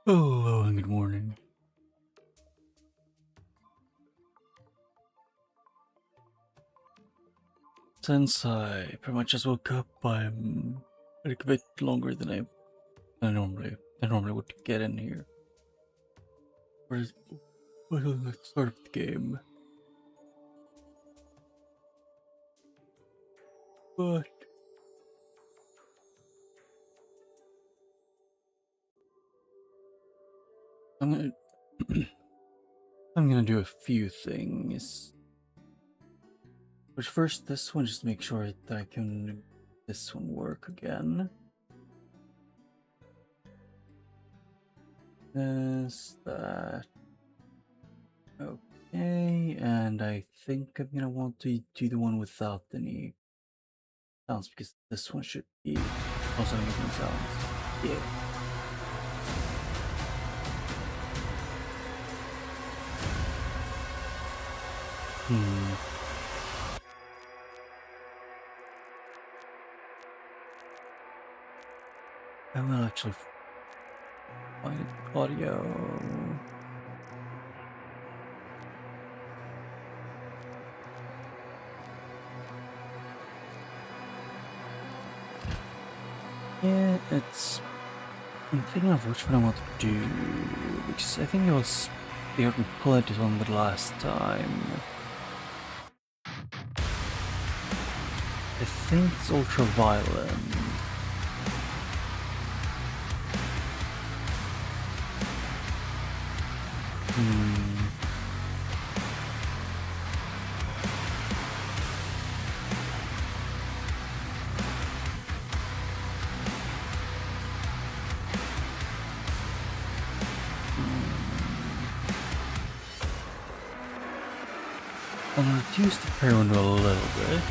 Hello and good morning. Since I pretty much just woke up, I'm a bit longer than I normally would get in here. Where's the start of the game? But I'm gonna I'm gonna do a few things. But first, this one, just to make sure that I can this one work again. That. Okay, and I think I'm gonna want to do the one without any sounds because this one should be also making sounds. Yeah. Hmm. I will actually find audio. Yeah, I'm thinking of which one I want to do because I think it was the Urban Politics one the last time. I think it's Ultraviolent. Hmm. I'm gonna reduce the parry window a little bit.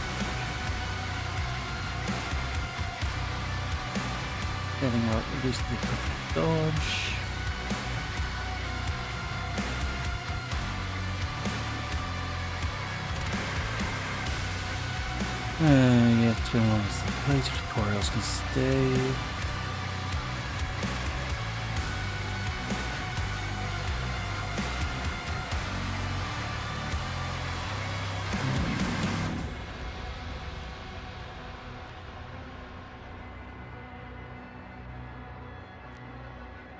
Getting out, reduce the perfect dodge. Yeah, to be honest, the laser tutorials can stay.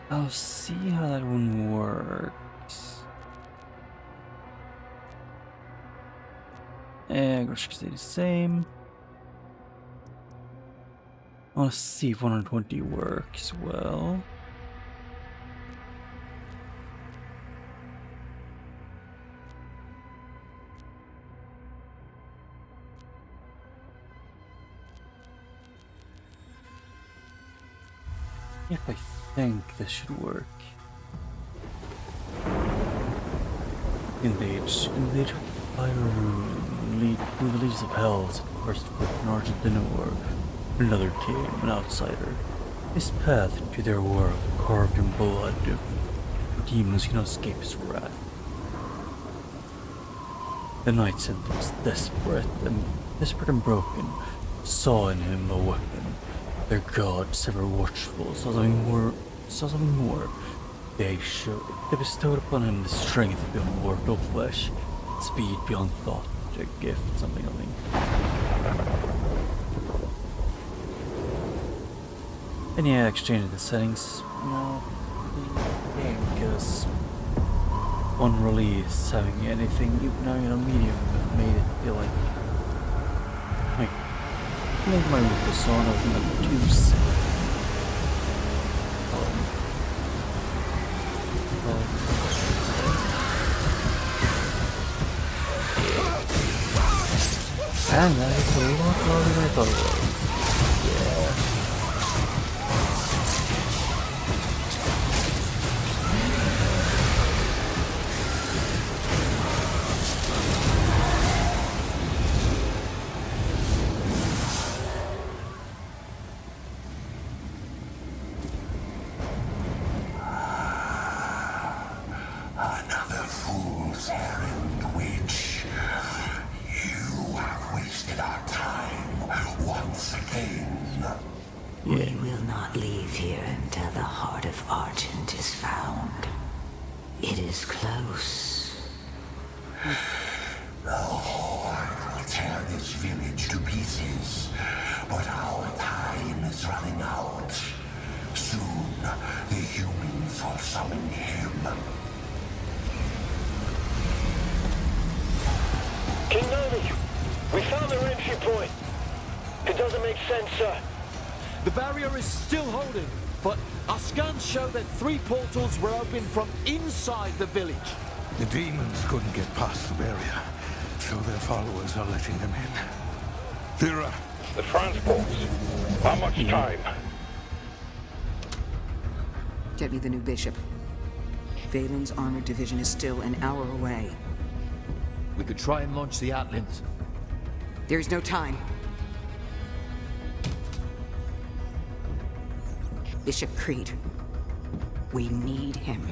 I'll see how that one works. Grosh can stay the same. I want to see if 120 works well. If I think this should work. Engage fire lead through the leaves of hell as the first foot in Argentina war. Another came, an outsider. His path to their world carved in blood. Demons cannot escape his wrath. The Night Sentinels, desperate and broken, saw in him a weapon. Their gods, ever watchful, saw something more. They bestowed upon him the strength beyond mortal flesh, speed beyond thought, a gift, something. And yeah, exchanged the settings. No, the game because one release having anything, even having a medium, made it feel like made my persona like too sick. And that is a lot longer than I thought it was. Another fool's errand, witch. You have wasted our time once Yeah. We will not leave here until the heart of Argent is found. It is close. The Horde will tear this village to pieces, but our time is running out. Soon, the humans will summon him. King Nami, we found the entry point. It doesn't make sense, sir. The barrier is still holding, but our scans show that 3 portals were opened from inside the village. The demons couldn't get past the barrier, so their followers are letting them in. Thera, The transports. How much time? Get me the new bishop. Valen's armored division is still an hour away. We could try and launch the Atlands. There's no time. Bishop Creed. We need him.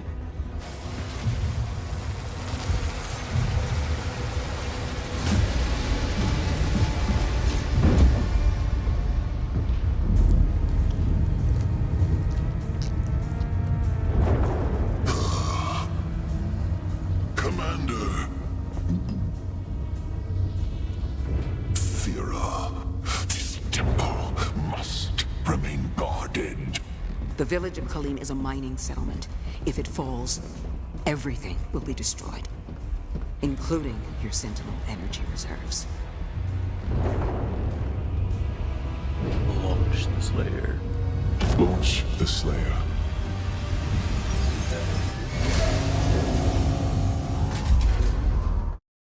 Commander. Thera, this temple must remain guarded. The village of Colleen is a mining settlement. If it falls, everything will be destroyed, including your Sentinel energy reserves. Launch the Slayer. Launch the Slayer.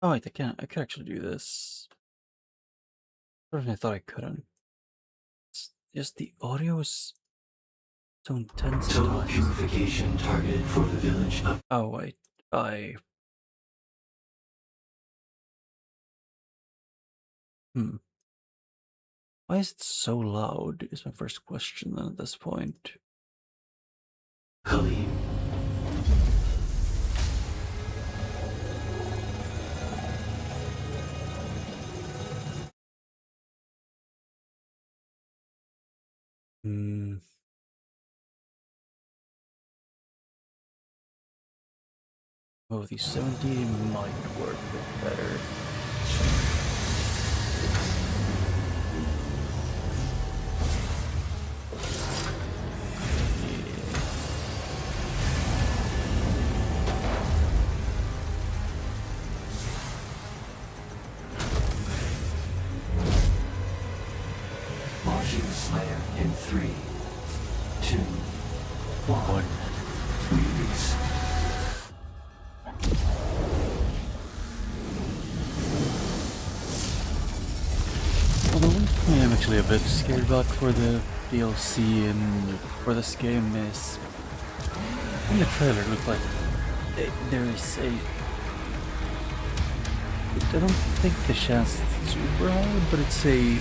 Oh wait, I could actually do this. I thought I couldn't. It's just the audio is so intense. Total purification targeted for the village of... Oh wait, Why is it so loud? Is my first question then at this point. Colleen. Oh, the 70 might work a bit better. Launching the Slayer in 3, 2, 1. Release. Well, the one thing I'm actually a bit scared about for the DLC and for this game is in the trailer it looked like there is a... I don't think the chance is super high, but it's a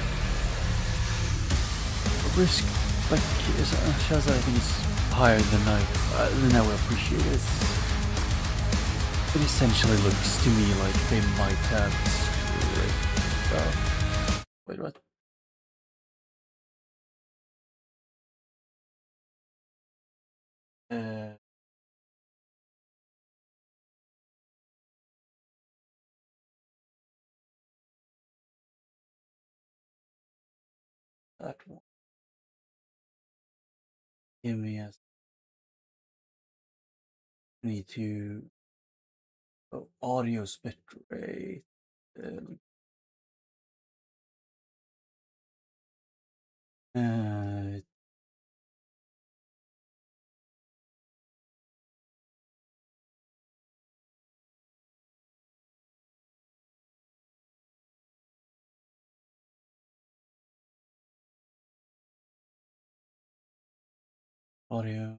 risk, like a chance that I think is higher than I would appreciate it. It essentially looks to me like they might have wait, what? That one. Give me a... need to... Oh, audio bit rate. Audio.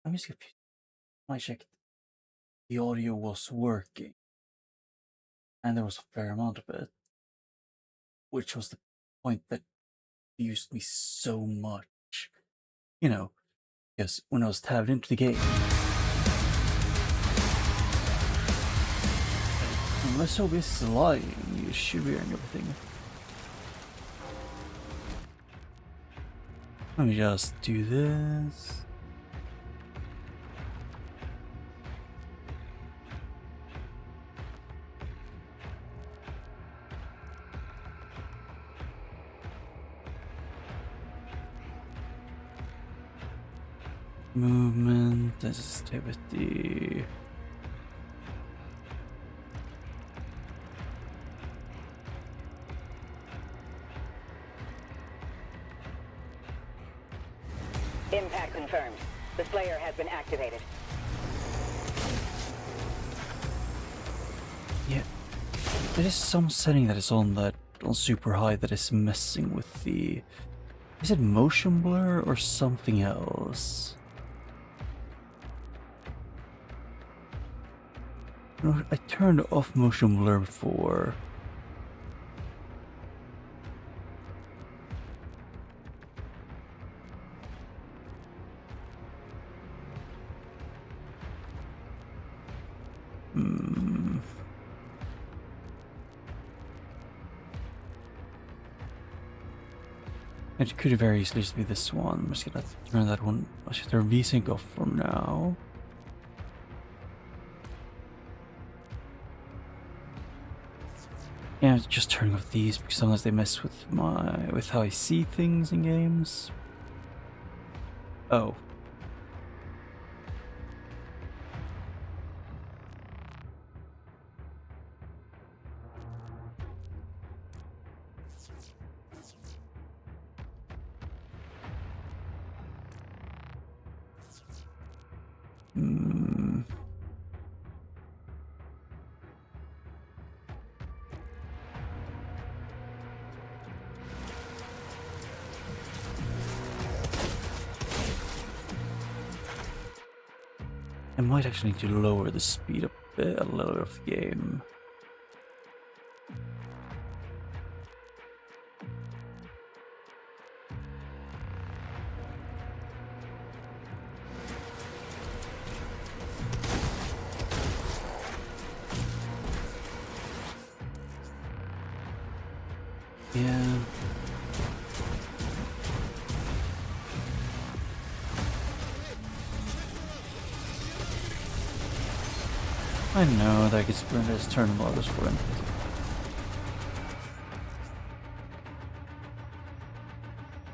I'm just confused. I checked. The audio was working. And there was a fair amount of it. Which was the point that confused me so much. You know, because when I was tabbed into the game, unless OBS is lying, you should be hearing everything. Let me just do this. Movement, sensitivity. Impact confirmed. The Slayer has been activated. Yeah, there is some setting that is on super high that is messing with the. Is it motion blur or something else? No, I turned off motion blur before. It could very easily just be this one. I'm just gonna turn that one. I should turn VSync off for now. Yeah, I'm just turning off these because sometimes they mess with how I see things in games. Oh. I might actually need to lower the speed a little of the game. Yeah. I know that gets burned as turn models for him.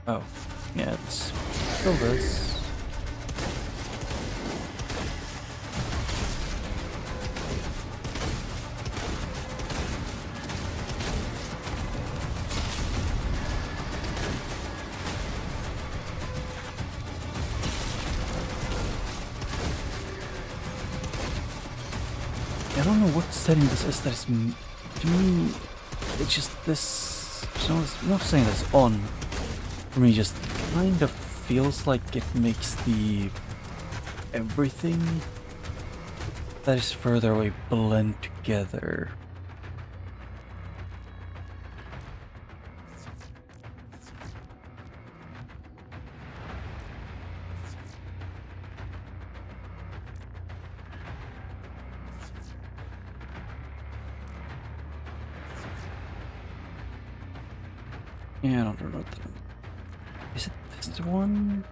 Oh, yeah, it's still this. I don't know what setting this is that is, to me, it's just this, I'm not saying that it's on, for me just kind of feels like it makes the everything that is further away blend together. Yeah, I don't know. Is it this one?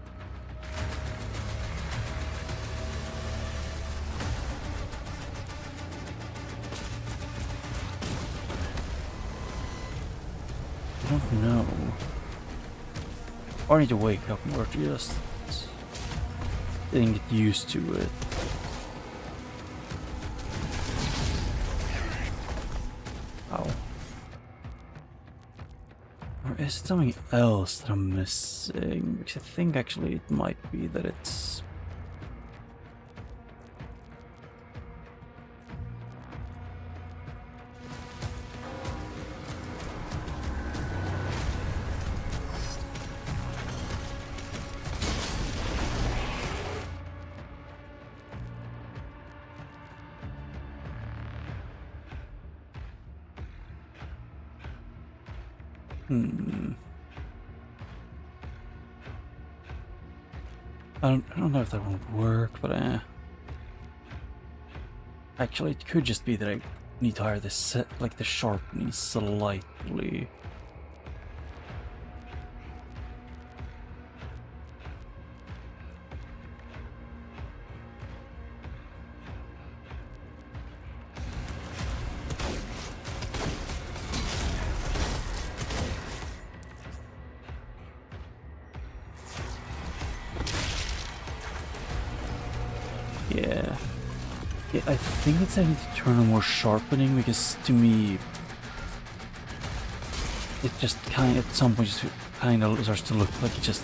I don't know. Or I need to wake up more, just didn't get used to it. Ow. Or is it something else that I'm missing? Because I think actually it might be that it's... I don't know if that won't work, but actually it could just be that I need to hire this set, like the sharpening slightly. Yeah. Yeah, I think it's I need to turn on more sharpening because to me it just kind of, at some point just kind of starts to look like it just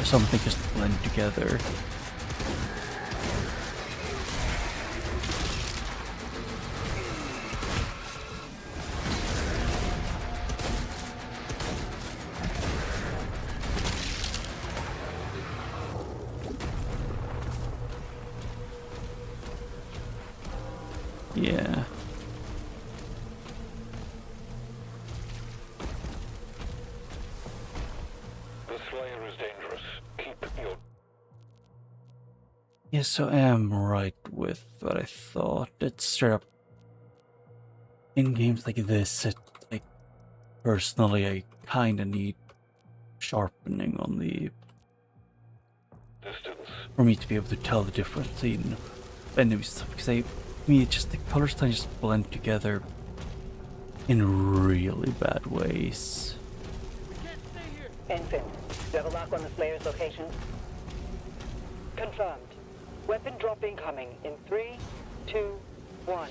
something just blend together. Yeah. The Slayer is dangerous. Keep your... Yes, so I am right with what I thought. It's straight up in games like this, like personally I kinda need sharpening on the distance. for me to be able to tell the difference in enemies because me it's just the colors kind of just blend together in really bad ways. Ensign, do you have a lock on the Slayer's location? Confirmed. Weapon drop incoming in 3, 2, 1.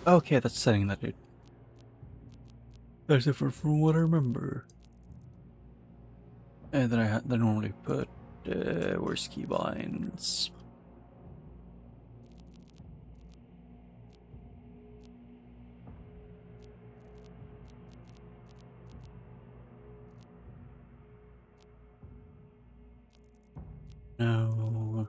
Okay, that's setting that dude. That's different from what I remember. And then I normally put where's keybinds. No.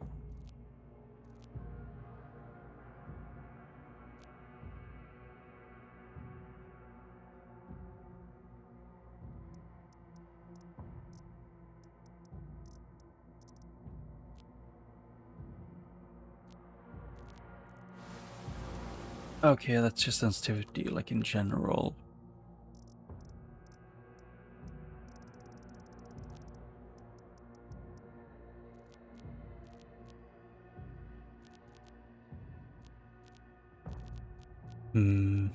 Okay, that's just sensitivity, like in general. Hmm.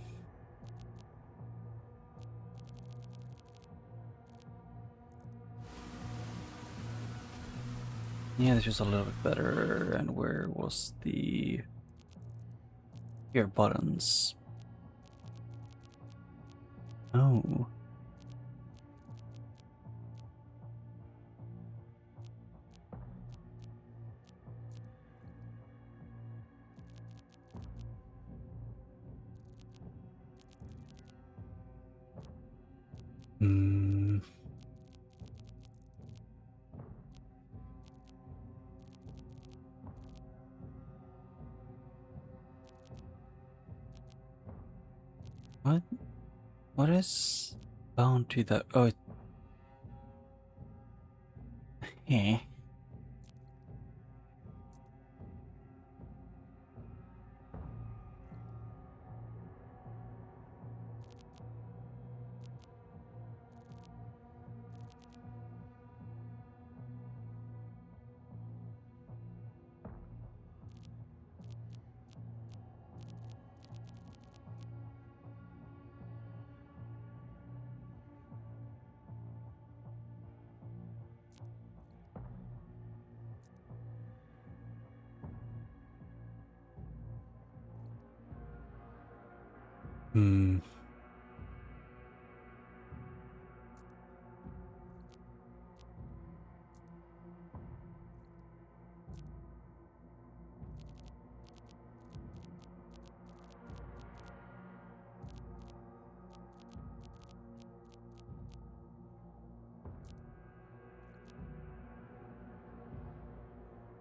Yeah, this was a little bit better. And where was the... Here, buttons. Oh. Hmm. What? What is bound to that? Oh, eh. Hmm.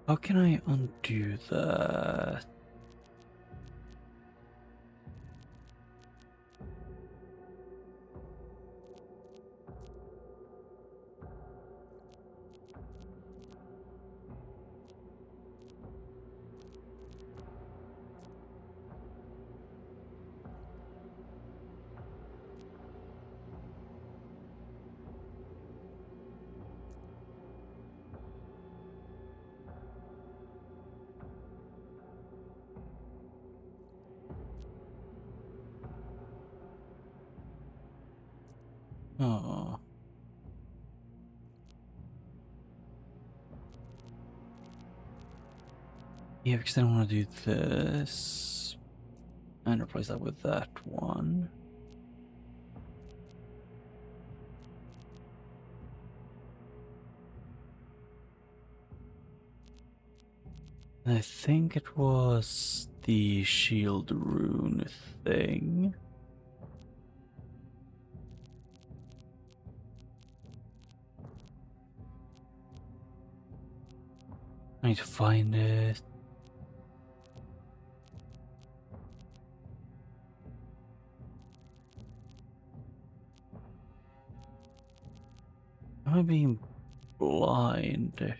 How can I undo that? Oh. Yeah, because I don't want to do this and replace that with that one. I think it was the shield rune thing. I need to find it. Am I being blind?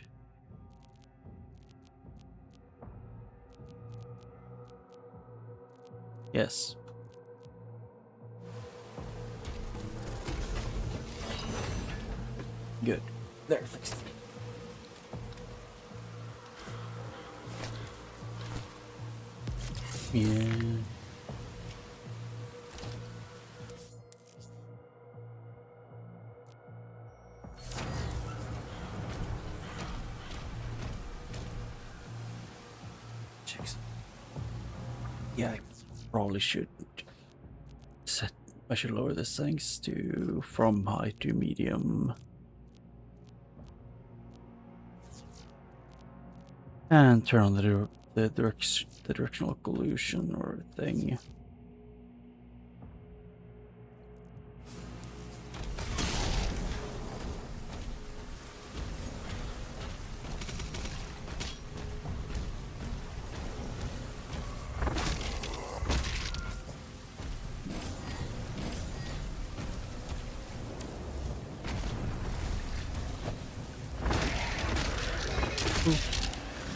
Yes. Good. There, fixed it. Yeah. Checks. Yeah, I probably should set. I should lower the settings to from high to medium. And turn on the directional collision or thing.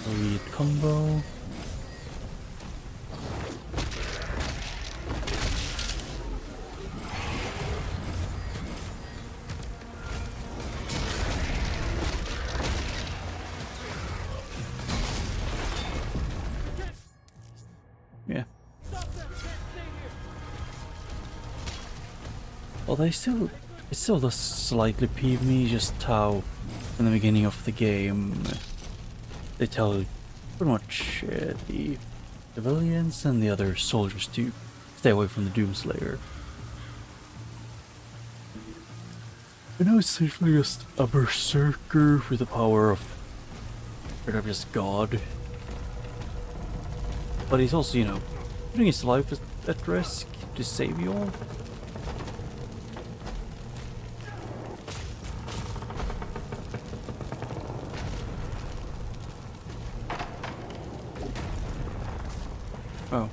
Read combo. Yeah. Although it still does slightly peeve me just how in the beginning of the game they tell pretty much the civilians and the other soldiers to stay away from the Doomslayer. I know it's essentially just a berserker with the power of just God. But he's also, you know, putting his life at risk to save you all. Oh.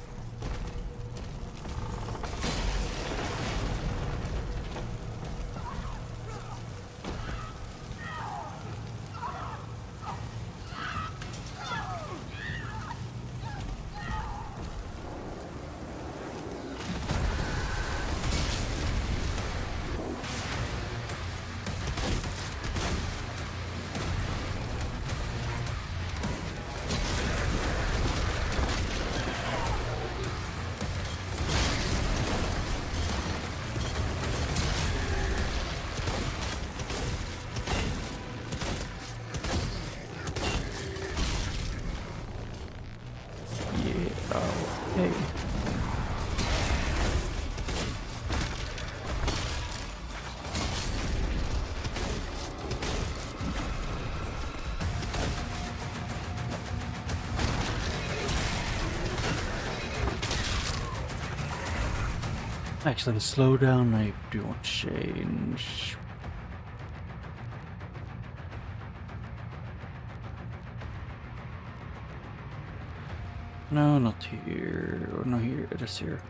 Okay. Actually, the slowdown I do want to change. No, not here. Or no, here. It is here.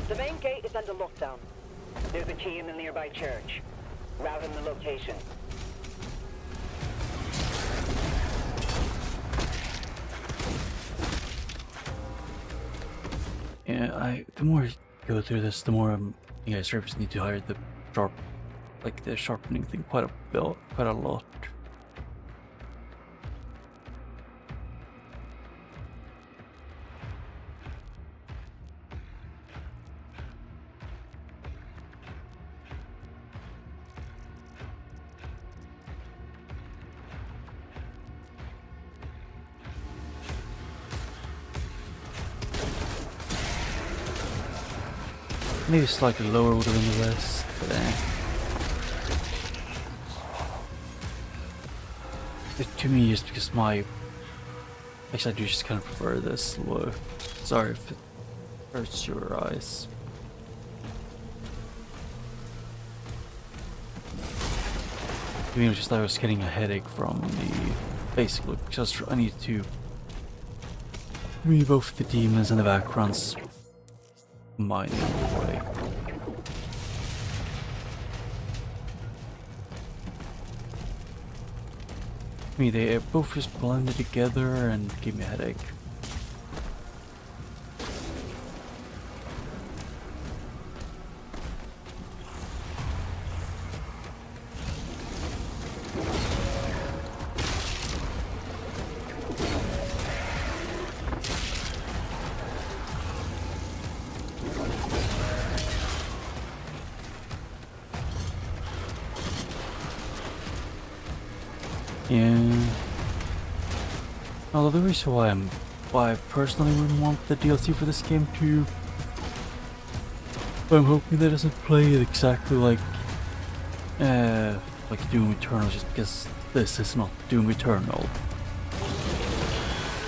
The main gate is under lockdown. There's a key in the nearby church. Route him the location. Yeah, the more I go through this, the more I servers need to hire the the sharpening thing quite a lot. Maybe slightly lower would have been the best, but to me, just because actually I do just kind of prefer this look. Sorry if it hurts your eyes. To me, it was just I was getting a headache from the basic look, because I need to remove both the demons and the backgrounds mining away. To me, they both just blended together and gave me a headache. Yeah. Although the reason why I personally wouldn't want the DLC for this game too, I'm hoping that it doesn't play exactly like Doom Eternal, just because this is not Doom Eternal.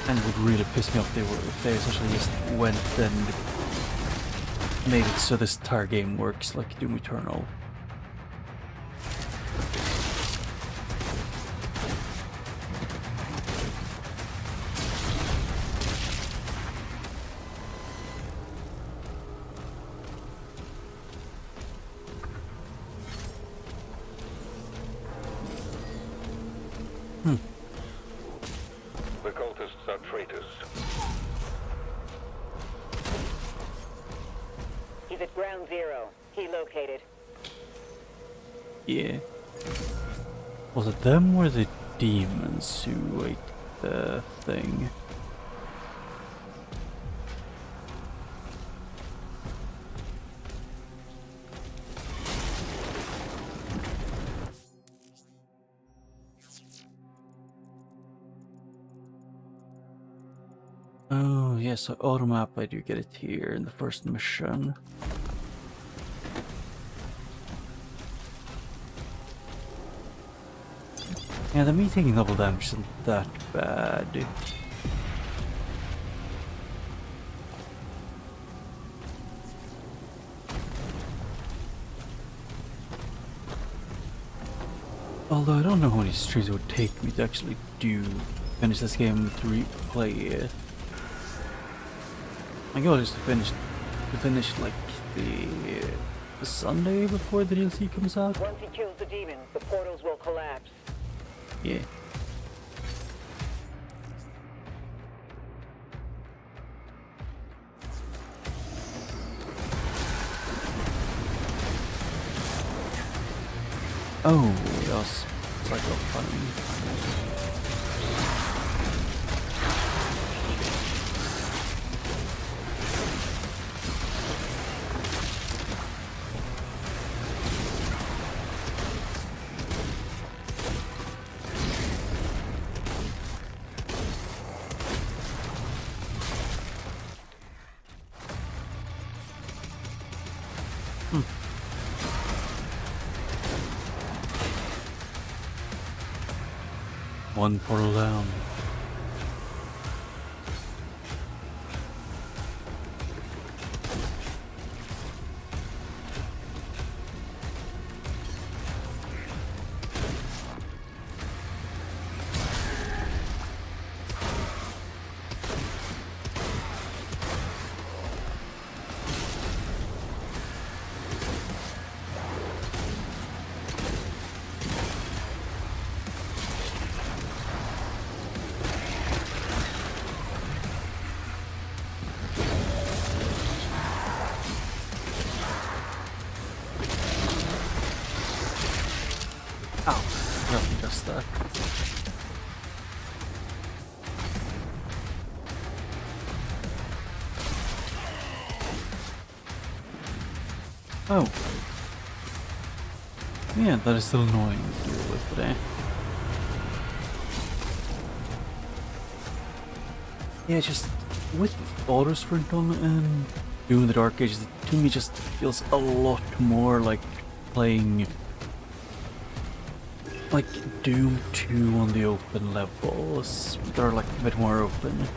And it would really piss me off if they essentially just went and made it so this entire game works like Doom Eternal. The cultists are traitors. He's at ground zero. He located. Yeah. Was it them or the demons who ate the thing? Oh, yes, so auto map, I do get it here in the first mission. Yeah, the me taking double damage isn't that bad. Although I don't know how many streams it would take me to actually finish this game to replay it. My goal is to finish like the Sunday before the DLC comes out. Once he kills the demons, the portals will collapse. Yeah. Oh, yes. It's like a funny. One portal down. Oh. Yeah, that is still annoying to deal with today. Yeah, just with auto sprint on and doing the Dark Ages, to me just feels a lot more like playing like Doom 2 on the open levels. They're like a bit more open.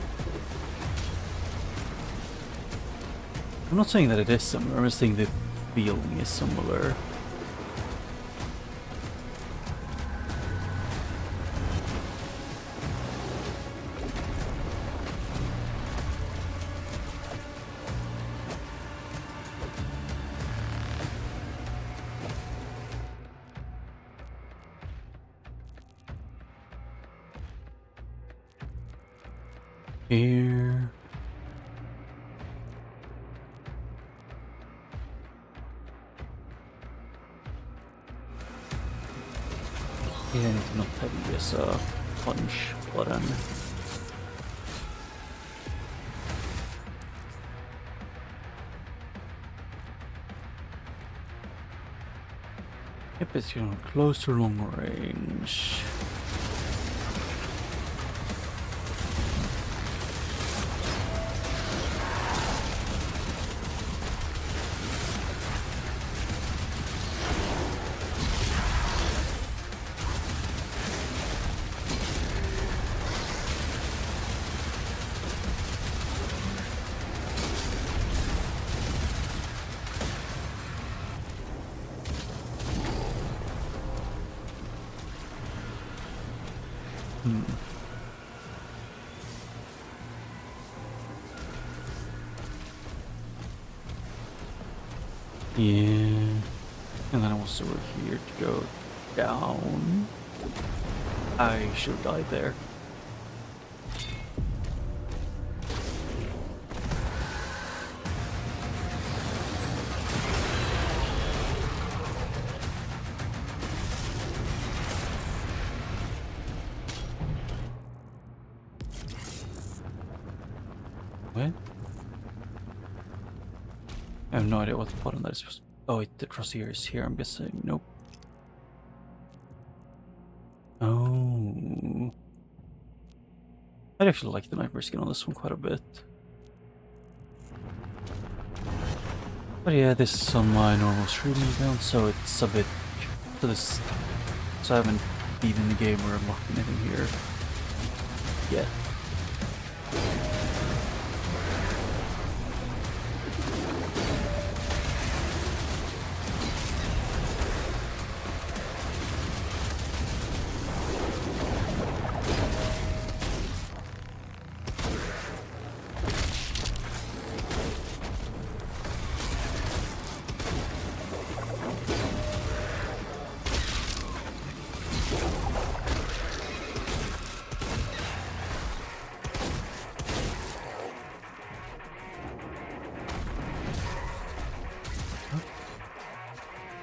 I'm not saying that it is similar, I'm just saying the feeling is similar. Here. Yeah, I need to not have this punch button. Yep, it's close to long range. Yeah, and then also we're here to go down. I should have died there. What? I have no idea what the button that is supposed to... Oh, the crosshair is here, I'm guessing. Nope. Oh. I'd actually like the Nightmare skin on this one quite a bit. But yeah, this is on my normal streaming account, so it's a bit... So I haven't beaten the game or unlocked anything here yet.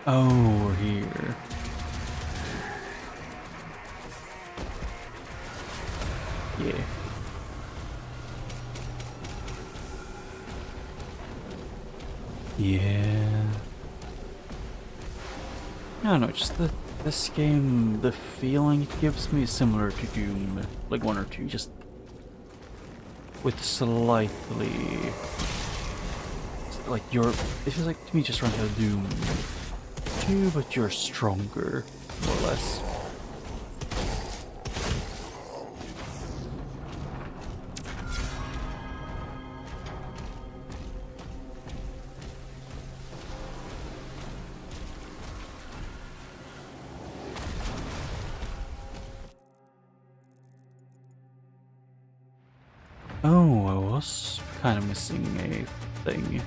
Oh, we're here. Yeah. Yeah. I don't know, just this game, the feeling it gives me is similar to Doom, like 1 or 2, just with slightly, like it feels like to me just running out of Doom 2, but you're stronger, more or less. Oh, I was kind of missing a thing.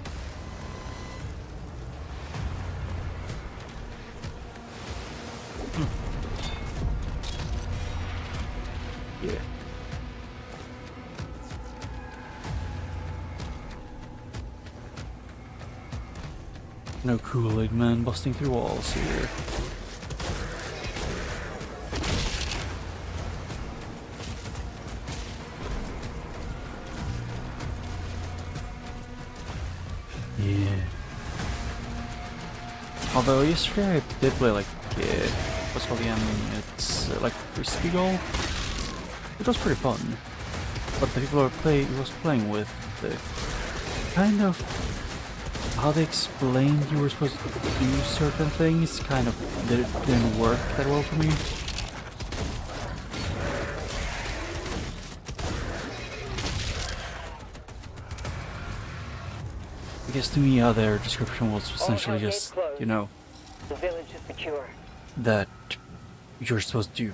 Yeah. No Kool-Aid man busting through walls here. Yeah. Although yesterday I did play like what's called again? It's like Frisbee Golf. It was pretty fun, but the people I was playing with, kind of how they explained you were supposed to do certain things kind of didn't work that well for me. I guess to me, their description was essentially just, you know, The village is secure. that you're supposed to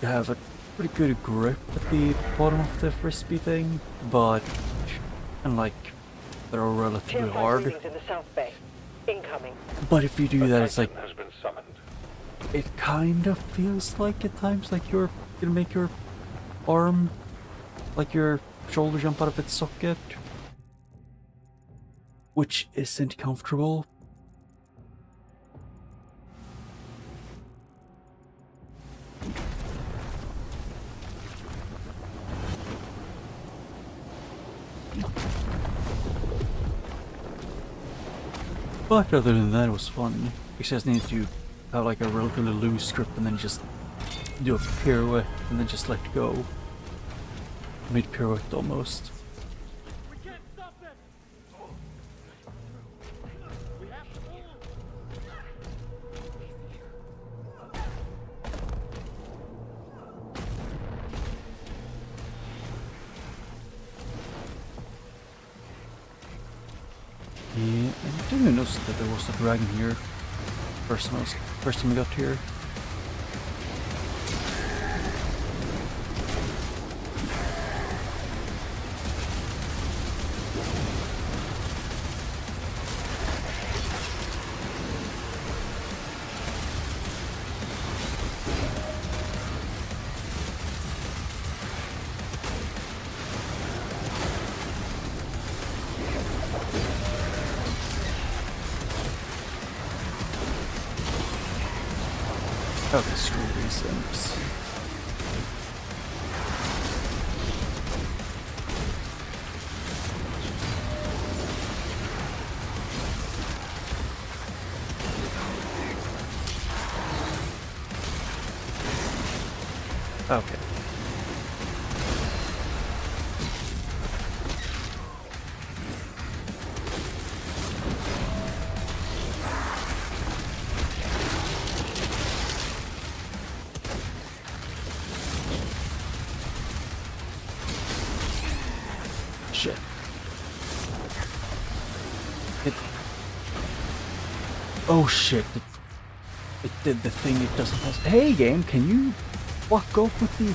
have a pretty good grip at the bottom of the frisbee thing, but and like they're all relatively TM5 hard. readings in the South Bay. Incoming. But if you do that, it's like Has been summoned. it kind of feels like at times like you're gonna make your arm, like your shoulder jump out of its socket, which isn't comfortable. But other than that, it was fun. You just need to have like a relatively loose grip and then just do a pirouette and then just let go. Mid pirouette almost. We can't stop them! We have to move! Yeah, I didn't even notice that there was a dragon here. First time we got here. Okay, screw these imps. Okay. Shit. Oh shit. It did the thing it doesn't have. Hey game, can you fuck off with the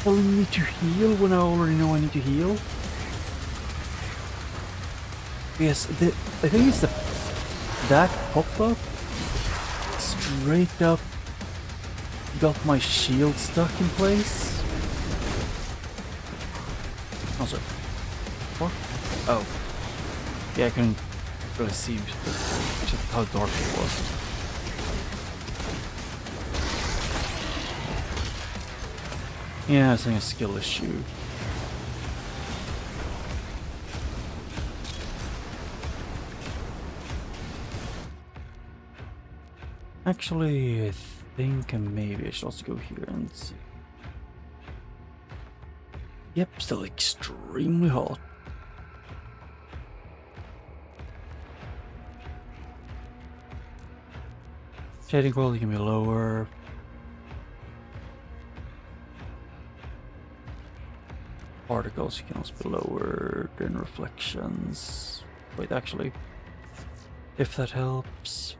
telling me to heal when I already know I need to heal? Yes, the thing is that pop-up straight up got my shield stuck in place. Also, what? Oh. Yeah, I couldn't really see just how dark it was. Yeah, I think a skill issue. Actually, I think maybe I should also go here and see. Yep, still extremely hot. Shading quality can be lower. Particles can also be lower than reflections. Wait, actually, if that helps.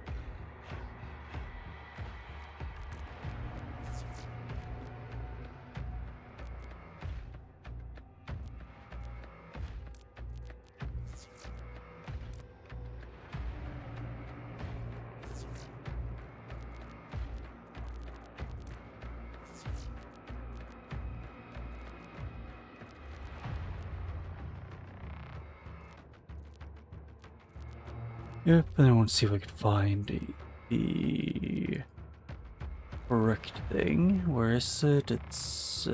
Yep, and I want to see if I can find the correct thing. Where is it? It's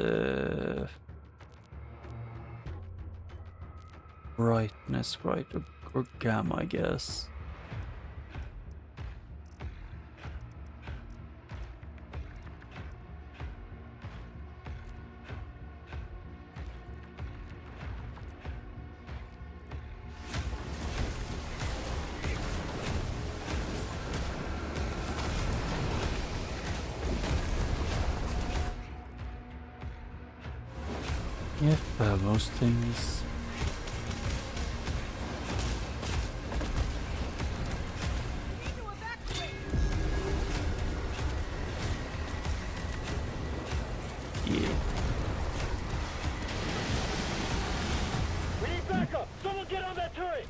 brightness, right? Or gamma, I guess. Yep, most things. Yeah. We need backup! Someone get on that turret!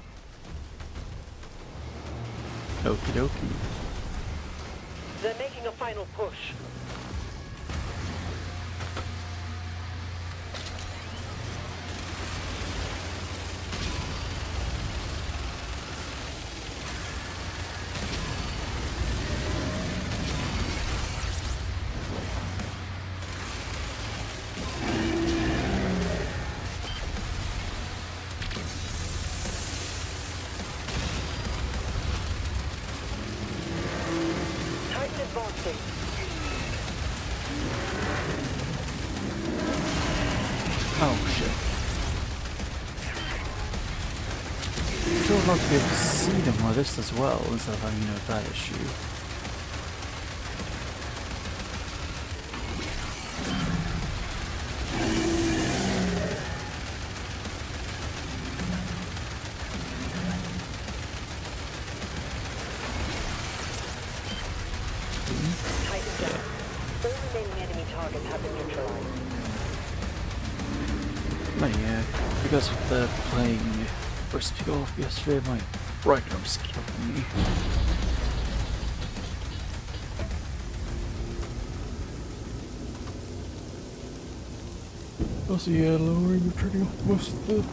Okie dokie. They're making a final push. Titan advancing. Oh shit. Still not to be able to see them like this as well, instead of having that issue. Titan down. All remaining enemy targets have been neutralized. But yeah, because of the playing first pick off yesterday, my right arm's killing me. Also, yeah, lowering and turning off most of the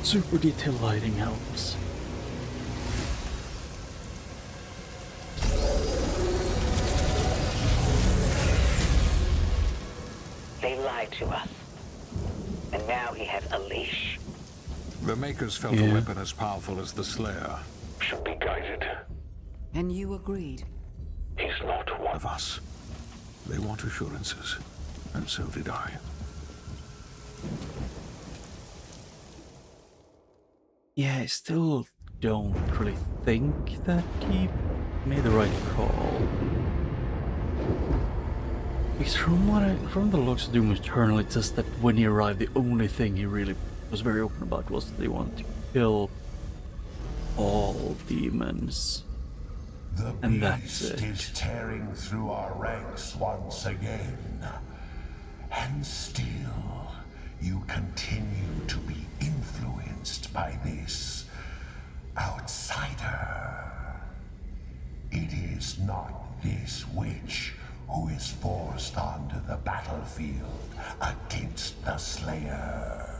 super detailed lighting helps. They lied to us. And now he has a leash. The Makers felt Yeah. a weapon as powerful as the Slayer. Should be guided. And you agreed. He's not one Of us. They want assurances. And so did I. Yeah, I still don't really think that he made the right call. Because from the looks of Doom Eternal, it's just that when he arrived, the only thing he really was very open about was that they wanted to kill all demons. The And that's beast it. is tearing through our ranks once again. And still, you continue to be influenced by this outsider. It is not this witch who is forced onto the battlefield against the Slayer.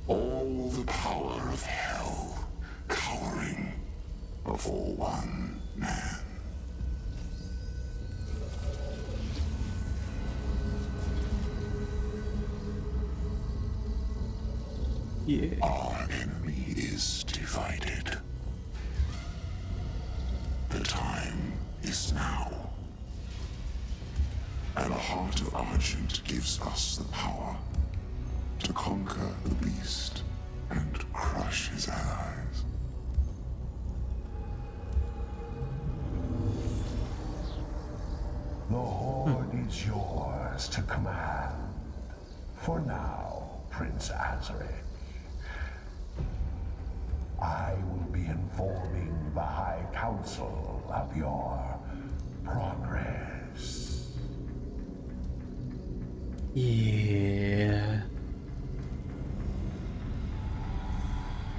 All the power of hell cowering before one man. Yeah. Our enemy is divided. The time is now. And the heart of Argent gives us the power to conquer the beast and crush his allies. The Horde is yours to command. For now, Prince Azaric. I will be informing the High Council of your progress. Yeah.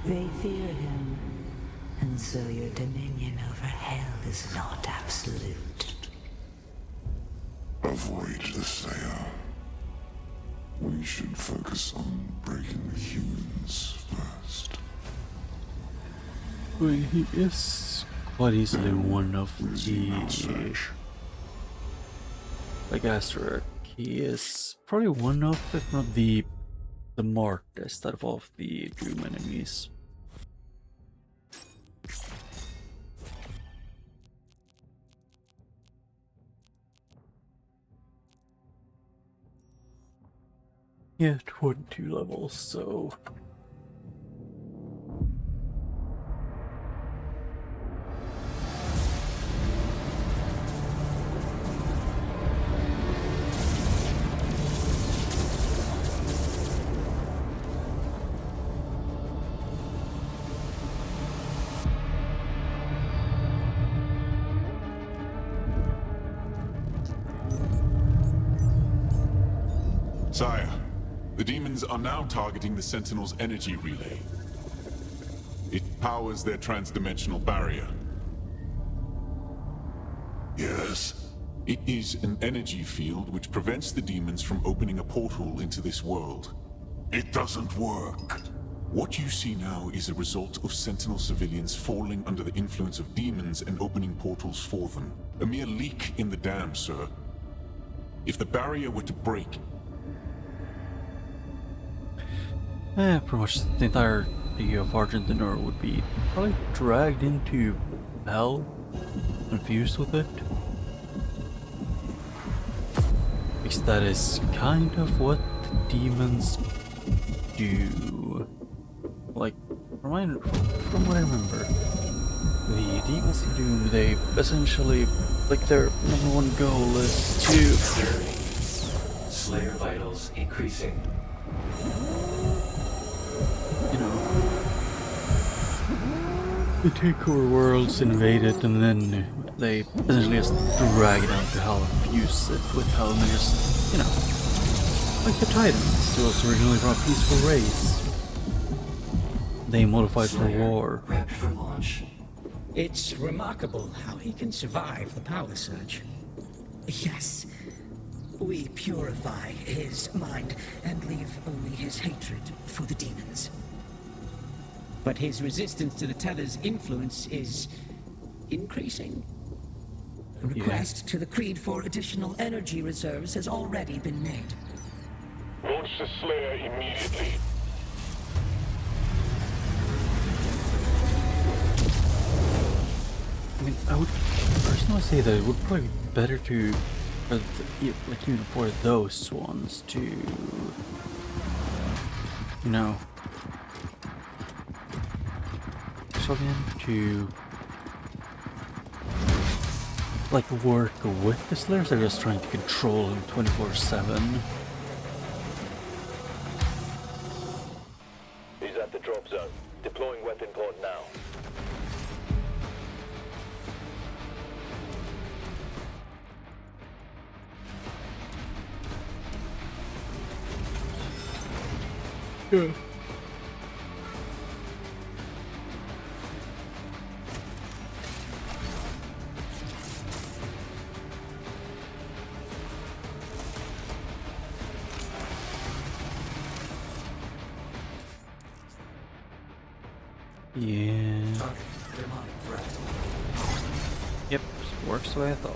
They fear him, and so your dominion over hell is not absolute. Avoid the Slayer. We should focus on breaking the humans first. Well, he is quite easily one of the... Like Azaric, he is probably one of, if not the smartest out of all of the Doom enemies. Yeah, 22 levels, so... Sire, the demons are now targeting the Sentinel's energy relay. It powers their transdimensional barrier. Yes? It is an energy field which prevents the demons from opening a portal into this world. It doesn't work. What you see now is a result of Sentinel civilians falling under the influence of demons and opening portals for them. A mere leak in the dam, sir. If the barrier were to break... Pretty much the entirety of Argentinor would be probably dragged into hell, confused with it. Because that is kind of what the demons do. Like, from what I remember, the demons in Doom, they essentially, like, their number one goal is to... Slayer vitals increasing. You know, they take over worlds, invade it, and then they essentially just drag it out to hell and fuse it with hell, and they just, you know, like the Titans, who was originally from a peaceful race. They modified for war. Prepped for launch. It's remarkable how he can survive the power surge. Yes. We purify his mind and leave only his hatred for the demons. But his resistance to the Tether's influence is increasing. A request to the Creed for additional energy reserves has already been made. Launch the Slayer immediately. I mean, I would personally say that it would probably be better to, like even for those ones to, you know, to like work with the Slayers. They're just trying to control him 24/7. He's at the drop zone. Deploying weapon pod now. Yeah. Yeah. Yep, works the way I thought.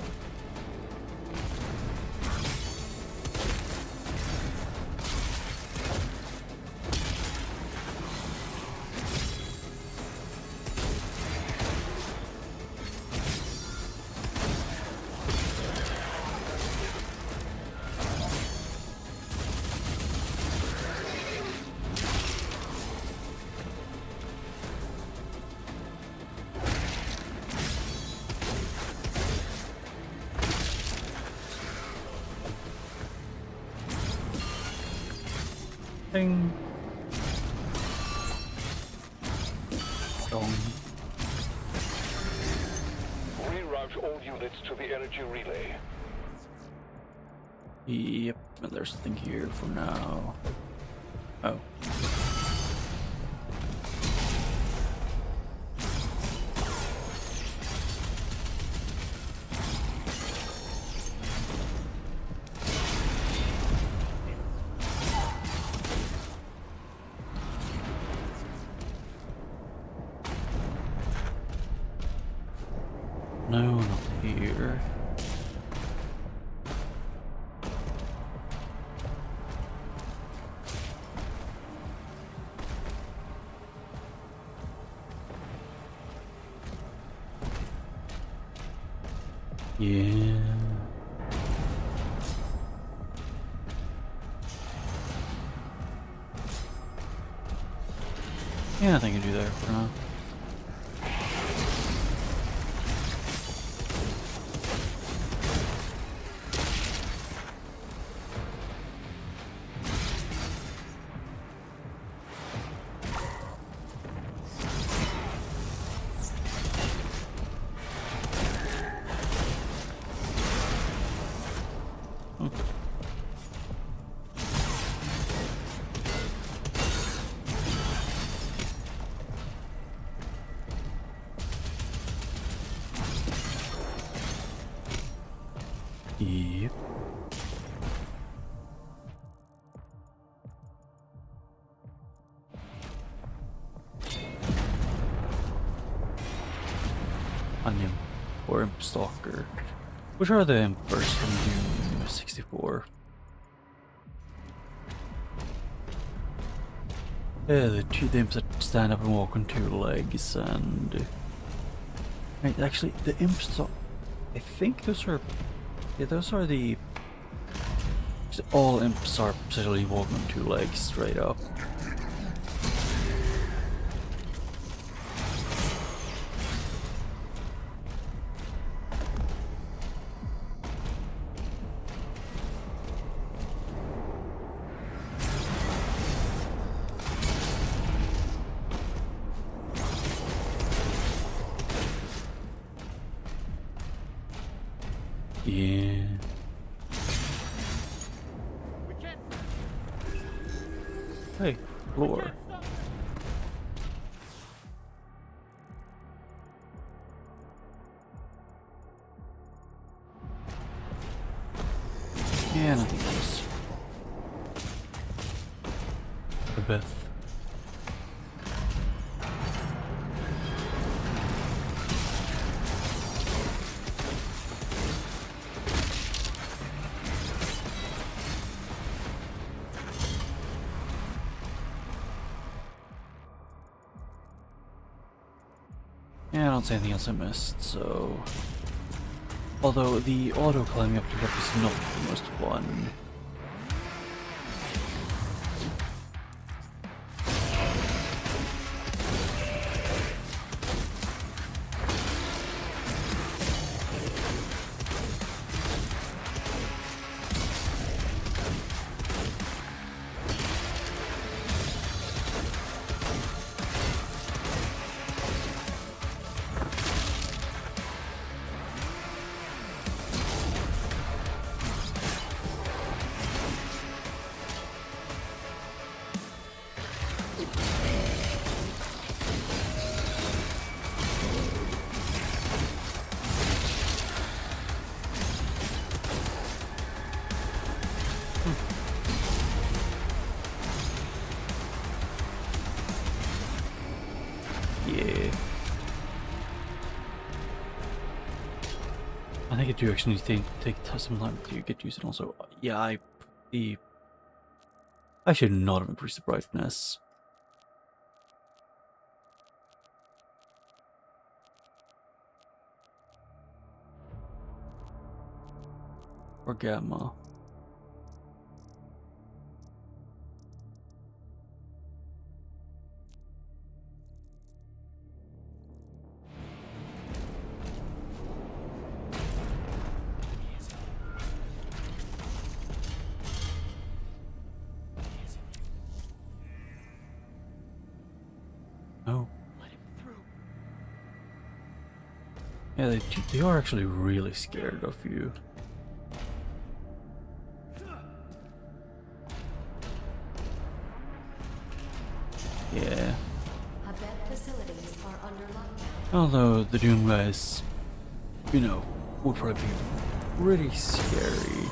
Ding. Dong. Reroute all units to the energy relay. Yep, and there's something here for now. Oh. No, not here. Yeah. Yeah, I think I can do that for now. 64 Imp Stalker. Which are the Emperors from Doom 64? Yeah, the imps that stand up and walk on two legs, and right, actually the imps. I think those are, yeah, those are the. All imps are essentially walking on two legs straight up. Yeah. Hey, lore. Yeah, nothing else. Beth. Yeah, I don't see anything else I missed, so... Although the auto climbing up to the top is not the most fun. Yeah. I think I do actually need to take some time to get used to it also. Yeah, I should not have increased the brightness. Or gamma. Oh. Yeah, they are actually really scared of you. Yeah. Although the Doom guys, you know, would probably be pretty scary.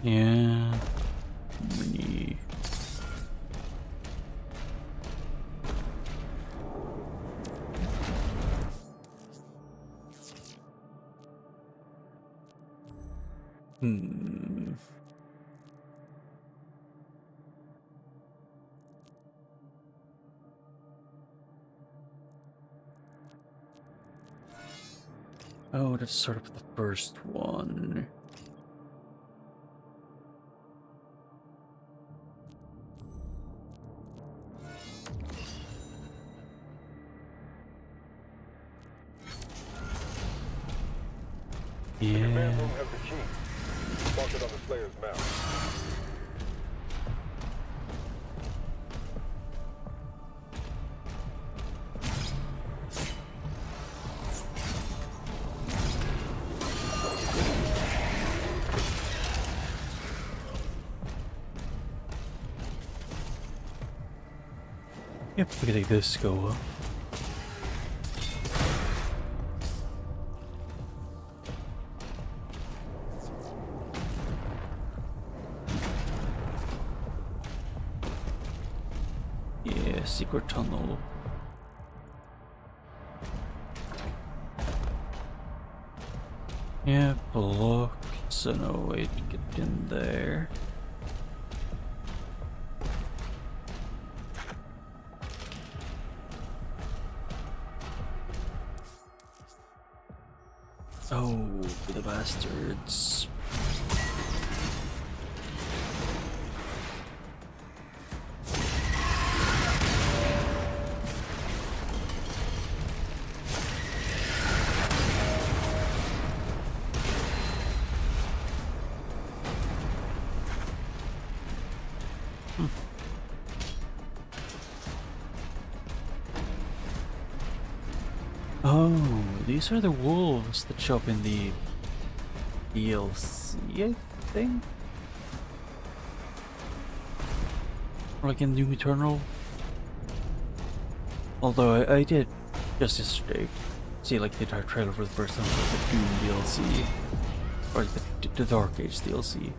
Yeah. Mini. Oh, let's start up with the first one. Yeah. Command room has the key. Mark it on the Slayer's map. Yep, we can take this, go up. Yeah, secret tunnel. Yeah, blocked, so no way to get in there. Oh, the bastards. Oh, these are the wolves that show up in the DLC, I think? Or like in Doom Eternal? Although I did just yesterday see like the entire trailer for the first time for the Doom DLC. Or like the Dark Age DLC.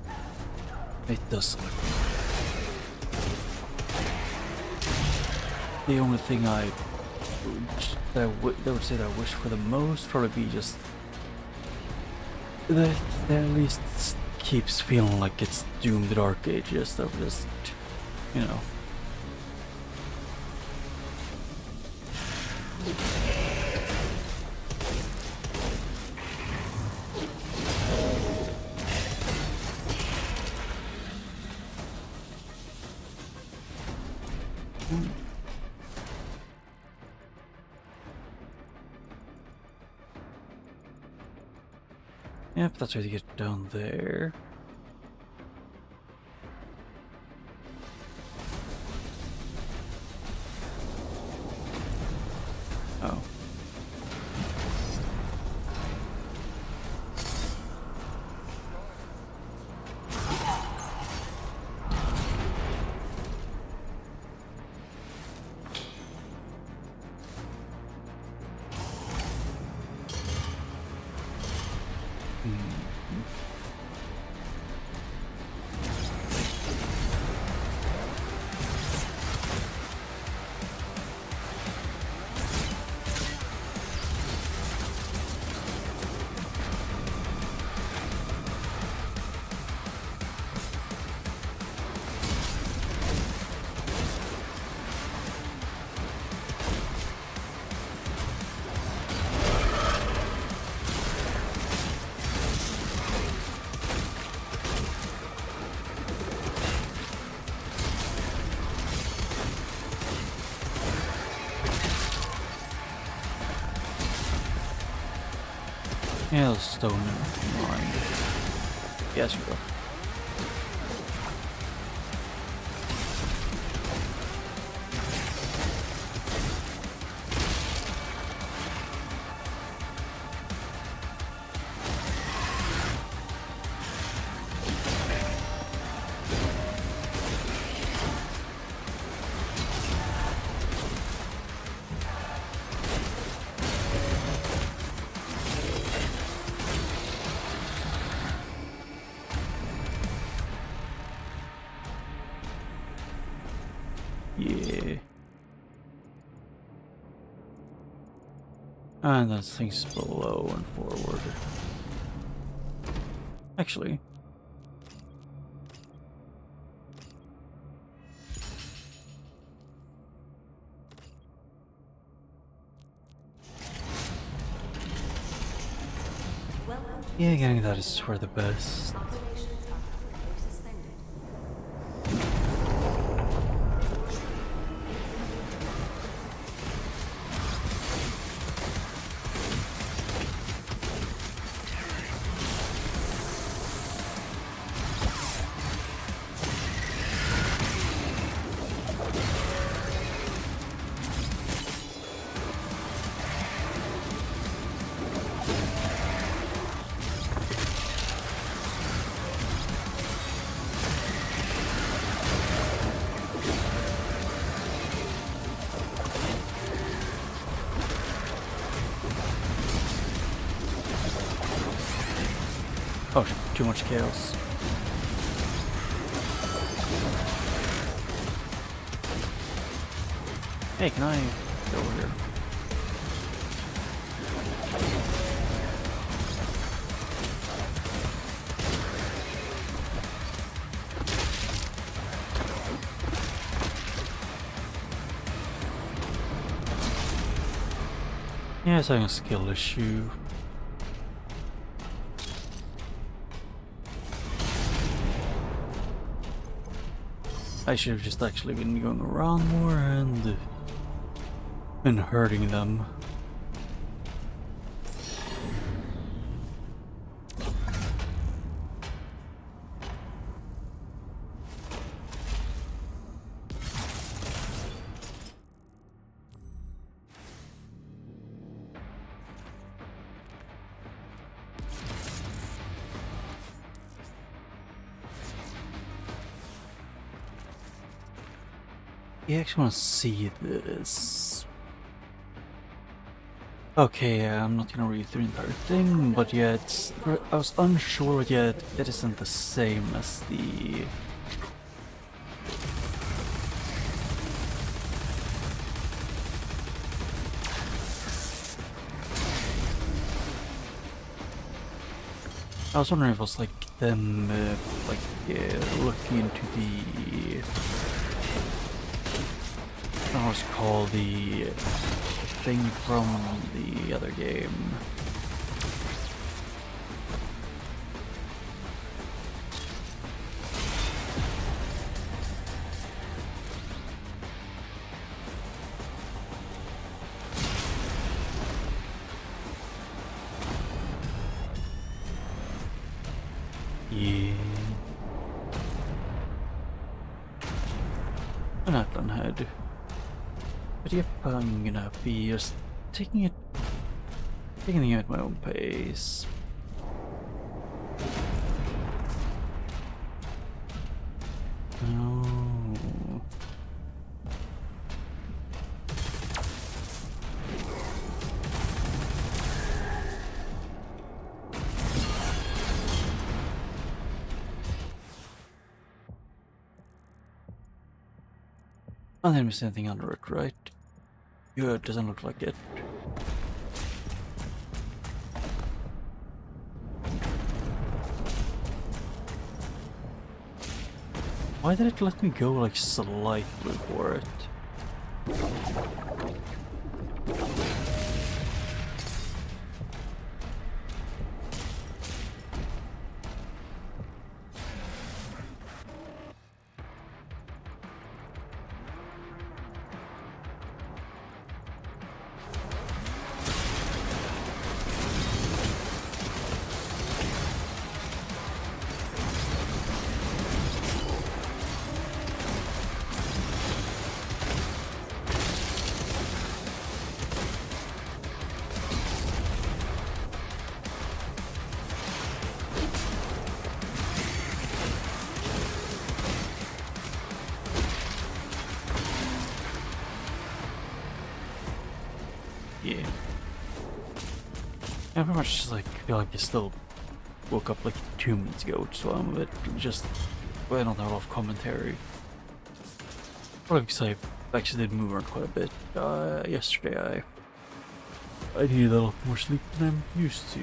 It does look the only thing I would say that I wish for the most probably be just that at least keeps feeling like it's Doom the Dark Ages of just, you know. Yep, that's where you get down there. Oh. Yeah, stone mine. Yes, you go. Yeah. And those things below and forward. Actually. Yeah, getting that is for the best. Oh, too much chaos. Hey, can I get over here? Yeah, it's having a skill issue. I should have just actually been going around more and hurting them. I actually want to see this. Okay, I'm not gonna read through the entire thing, but yeah, I was unsure yet. It isn't the same as the. I was wondering if it was like them, looking into the. What was called the thing from the other game. Yeah. An Atlan head. But yep, I'm gonna be just taking it at my own pace. No. I didn't miss anything under it, right? Yeah, it doesn't look like it. Why did it let me go like slightly for it? Yeah. I pretty much just like feel like I still woke up like 2 minutes ago, so I'm a bit just I don't have a lot of commentary. Probably because I actually did move around quite a bit yesterday. I needed a lot more sleep than I'm used to.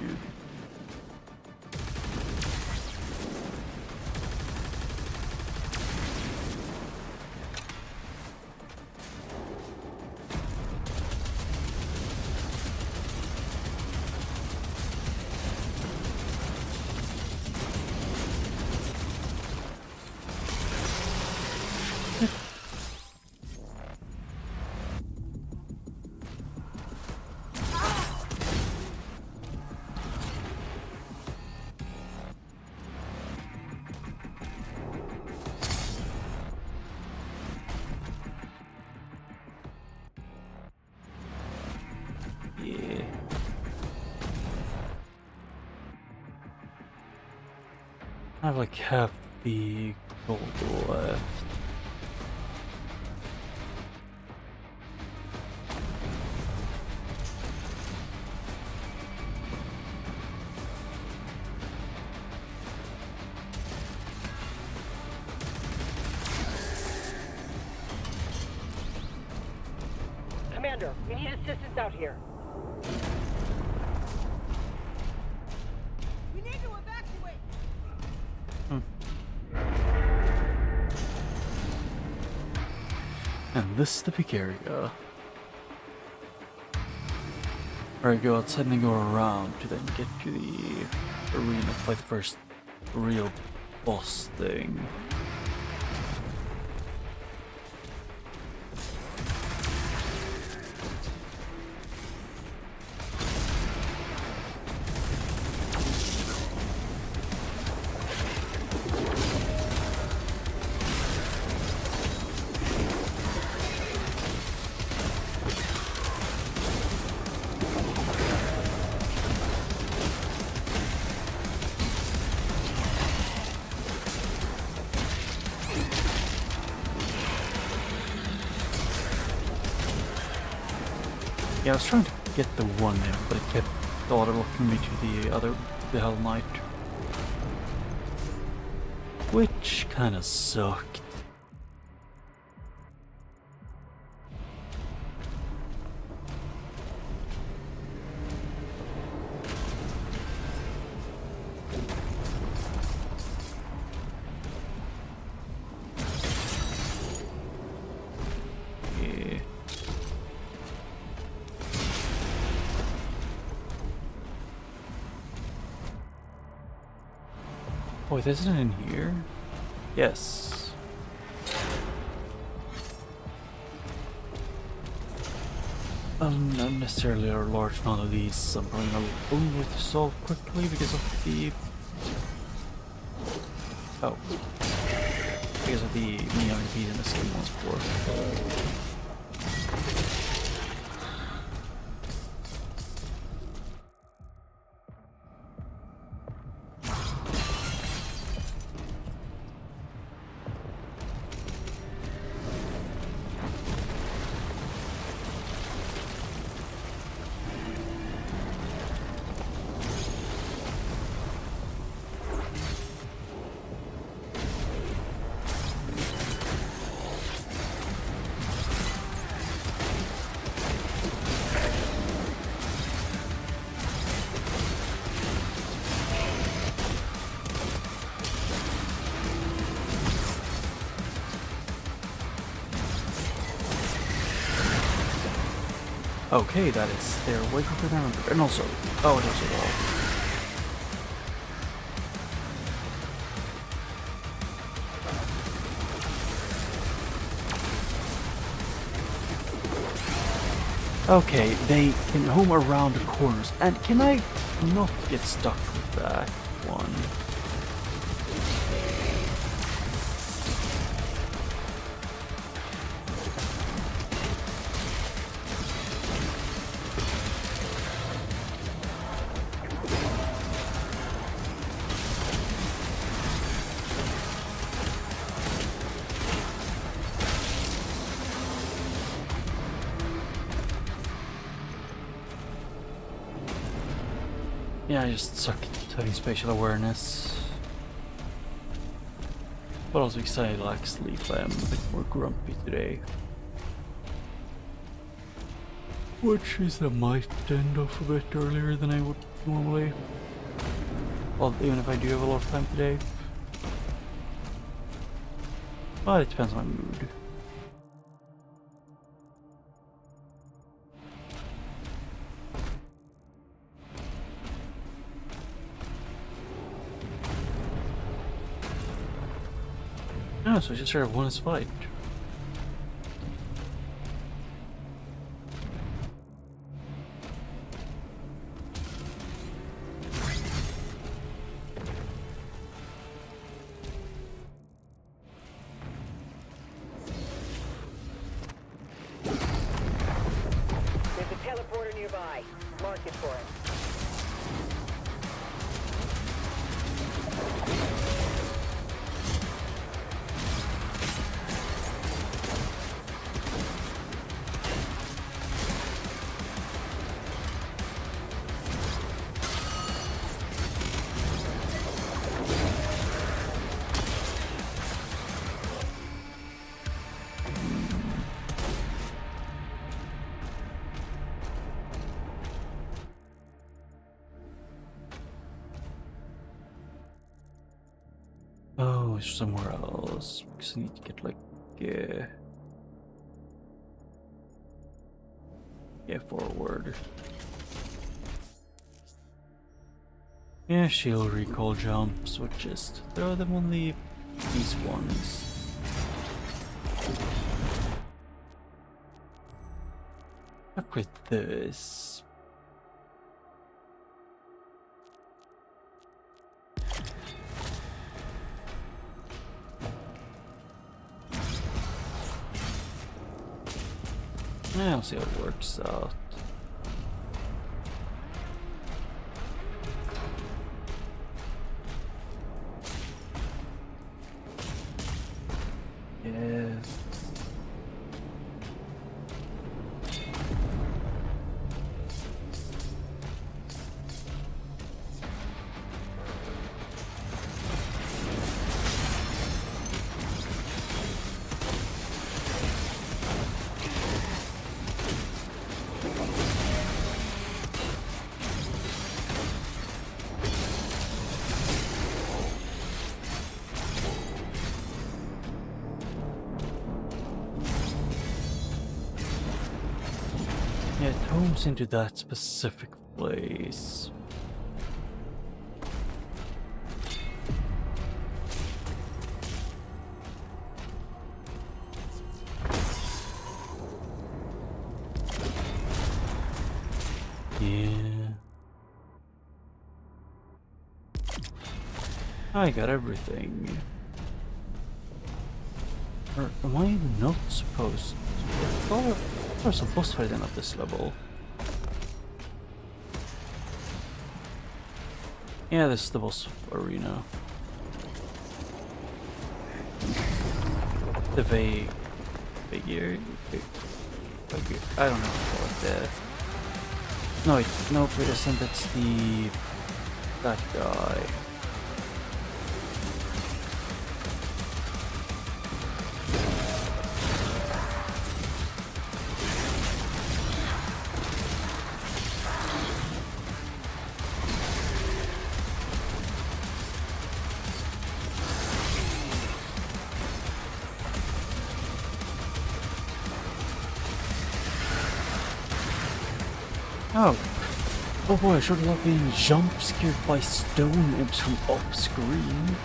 Yeah. I have like half the gold left. Commander, we need assistance out here. We need to evacuate! And this is the big area. Where I go outside and then go around to then get to the arena to fight the first real boss thing. Yeah, I was trying to get the one in, but it kept auto-locking me to the Hell Knight. Which kinda sucked. Wait, isn't it in here? Yes. Not necessarily a large amount of these I'm probably not able to solve quickly because of the... Oh. Because of the me having beaten the skin once before. Okay, that is their way quicker than I remembered. And also, oh, it has a wall. Okay, they can home around the corners. And can I not get stuck with that one? Yeah, I just suck at having spatial awareness. But also because I lack sleep, I am a bit more grumpy today. Which is I might end off a bit earlier than I would normally. Well, even if I do have a lot of time today. But it depends on my mood. Oh, so I just sort of won his fight. There's a teleporter nearby. Mark it for it. noise somewhere else because I need to get like forward. Yeah, shield recall jumps, which just throw them on these ones. Up with this. I'll see how it works out. Yes. Yeah, it homes into that specific place. Yeah. I got everything. Or am I not supposed to? Oh, there's a boss fight in at this level. Yeah, this is the boss arena. The figure. I don't know what that. No, wait, nope, it isn't. That's that guy. Oh boy, I should not being jump scared by stone imps from off screen.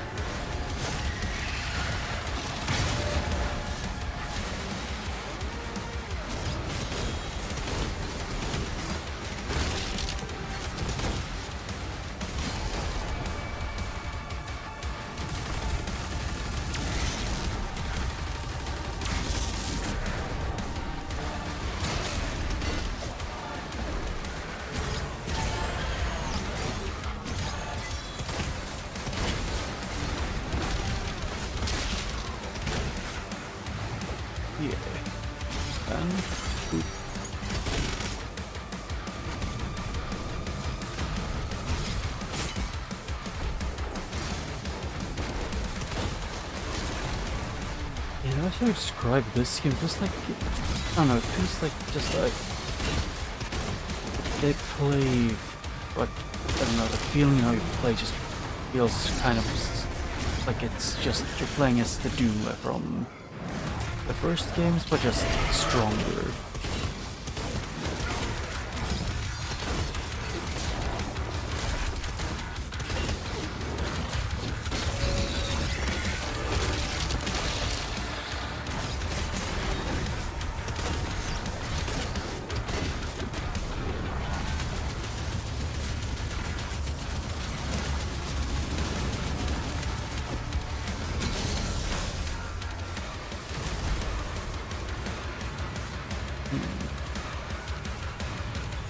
How should I describe this game? Just like, I don't know, it feels like just like they play, like, I don't know, the feeling how you play just feels kind of like it's just, you're playing as the Doom from the first games, but just stronger.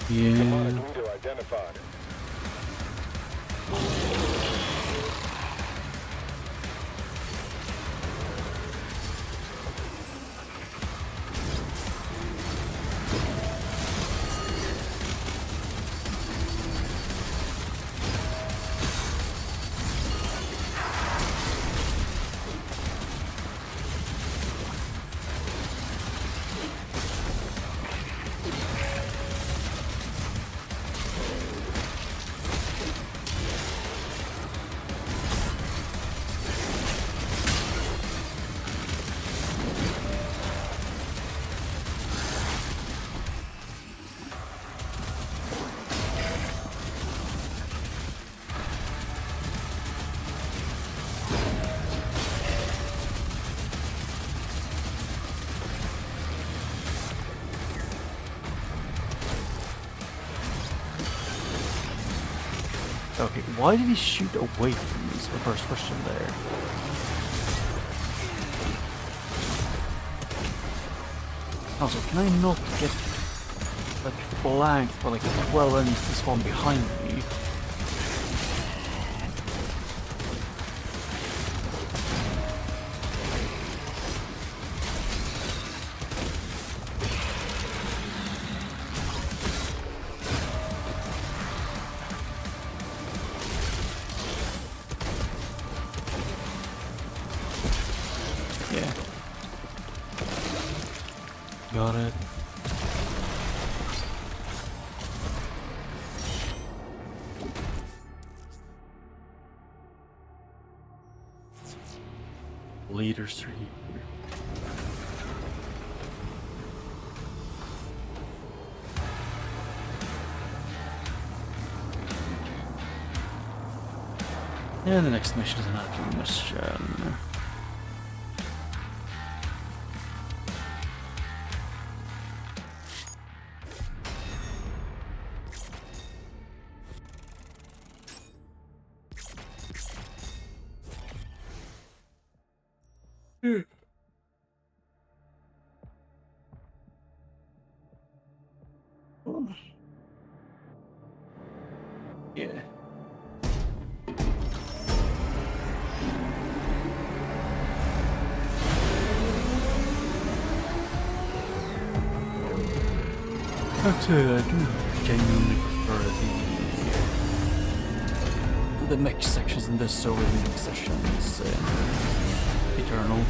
Yeah. Okay, why did he shoot away from me? Is my first question there. Also, can I not get like flanked for like 12 enemies to spawn behind me? Yeah. Got it. Leaders are here. And the next mission is an admin mission. Yeah. Actually, I do genuinely prefer the mech sections in this over the mech sections in Eternal.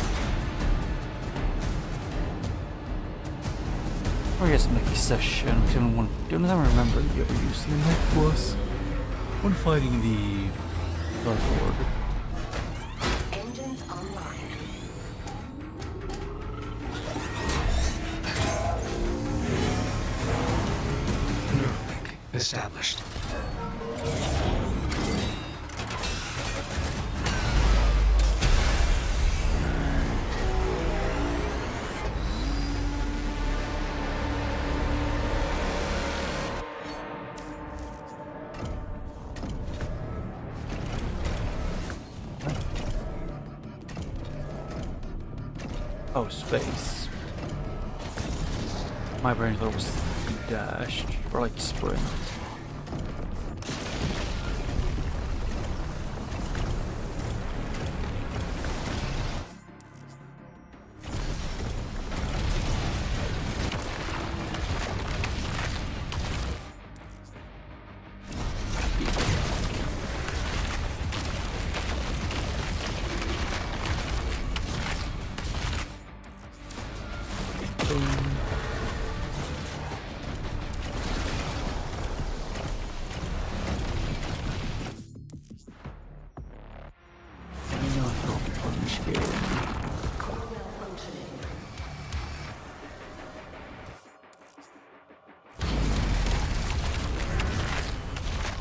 Or I guess mech session. The only time I remember you ever using the mech was when fighting the Dark Lord. Engines online. Neuralink established. Oh, space. My brain thought it was dash or like sprint.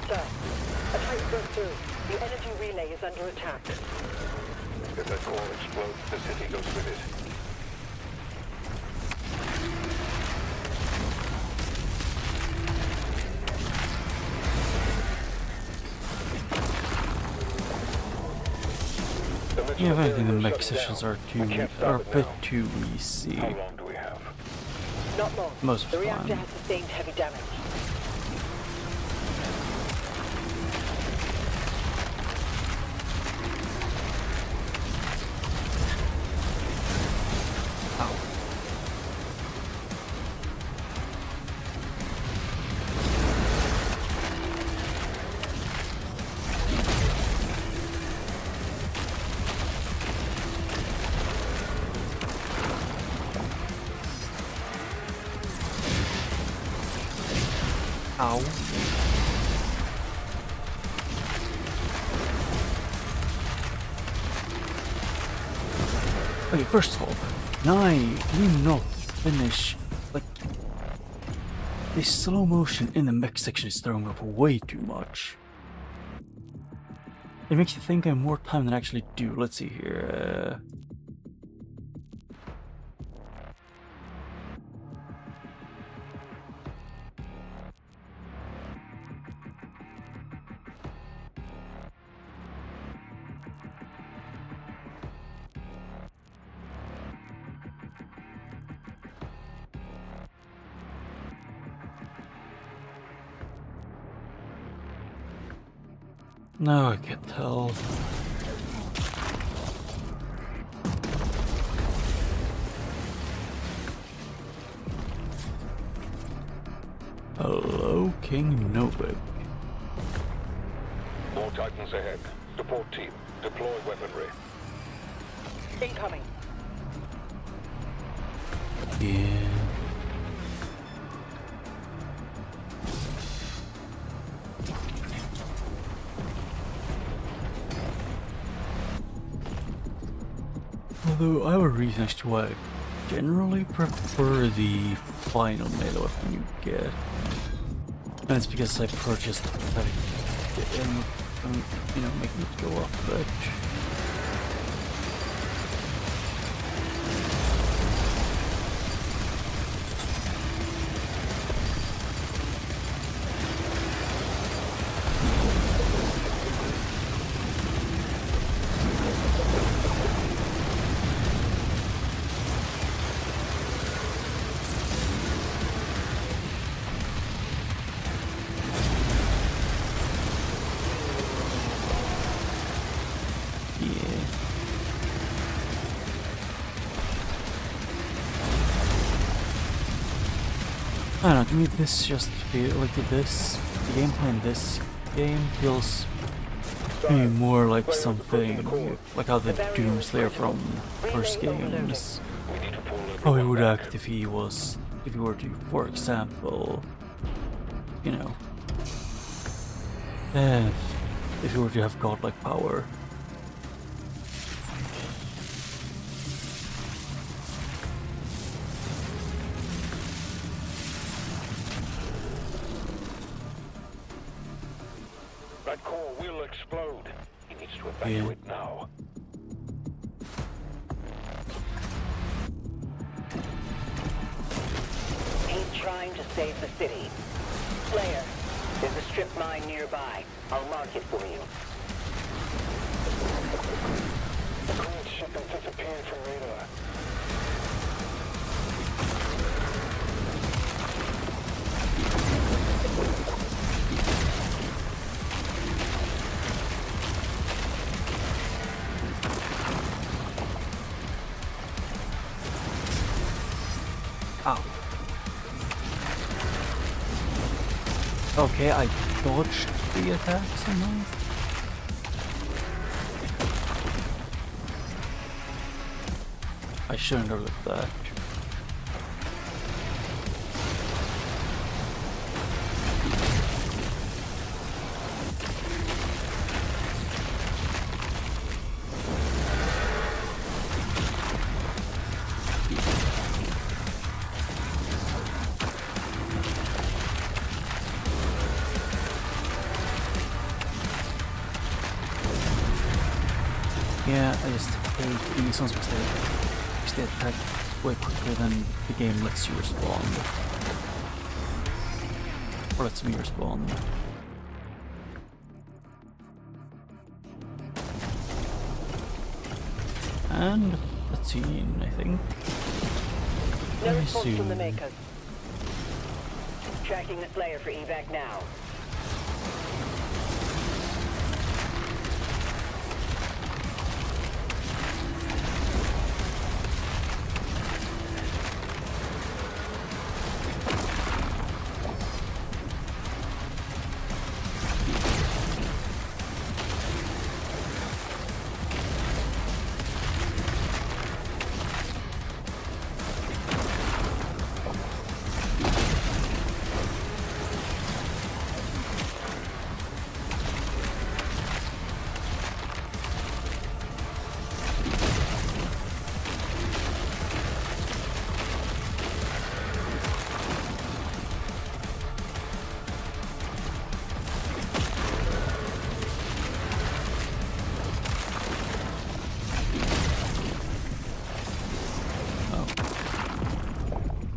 Sir, a Titan broke through. The energy relay is under attack. If that core explodes, the city goes with it. Yeah, if anything, the mech sessions are a bit too easy. How long do we have? Not long. Most of the the reactor time. has sustained heavy damage. Ow. Okay, first of all, can you not finish, like, the slow motion in the mech section is throwing up way too much. It makes you think I have more time than I actually do. Let's see here. No, I can't tell. Hello, King Novik. More Titans ahead. Support team, deploy weaponry. Incoming. Yeah. Although I have a reason as to why I generally prefer the final melee weapon you get. And it's because I purchased that and you know, making it go up the edge. I don't know, to me this just feels like the gameplay in this game feels maybe more like something like how the Doomslayer from first games probably would act if he were to, for example, you know, if he were to have godlike power. That core will explode. He needs to evacuate now. He's trying to save the city. Slayer, there's a strip mine nearby. I'll mark it for you. The cold ship has disappeared from radar. Ow. Okay, I dodged the attack somehow. I shouldn't have looked at that. Yeah, I just hate being someone's mistake. They attack way quicker than the game lets you respond. Or lets me respond. And a scene, I think. No Very response from the soon. makers. Tracking the Slayer for evac now.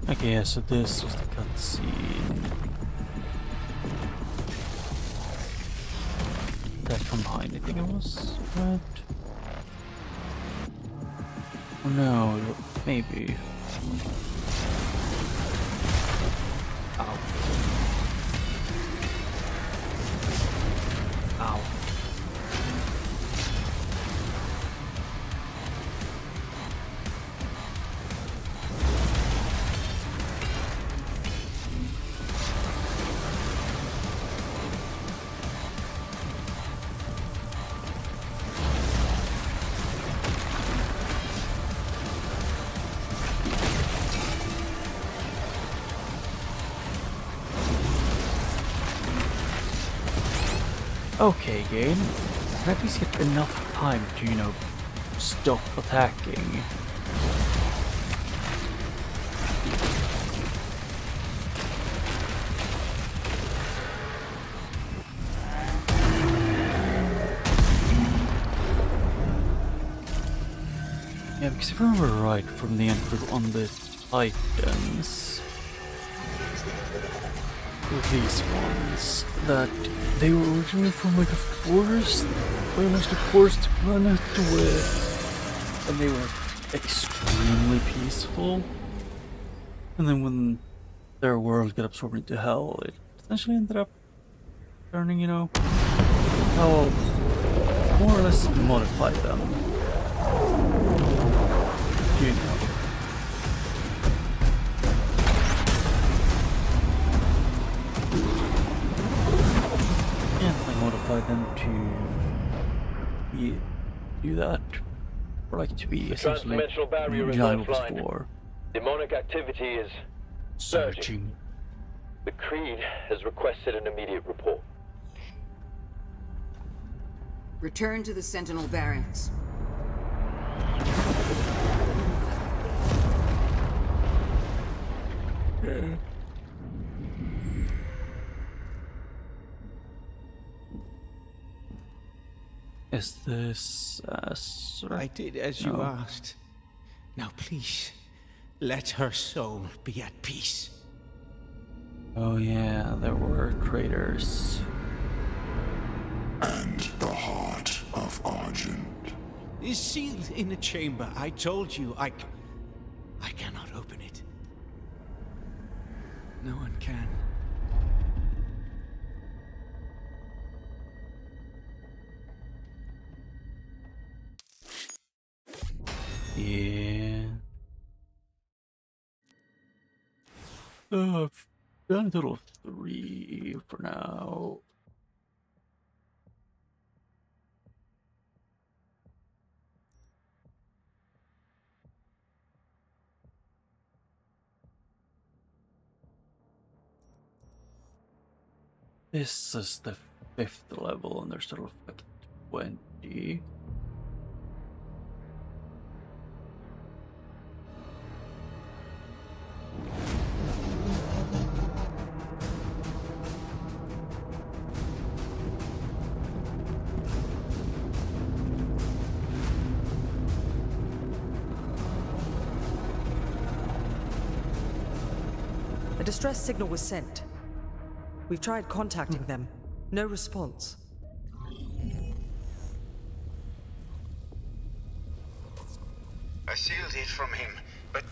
Okay, yeah, so this was the cutscene. That from behind, I think it was, right? Oh no, maybe. Ow. Ow. Okay, game. Can I please get enough time to, you know, stop attacking? Yeah, because if I remember right from the entry on the Titans, with these ones, that they were originally from like a forest, almost a forest planet with, and they were extremely peaceful. And then when their world got absorbed into hell, it essentially ended up turning, you know, how more or less modify them. You know. Modify them to do that, or like to be essentially Transdimensional barrier is giant offline. for Demonic activity is surging. The Creed has requested an immediate report. Return to the Sentinel barracks. Is this I did as you asked. Now please, let her soul be at peace. Oh yeah, there were traitors. And the heart of Argent Is sealed in a chamber. I told you I cannot open it. No one can. Yeah. I've done a total of 3 for now. This is the 5th level, and there's sort of like 20. A distress signal was sent. We've tried contacting them. No response. I sealed it from him, but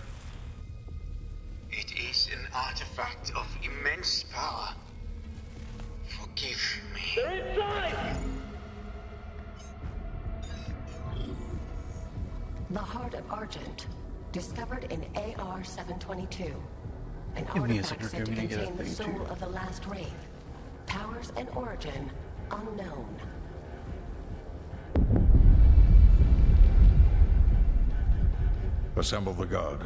it is an artifact of immense power. Forgive me. They're inside! The Heart of Argent, discovered in AR-722. An Give me a artifact second said to here, we need to get contain a the thing soul too. of the last wraith. Powers and origin unknown. Assemble the guard.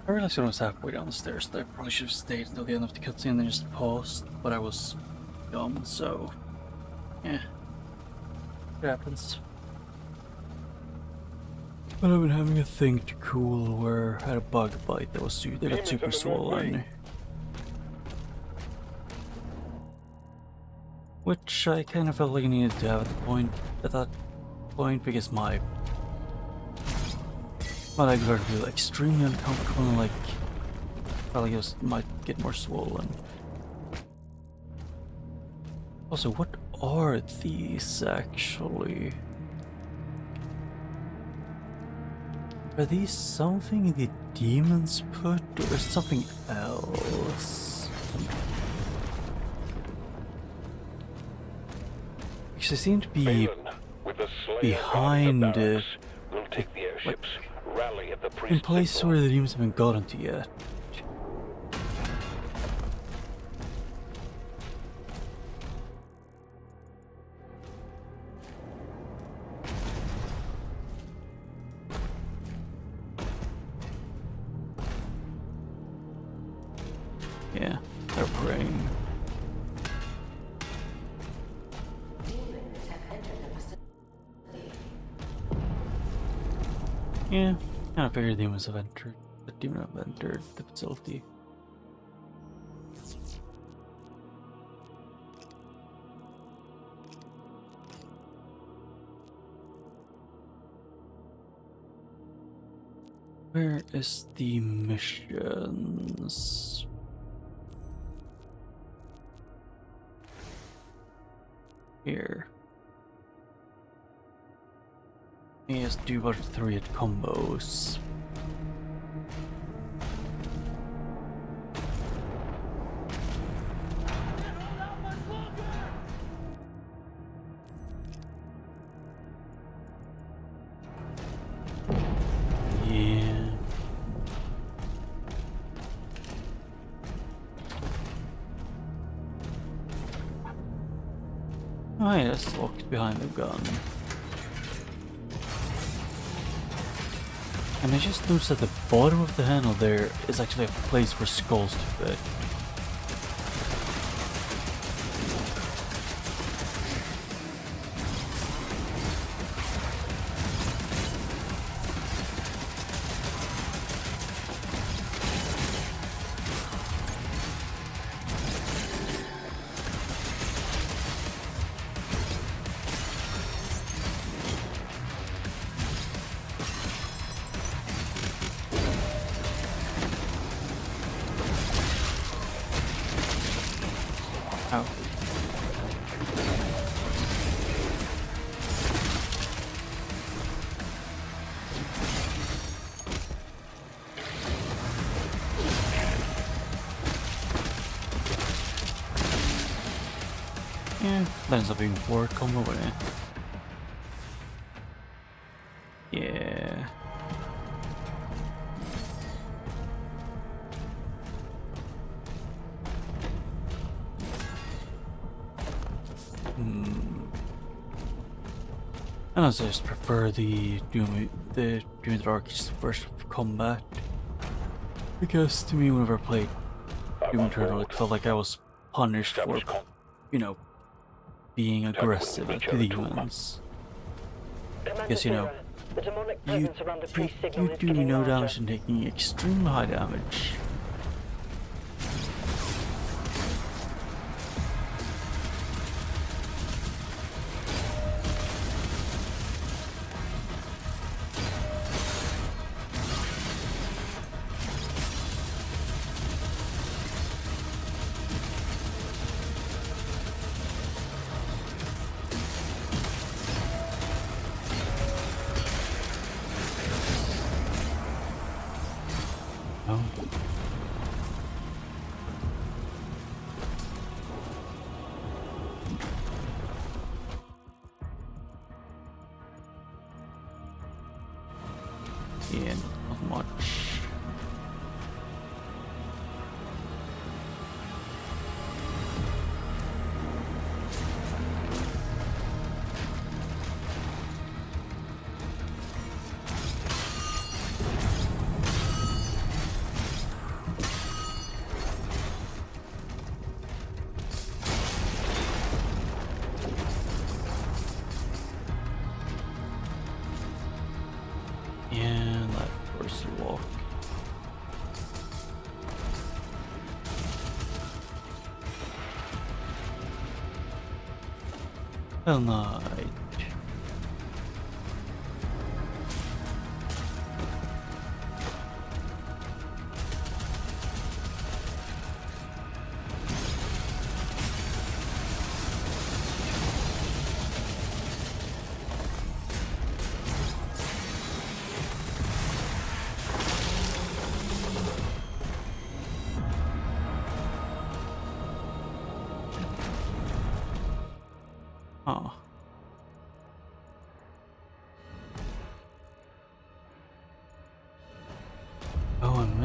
I realized when I was halfway down the stairs that I probably should have stayed until the end of the cutscene and then just paused, but I was dumb, so yeah, it happens. But I've been having a thing to cool where I had a bug bite that was that got super swollen, which I kind of felt like I needed to have at that point because my legs are feel extremely uncomfortable and like probably just might get more swollen. Also, what are these actually? Are these something the demons put, or something else? Because they seem to be Balin, with the Slayer behind guarding the barracks, we'll take the airships, rally at the in priest's places signal. where the demons haven't gotten to yet. Yeah, they're praying. Yeah, kind of figured demons have entered. The demon have entered the facility. Where is the missions? Here. Yes, do about 3 at combos. Yeah. Oh yeah, it's locked behind the gun. And I just noticed at the bottom of the handle there is actually a place for skulls to fit. Ow. Yeah, that ends up being 4 combo, wouldn't it? Yeah. And I just prefer the Doom Dark's first combat, because to me, whenever I played Doom Eternal, it felt like I was punished for, you know, being aggressive to the demons. Because, you know, you do no damage and taking extremely high damage. Oh. Yeah, not much. Yeah, that first walk. Hell night.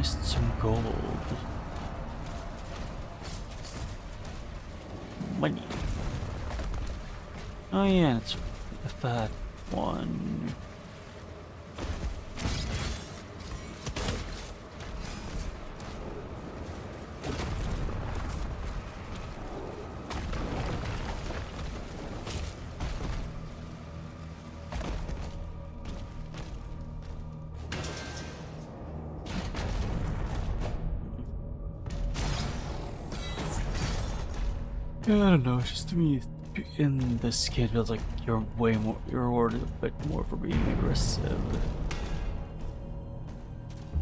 missed some gold. Money. Oh yeah, it's the fat one. Yeah, I don't know, it's just to me in this game it feels like you're rewarded a bit more for being aggressive.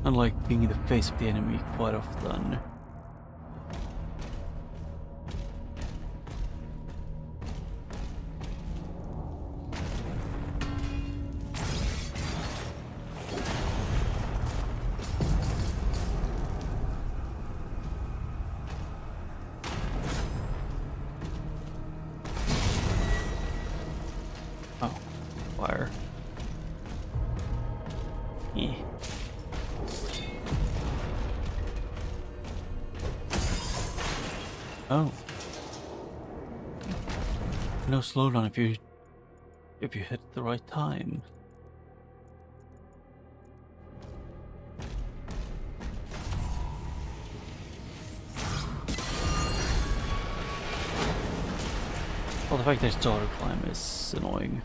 Unlike being the face of the enemy quite often. Oh, fire. Yeah. Oh. No slowdown if you hit the right time. Well, the fact that it's auto climb is annoying.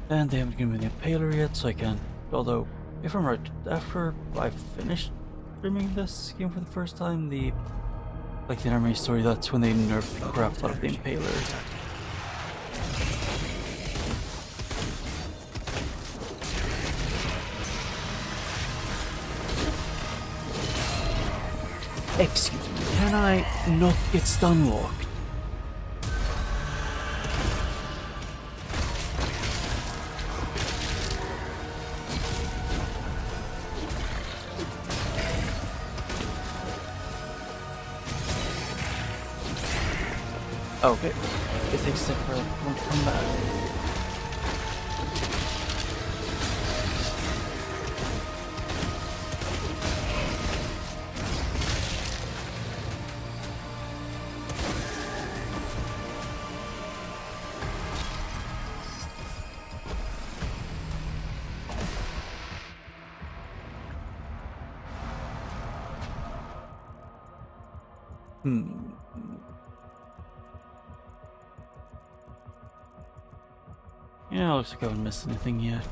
And they haven't given me the impaler yet, so I can't. Although, if I'm right, after I finished streaming this game for the first time, the anime story, that's when they nerfed the crap out of the impaler. Excuse me, can I not get stun locked? Okay, it takes a second for everyone to come back. Yeah, looks like I haven't missed anything yet.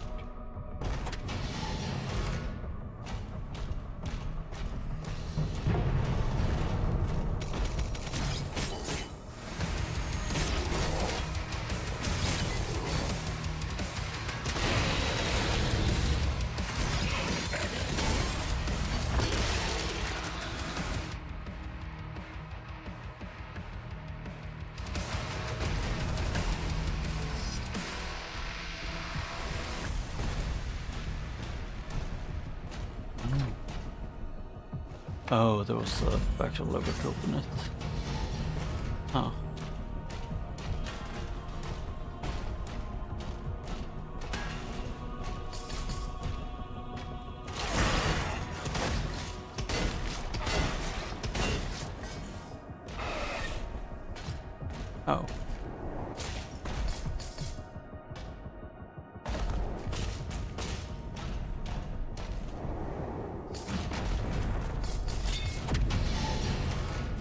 Oh, there was a actual lever to open it. Huh. Oh.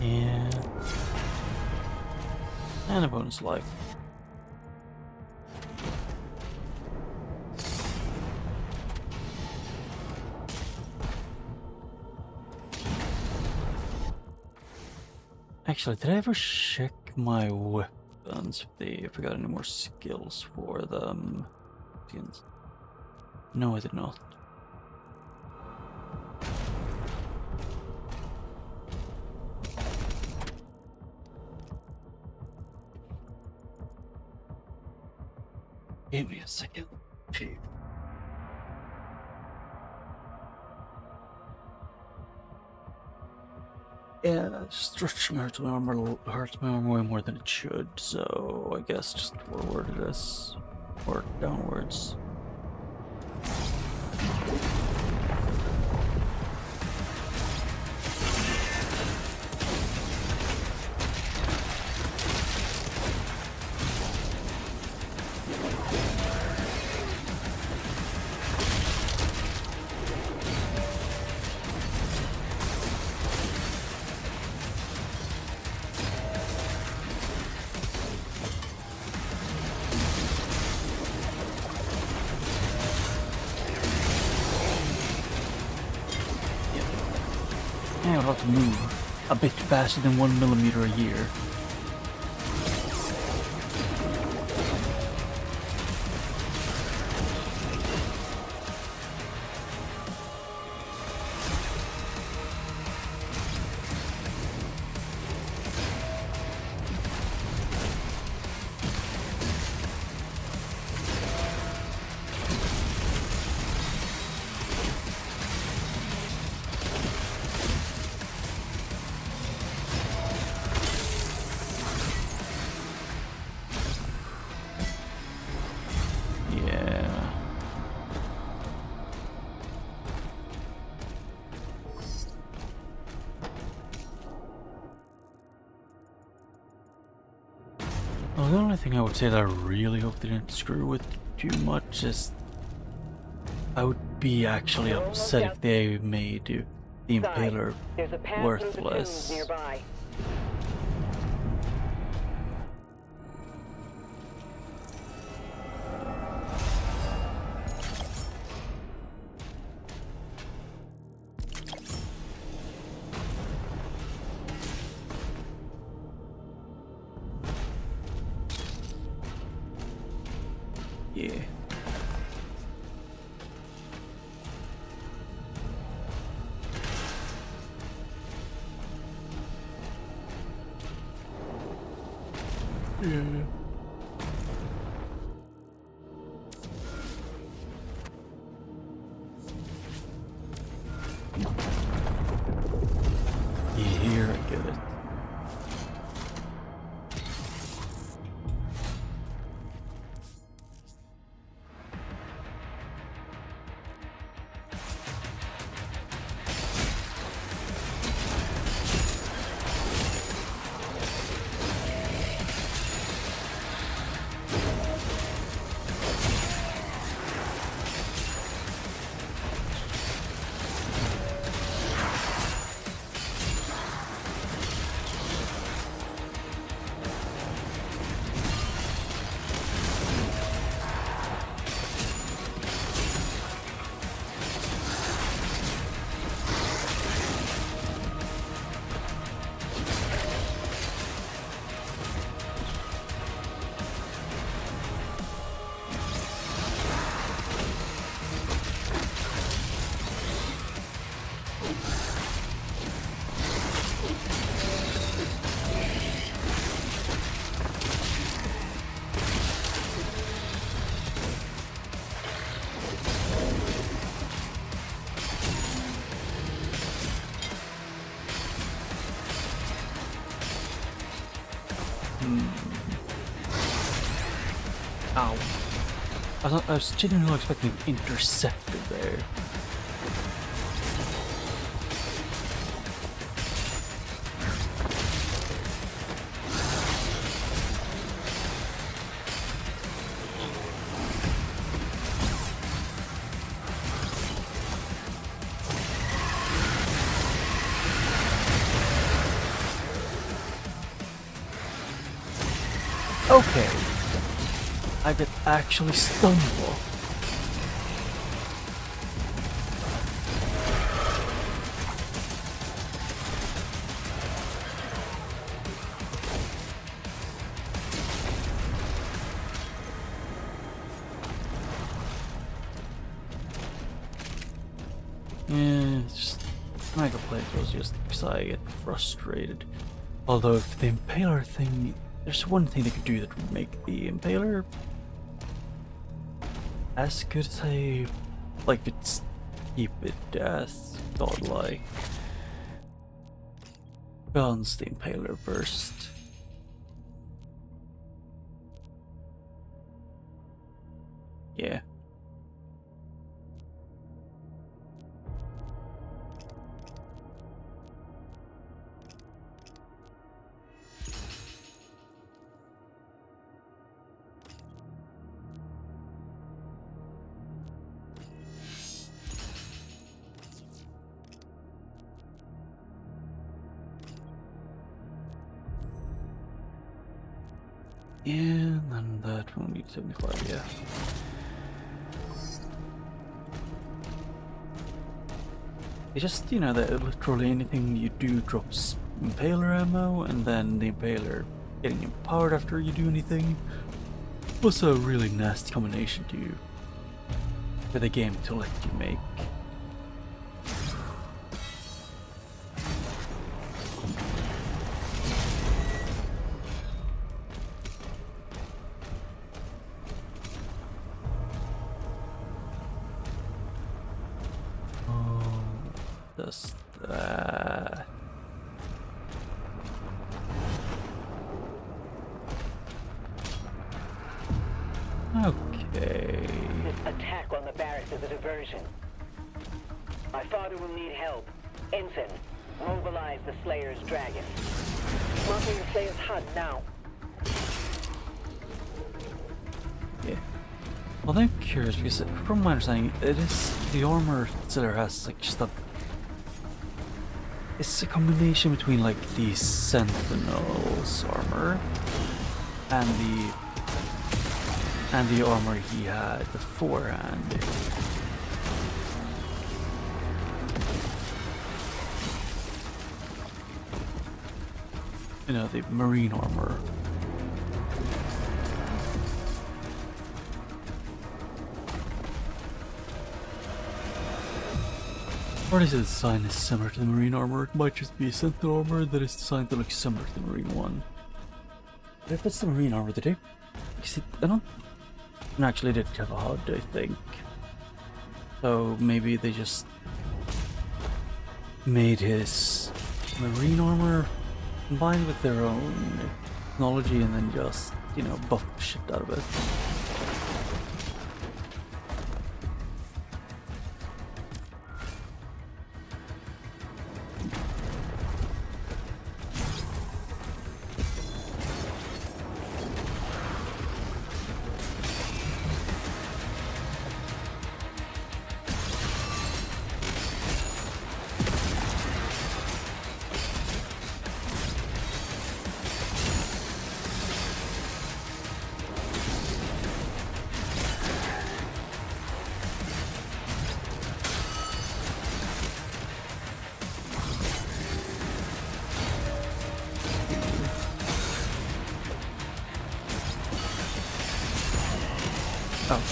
Yeah. And a bonus life. Actually, did I ever check my weapons if I got any more skills for them? No, I did not. Give me a second. Yeah, stretching hurts my armor way more than it should, so I guess just forward this or downwards. I would have to move a bit faster than 1 millimeter a year. Well, the only thing I would say that I really hope they didn't screw with too much is I would be actually upset if they made the Impaler worthless. Nearby. Yeah. Yeah. Here I get it. Ow. I was genuinely expecting intercepted there. Okay. I could actually stumble. Yeah, it's just Mega playthroughs just because I get frustrated. Although if the Impaler thing, there's one thing they could do that would make the Impaler as good as I like. It's keep it as godlike. Balance the Impaler first. Yeah. And then that will need 75, yeah. It's just, you know, that literally anything you do drops Impaler ammo, and then the Impaler getting empowered after you do anything was a really nasty combination for the game to let you make. Just that. Okay. This attack on the barracks is a diversion. My father will need help. Ensign, mobilize the Slayer's dragon. Marking the Slayer's HUD now. Yeah. Well, I'm curious because from my understanding, it is the armor Slayer has like just a. It's a combination between like the Sentinel's armor and the armor he had beforehand. You know, the marine armor. Or is it designed is similar to the marine armor? It might just be a Sentinel armor that is designed to look similar to the marine one. But if it's the marine armor, they do. I don't actually did have a HUD, I think. So maybe they just made his marine armor combined with their own technology and then just, you know, buff the shit out of it. Oh.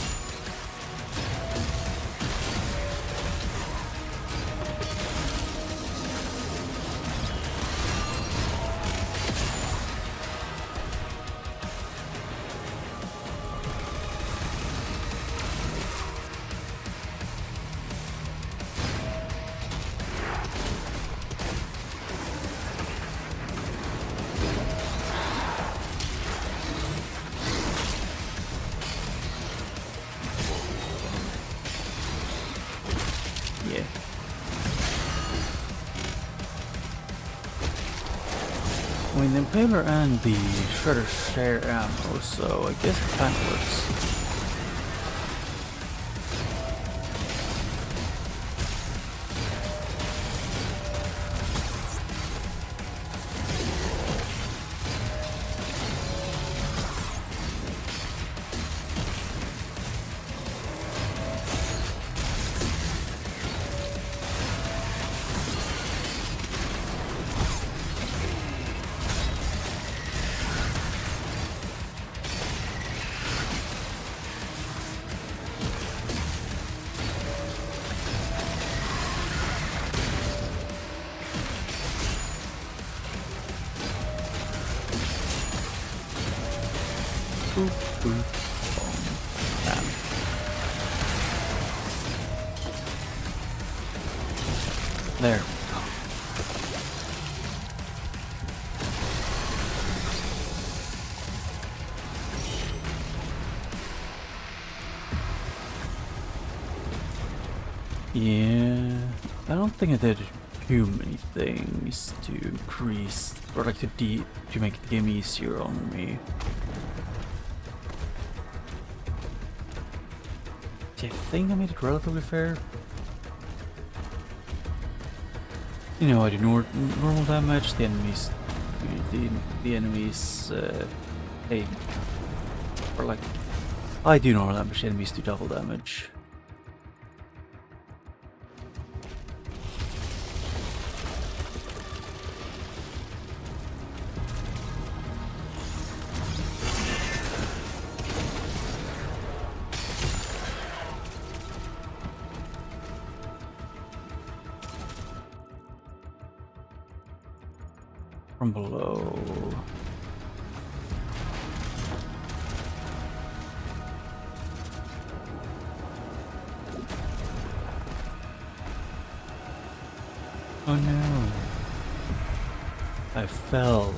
I mean, the Impaler and the Shredder share ammo, so I guess it kind of works. Boop, boop, boom, bam. There. Yeah, I don't think I did too many things to increase or like to make the game easier on me. I think I made it relatively fair. You know, I do normal damage. The enemies Hey, or like, I do normal damage, enemies do double damage. From below. Oh no. I fell.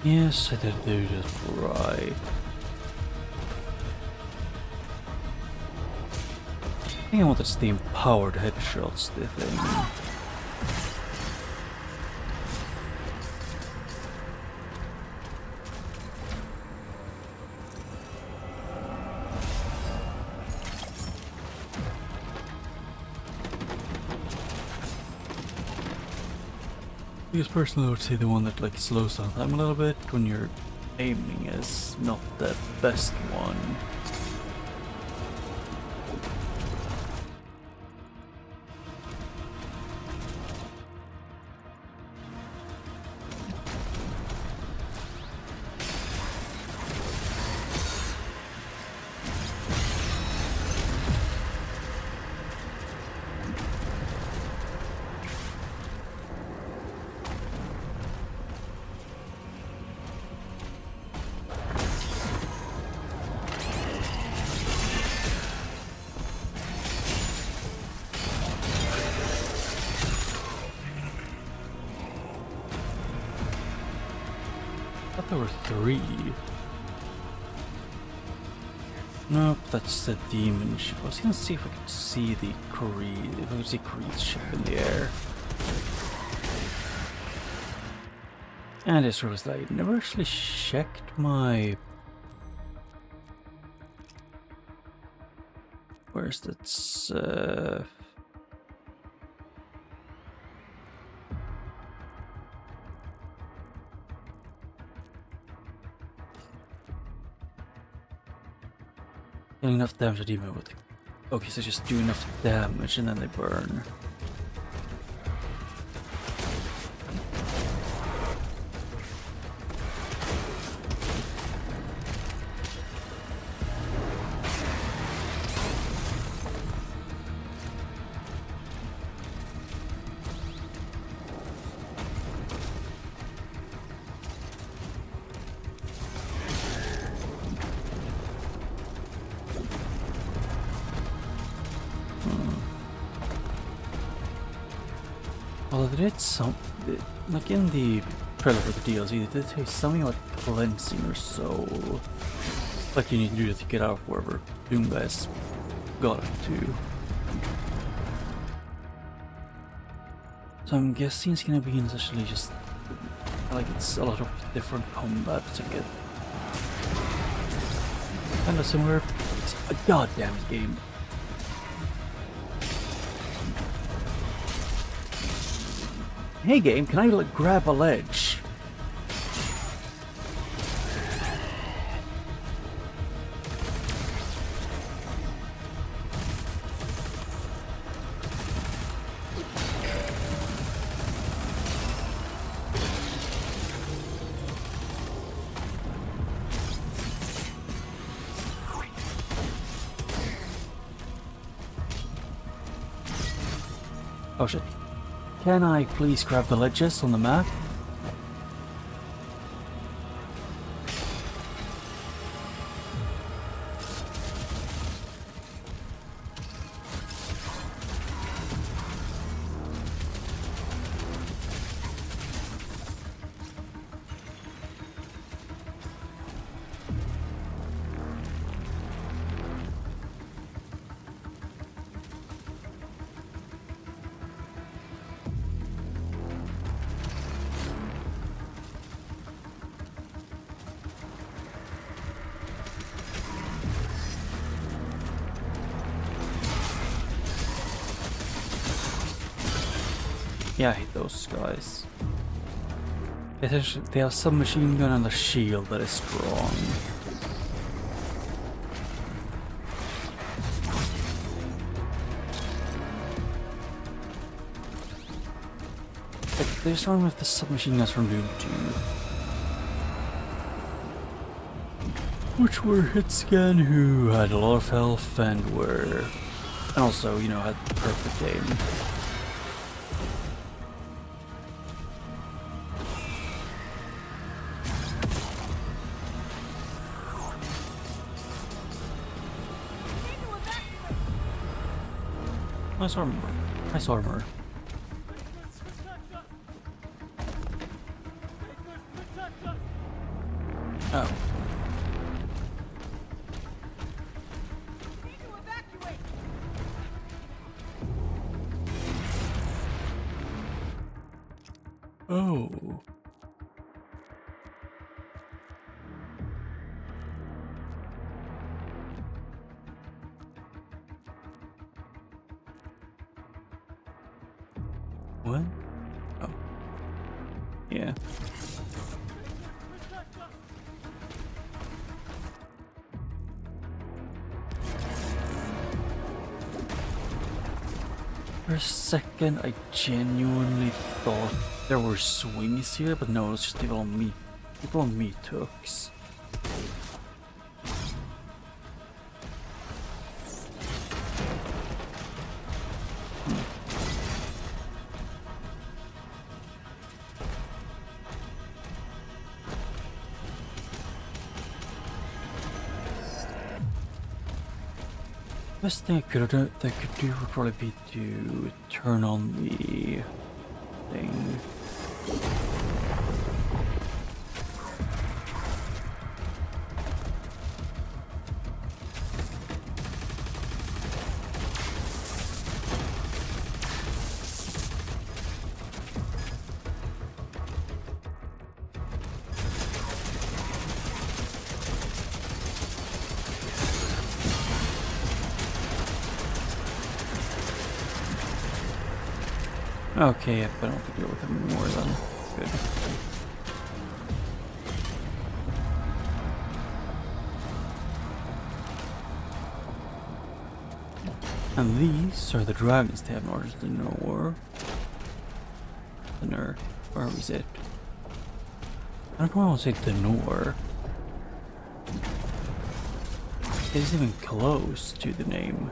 Yes, I did do this right. I think I want the steam powered headshots, the thing. Because personally I would say the one that like slows down time a little bit when you're aiming is not the best one. I thought there were 3. Nope, that's the demon ship. I was gonna see if I could see the Creed, if I could see Creed's ship in the air. And I just realized I never actually checked my... Where's that? Doing enough damage to demon with. Okay, so just do enough damage and then they burn. Well, they did something, like in the trailer for the DLC, they did say something like cleansing your soul. Like you need to do to get out of wherever Doomguys got it to. So I'm guessing it's gonna be essentially just, like it's a lot of different combat to get. Kinda similar, it's a goddamn game. Hey game, can I like grab a ledge? Oh shit. Can I please grab the ledges on the map? Yeah, I hate those guys. They have some machine gun and a shield that is strong. Like, they're strong with the submachine guns from Doom 2. Which were Hitscan, who had a lot of health and were... and also, you know, had perfect aim. Nice armor. Nice armor. Oh. Oh. What? Oh. Yeah. For a second, I genuinely thought there were swings here, but no, it's just people on meat hooks. Best thing they could do would probably be to turn on the thing. Okay, yep, I don't have to deal with him anymore then. Good. And these are the dragons they have in order to know the Nur. Or is it? I don't know why I say the Nur. It isn't even close to the name.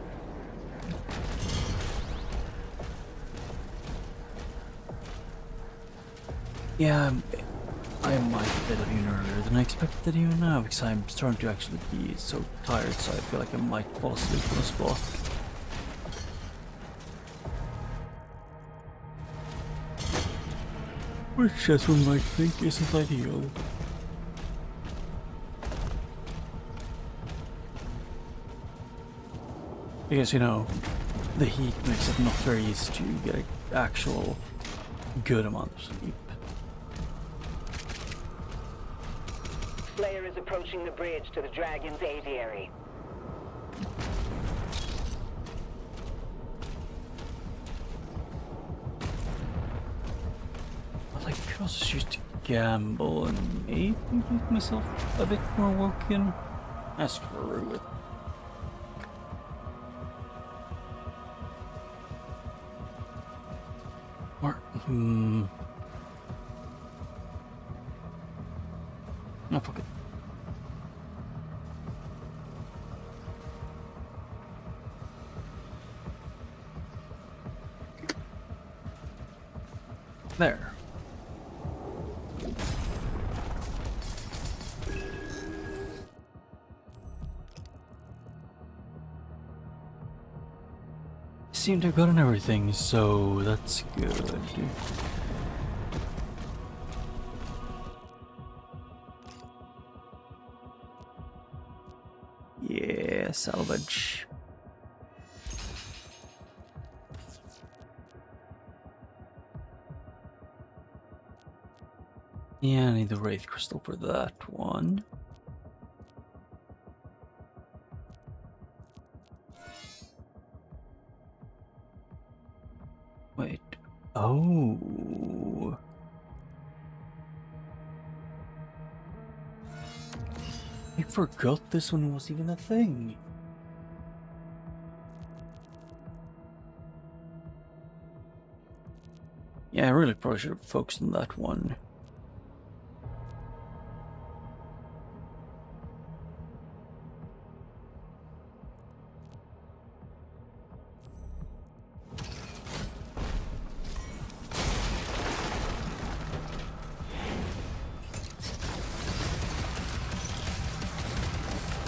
Yeah, I might have been even earlier than I expected even now, because I'm starting to actually be so tired, so I feel like I might fall asleep on the spot. Which, as one might think, isn't ideal. Because, you know, the heat makes it not very easy to get an actual good amount of sleep. Slayer is approaching the bridge to the Dragon's aviary. I could also choose to gamble and maybe make myself a bit more woken. Screw it. Or, no, fuck it. There. Seem to have gotten everything, so that's good. Yeah, salvage. Yeah, I need the Wraith Crystal for that one. Wait. Oh. I forgot this one was even a thing. Yeah, I really probably should have focused on that one.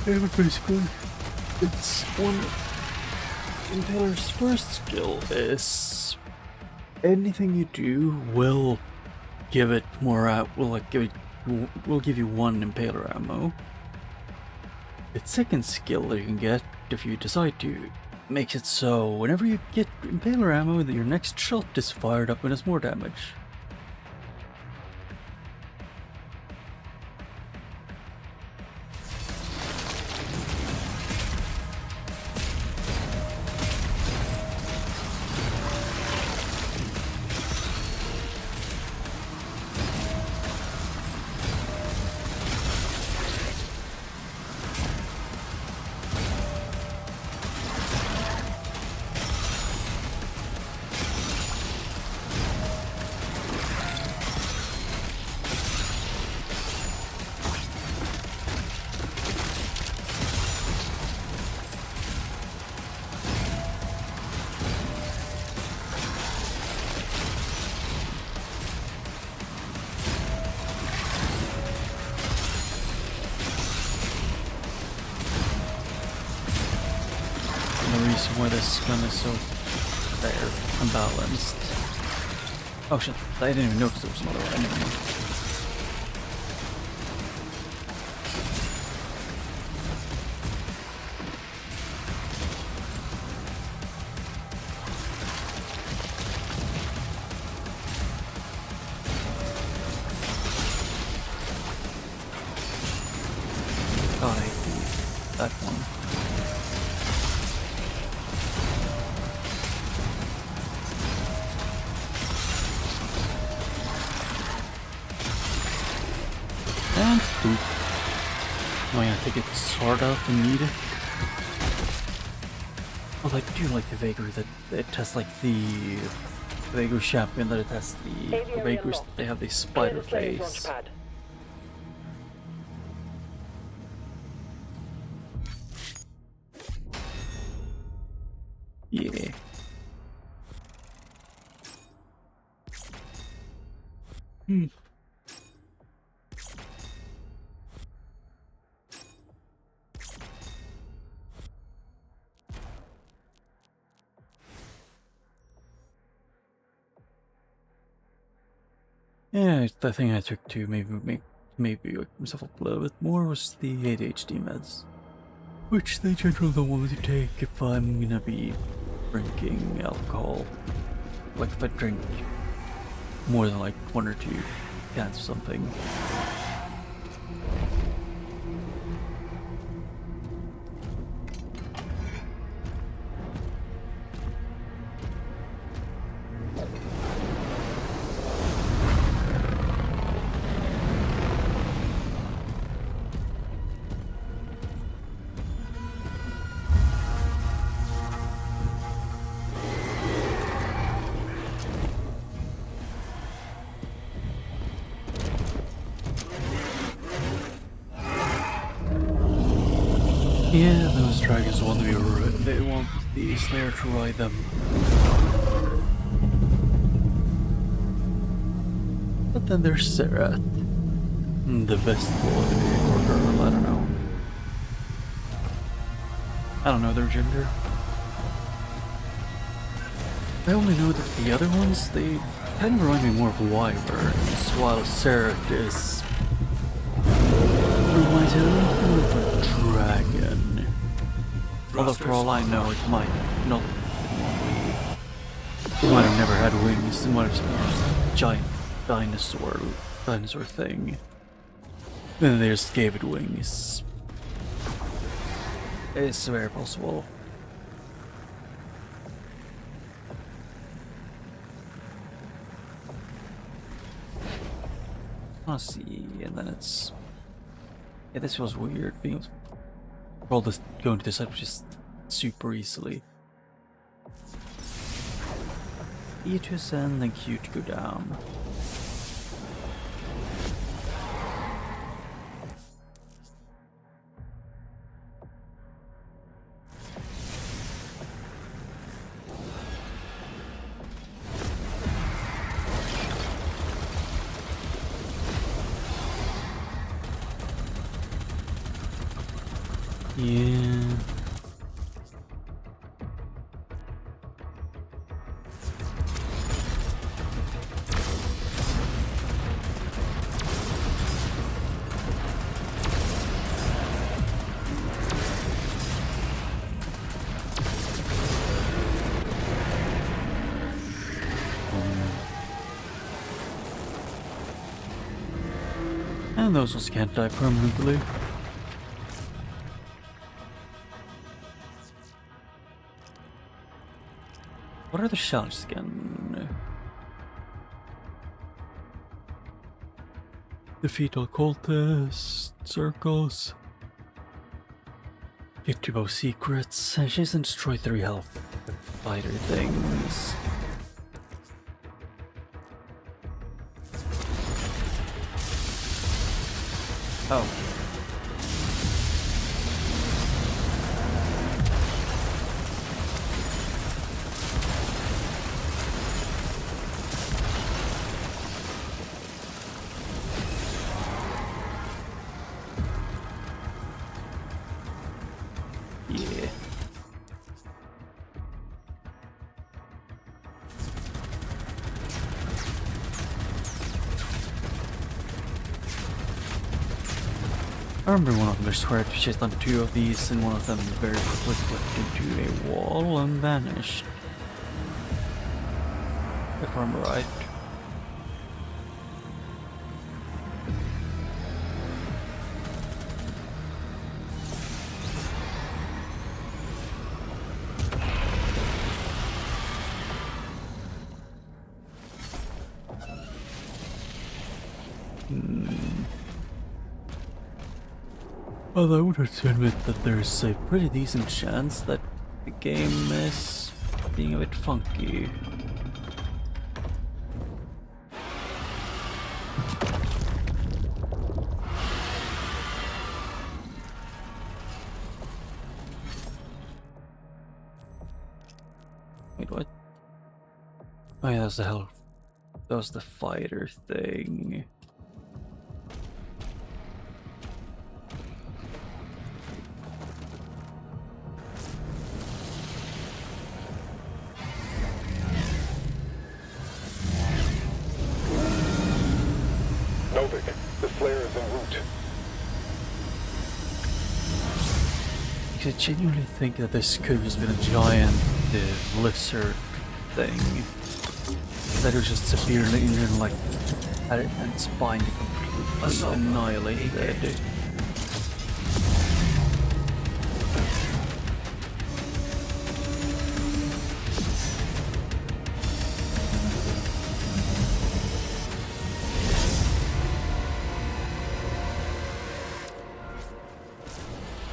Yeah, but basically, it's one Impaler's first skill is anything you do will give it more will give you one Impaler ammo. Its second skill that you can get if you decide to makes it so whenever you get Impaler ammo that your next shot is fired up and does more damage. Why this gun is so fair and balanced. Oh shit, I didn't even notice there was another enemy. God, I hate that one. Oh yeah, I think it's hard out and need it. Oh, I do like the Vagary that it has like the Vagary champion that it has the Vagaries. They have the spider face. Yeah. Yeah, the thing I took to maybe wake myself up a little bit more was the ADHD meds, which they generally don't want me to take if I'm gonna be drinking alcohol. Like if I drink more than like 1 or 2 cans or something. Yeah, those dragons want to be they want the Slayer to ride them. But then there's Serath. The best boy or girl, I don't know. I don't know their gender. I only know that the other ones, they kind of remind me more of wyverns, while Serath is... reminds me more of a dragon. Although for all I know, it might not be. It might have never had wings, it might have been a giant dinosaur thing. Then they just gave it wings. It's very possible. Let's see, and then it's... yeah, this feels weird, being all this going to this side just super easily. E to ascend, then Q to go down. Yeah. And those ones can't die permanently. What are the challenges again? Defeat all cultists, circles. Get to both secrets. Chase and destroy 3 health fighter things. Oh. Yeah. I remember one of them, I swear, I chased on 2 of these, and one of them very quickly flipped into a wall and vanished. If I'm right. Although I would have to admit that there's a pretty decent chance that the game is being a bit funky. Wait, what? Oh yeah, that's the hell. That was the fighter thing. I genuinely think that this could have just been a giant lizard thing that was just severely injured and like had its spine completely annihilated.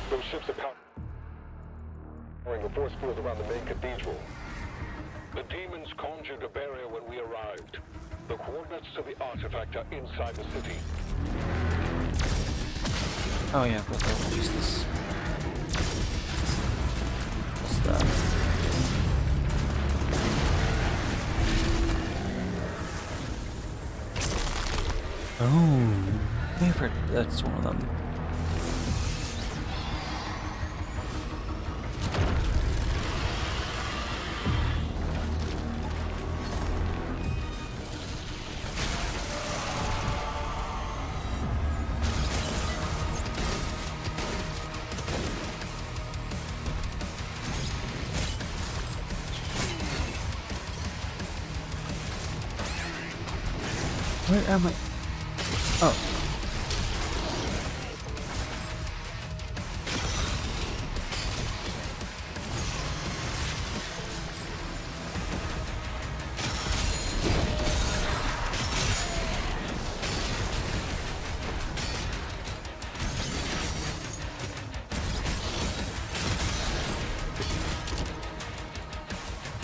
Those ships are powering a force field around the main cathedral. The demons conjured a barrier when we arrived. The coordinates to the artifact are inside the city. Oh yeah, but I'll use this. What's that? Oh, favorite. That's one of them. Where am I? Oh.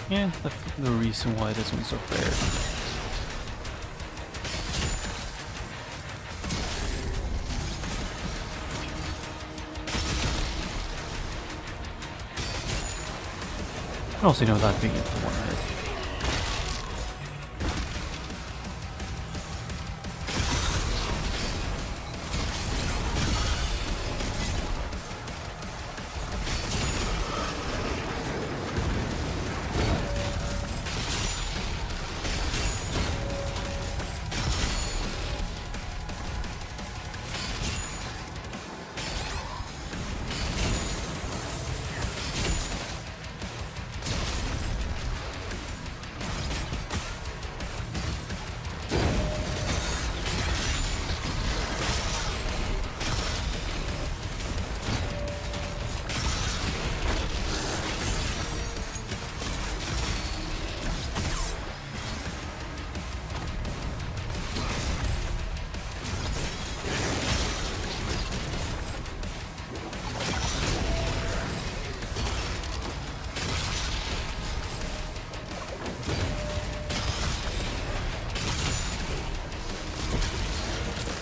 Yeah, that's the reason why this one's so fair. I also know that being it for one hit.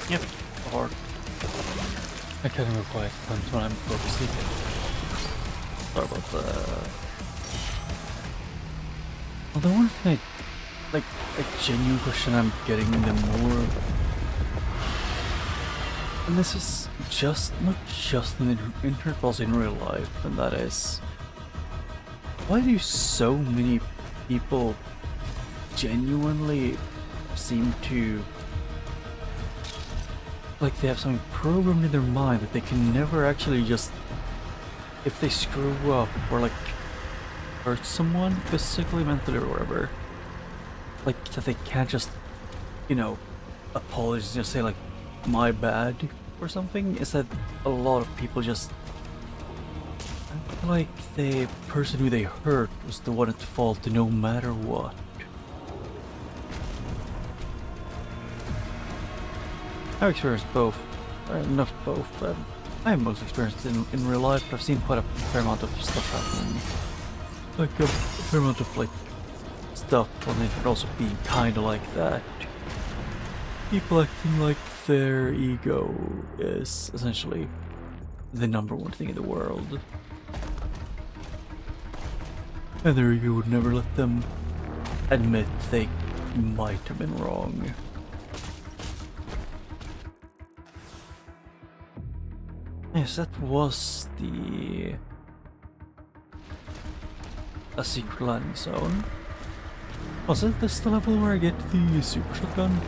Yep, or I can't remember quite when I'm focusing. Sorry about that. Well, the one thing like a genuine question I'm getting the more, and this is just not just in the internet, but also in real life, and that is, why do so many people genuinely seem to like they have something programmed in their mind that they can never actually just, if they screw up or like hurt someone physically, mentally, or whatever, like that they can't just, you know, apologize and just say like, my bad or something. Is that a lot of people just like the person who they hurt was the one at fault no matter what. I've experienced both, not both, but I have most experienced in real life, but I've seen quite a fair amount of stuff happen. Like a fair amount of like stuff on the internet also being kinda like that. People acting like their ego is essentially the #1 thing in the world. And their ego would never let them admit they might have been wrong. Yes, that was a secret landing zone. Was it this the level where I get the super shotgun?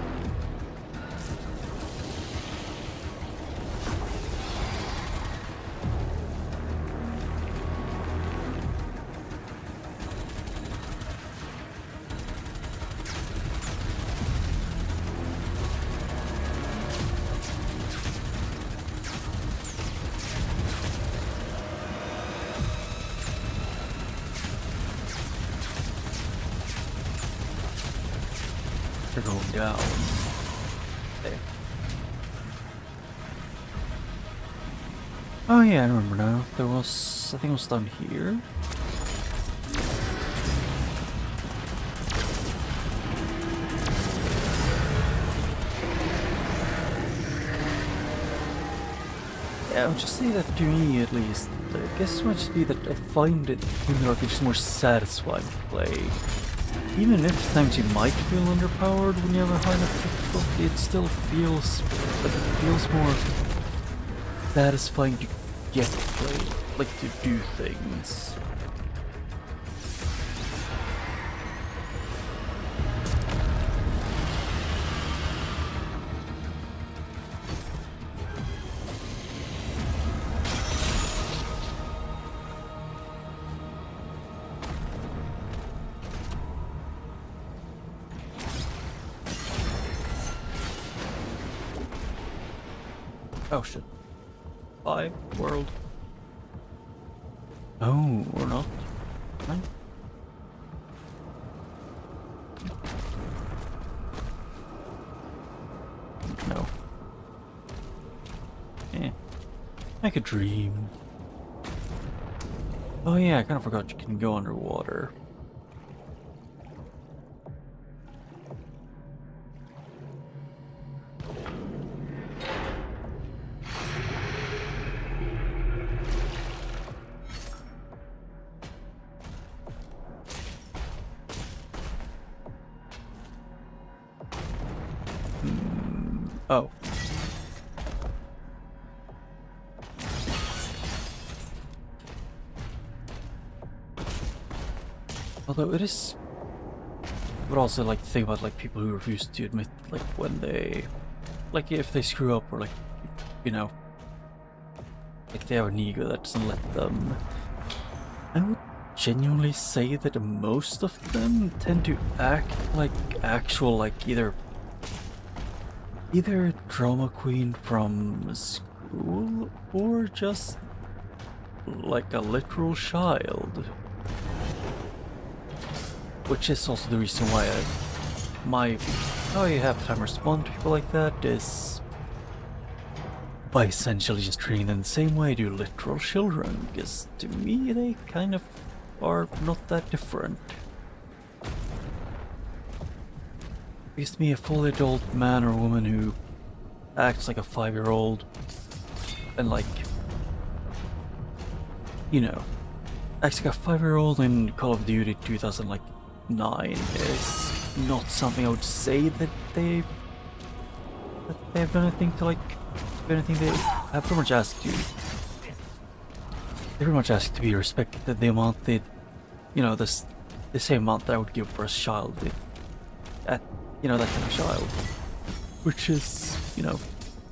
They're going down. There. Oh yeah, I remember now. There was, I think it was down here. Yeah, I would just say that to me at least. I guess it might just be that I find it in the rocket just more satisfying to play. even if times you might feel underpowered when you have a high enough difficulty, it still feels more satisfying to get to play, like to do things. Oh shit. Bye, world. Oh, or not. Right? No. Eh. Like a dream. Oh yeah, I kind of forgot you can go underwater. Oh. Although it is, but also like think about like people who refuse to admit like when they, like if they screw up or like, you know, like they have an ego that doesn't let them. I would genuinely say that most of them tend to act like actual like either drama queen from school or just like a literal child. Which is also the reason why how you have time to respond to people like that is by essentially just treating them the same way I do literal children, because to me they kind of are not that different. Because to me a fully adult man or woman who acts like a 5-year-old and like, you know, acts like a 5-year-old in Call of Duty 2009 is not something I would say that they have done anything to like do anything. They have pretty much asked you. They pretty much ask to be respected the amount they, you know, the same amount that I would give for a child. At, you know, that kind of child, which is, you know,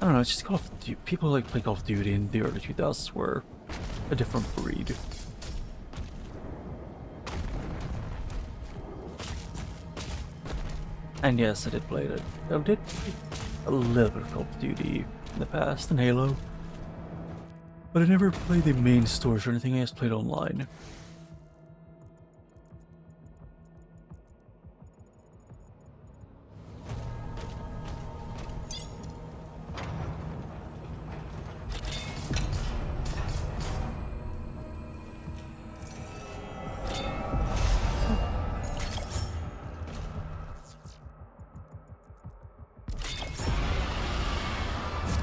I don't know. It's just Call of Duty. People who like play Call of Duty in the early 2000s were a different breed. And yes, I did play it. I did a little bit of Call of Duty in the past and Halo, but I never played the main stories or anything. I just played online.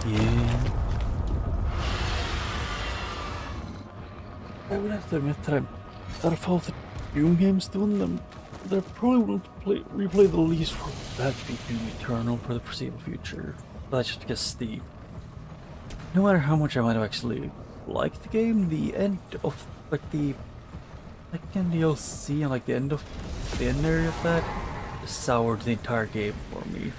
Yeah. I would have to admit that of all the Doom games doing them, that I probably won't replay the least for that to be Doom Eternal for the foreseeable future. But that's just because no matter how much I might have actually liked the game, the end of like the second DLC and like the end area of that soured the entire game for me.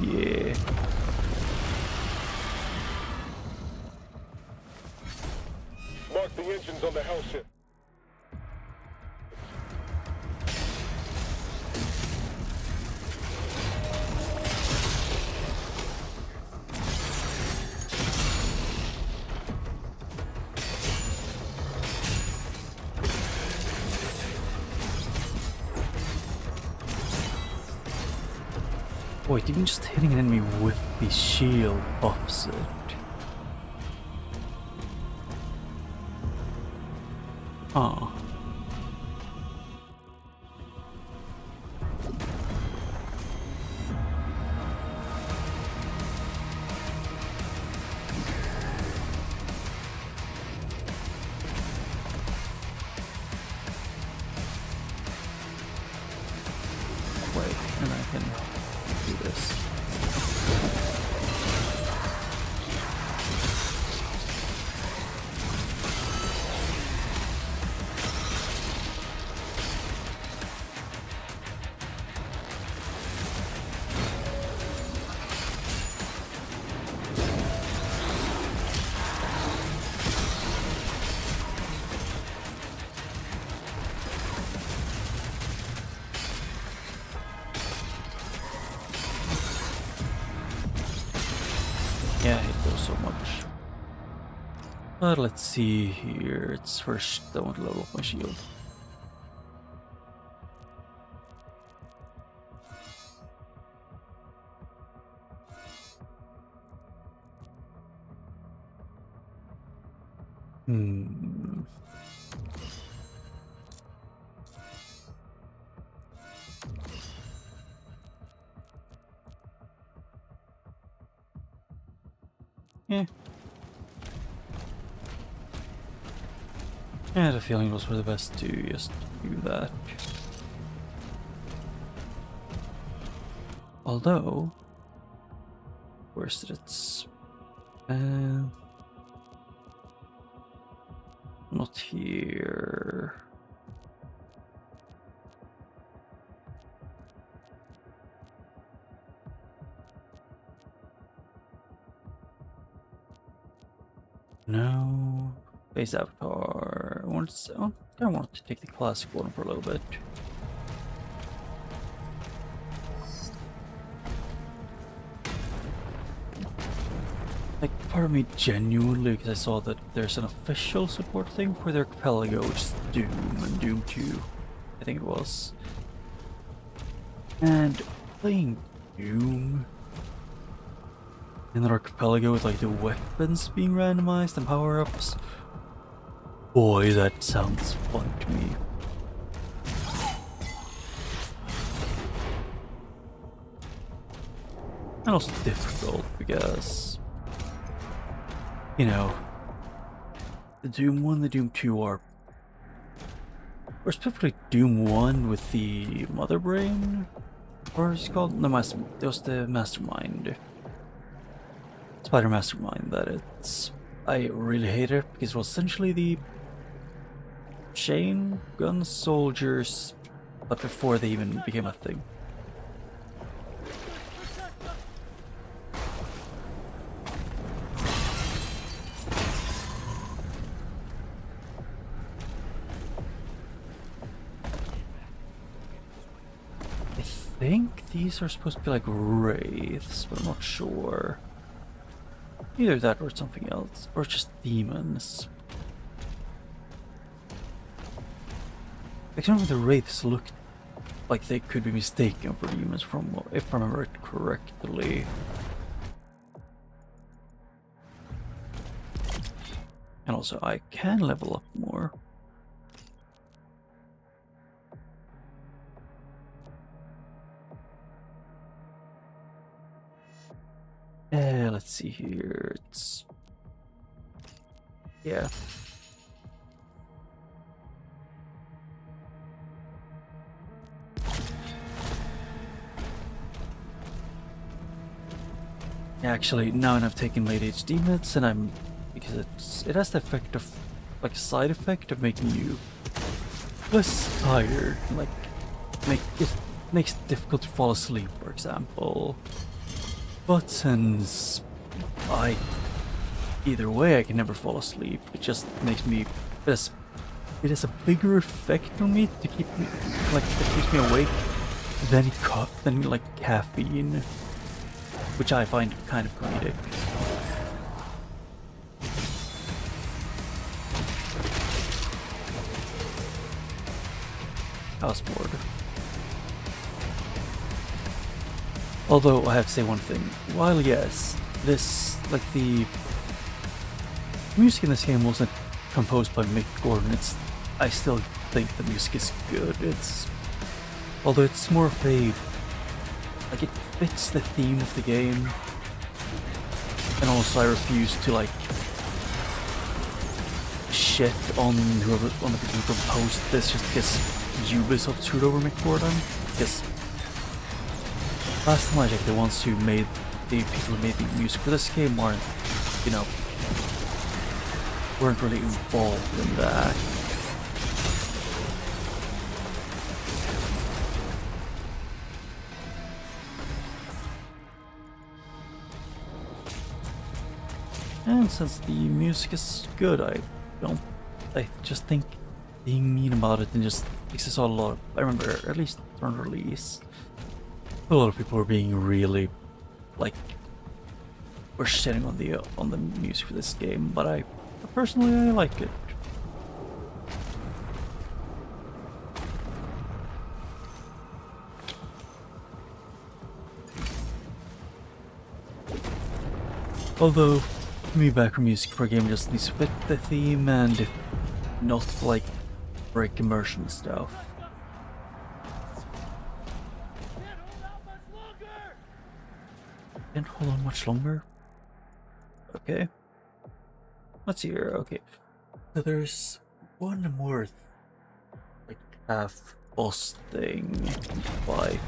Yeah. Mark the engines on the hell ship. Wait, even just hitting an enemy with the shield buffs it. Huh. Wait, and I can do this. Yeah, I hate those so much. But let's see here. It's first I want to level up my shield. Yeah. I had a feeling it was for the best to just do that. Although, where's it? Not here. No. Base avatar. I want to take the classic one for a little bit. Like, part of me genuinely, because I saw that there's an official support thing for their archipelago, which is Doom and Doom 2, I think it was. And playing Doom in an archipelago with like the weapons being randomized and power-ups. Boy, that sounds fun to me. And also difficult because, you know, the Doom 1 and the Doom 2 are, or specifically Doom 1 with the Mother Brain, or is it called? No, it was the Mastermind. Spider Mastermind, that it's. I really hate it because it was essentially the chain gun soldiers, but before they even became a thing. I think these are supposed to be like wraiths, but I'm not sure. Either that or something else, or just demons. Like, some of the wraiths looked like they could be mistaken for demons from, if I remember it correctly. And also, I can level up more. Let's see here. It's. Yeah. Actually, now I've taken late HD meds, and because it has the effect of, like, a side effect of making you less tired. Like, it makes it difficult to fall asleep, for example. But since either way I can never fall asleep, it just makes me, it has a bigger effect on me to keep me, like, it keeps me awake than like caffeine, which I find kind of comedic. Houseboard. Although I have to say one thing, while yes, this, like, the music in this game wasn't composed by Mick Gordon, I still think the music is good. Although it's more of a, like, it fits the theme of the game, and also I refuse to, like, shit on the people who composed this just because Ubisoft screwed over Mick Gordon. Because last time I checked, the ones who made the people who made the music for this game weren't really involved in that. And since the music is good, I just think being mean about it and just fixes a lot. I remember, at least on release, a lot of people were being really, like, were shitting on the music for this game, but personally I like it. Although, to me, background music for a game just needs to fit the theme and not, like, break immersion stuff. Can't hold on much longer. Okay. Let's see here. Okay. So there's one more, like, half boss thing to fight.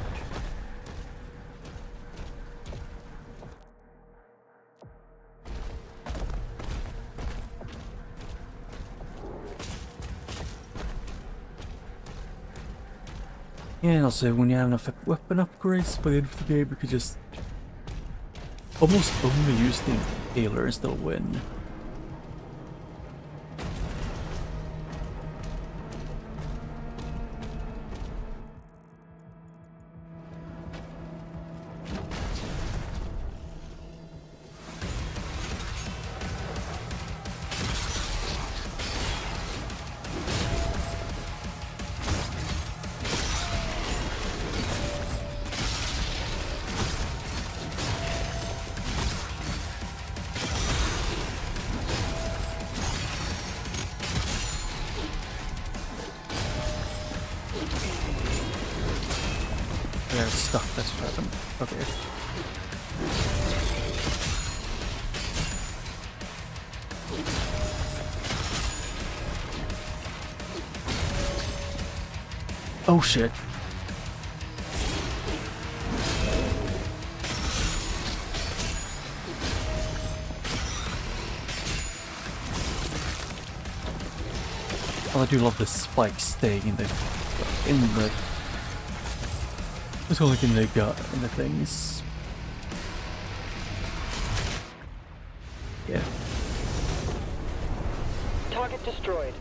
Yeah, and also when you have enough weapon upgrades by the end of the game, you could just almost only use the Impaler and still win. They're stuck, that's what happened. Okay. Oh shit. Well, I do love the spikes staying in the it's all like in the gut and the things. Yeah. Target destroyed.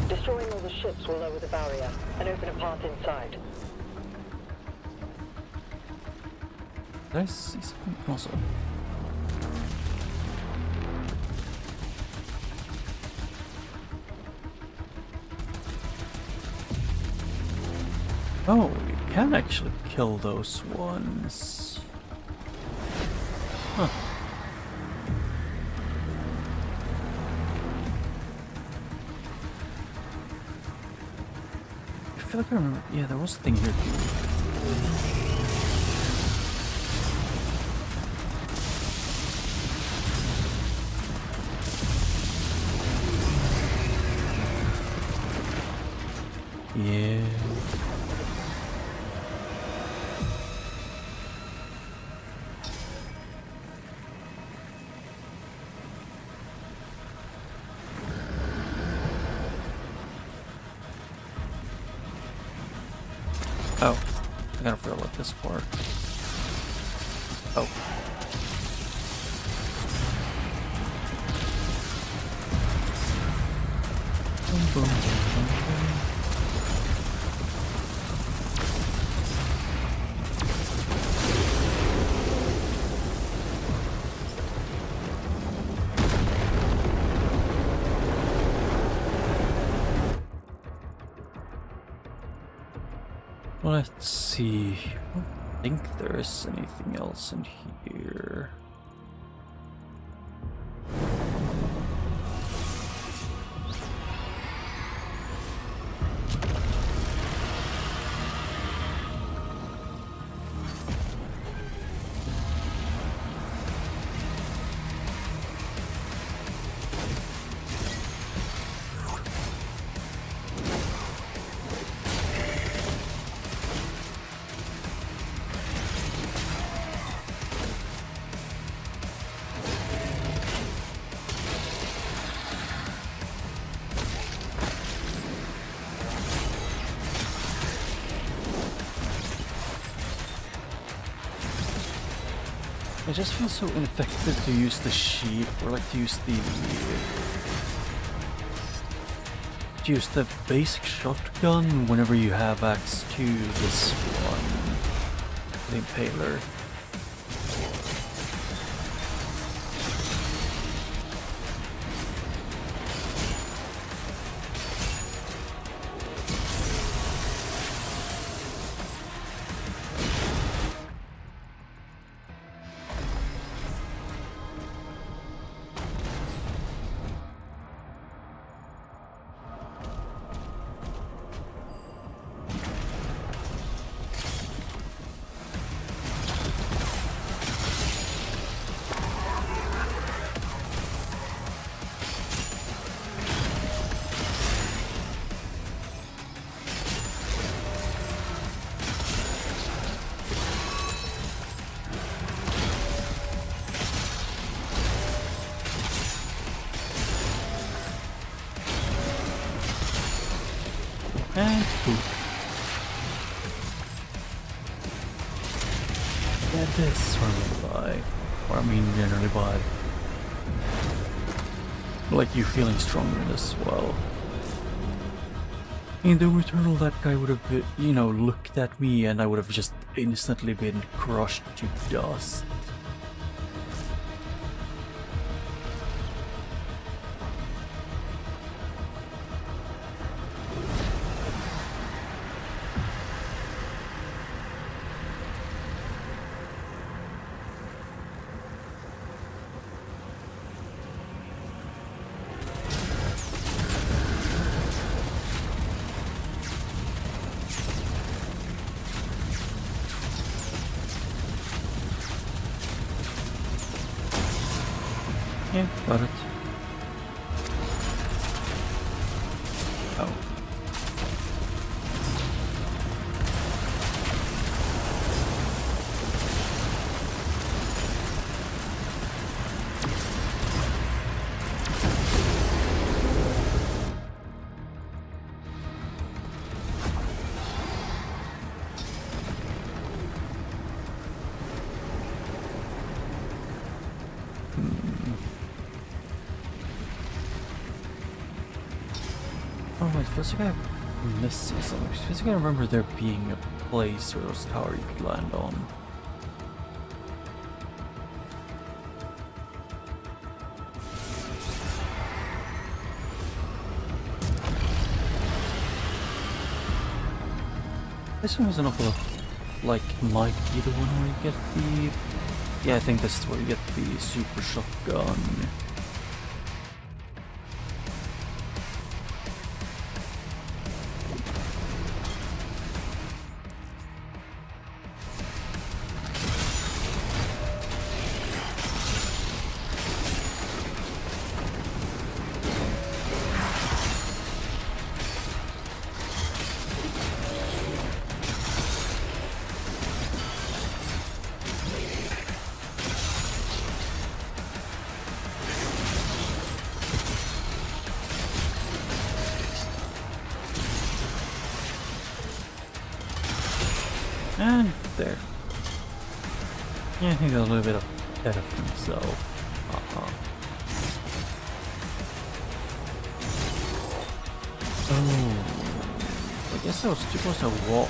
Destroying all the ships will lower the barrier and open a path inside. Did I see something also? Oh, you can actually kill those ones. Huh. I feel like I remember. Yeah, there was a thing here too. Yeah. Oh, I gotta forget about this part. Oh. Boom, boom, boom, boom. Let's see. I don't think there's anything else in here. I just feel so ineffective to use the sheep, or like to use the basic shotgun whenever you have access to this one, the Impaler. And poop. Yeah, this normally by. Or I mean generally by. Like you feeling stronger as well. In the Returnal, that guy would have, you know, looked at me and I would have just instantly been crushed to dust. Yeah, got it. Oh. Oh, it feels like I'm missing something. It feels like I remember there being a place where there was a tower you could land on. This one was an awful lot like might be the one where you get the... Yeah, I think this is where you get the super shotgun. And there. Yeah, he got a little bit of ahead of himself. Oh, I guess I was too close to a wall.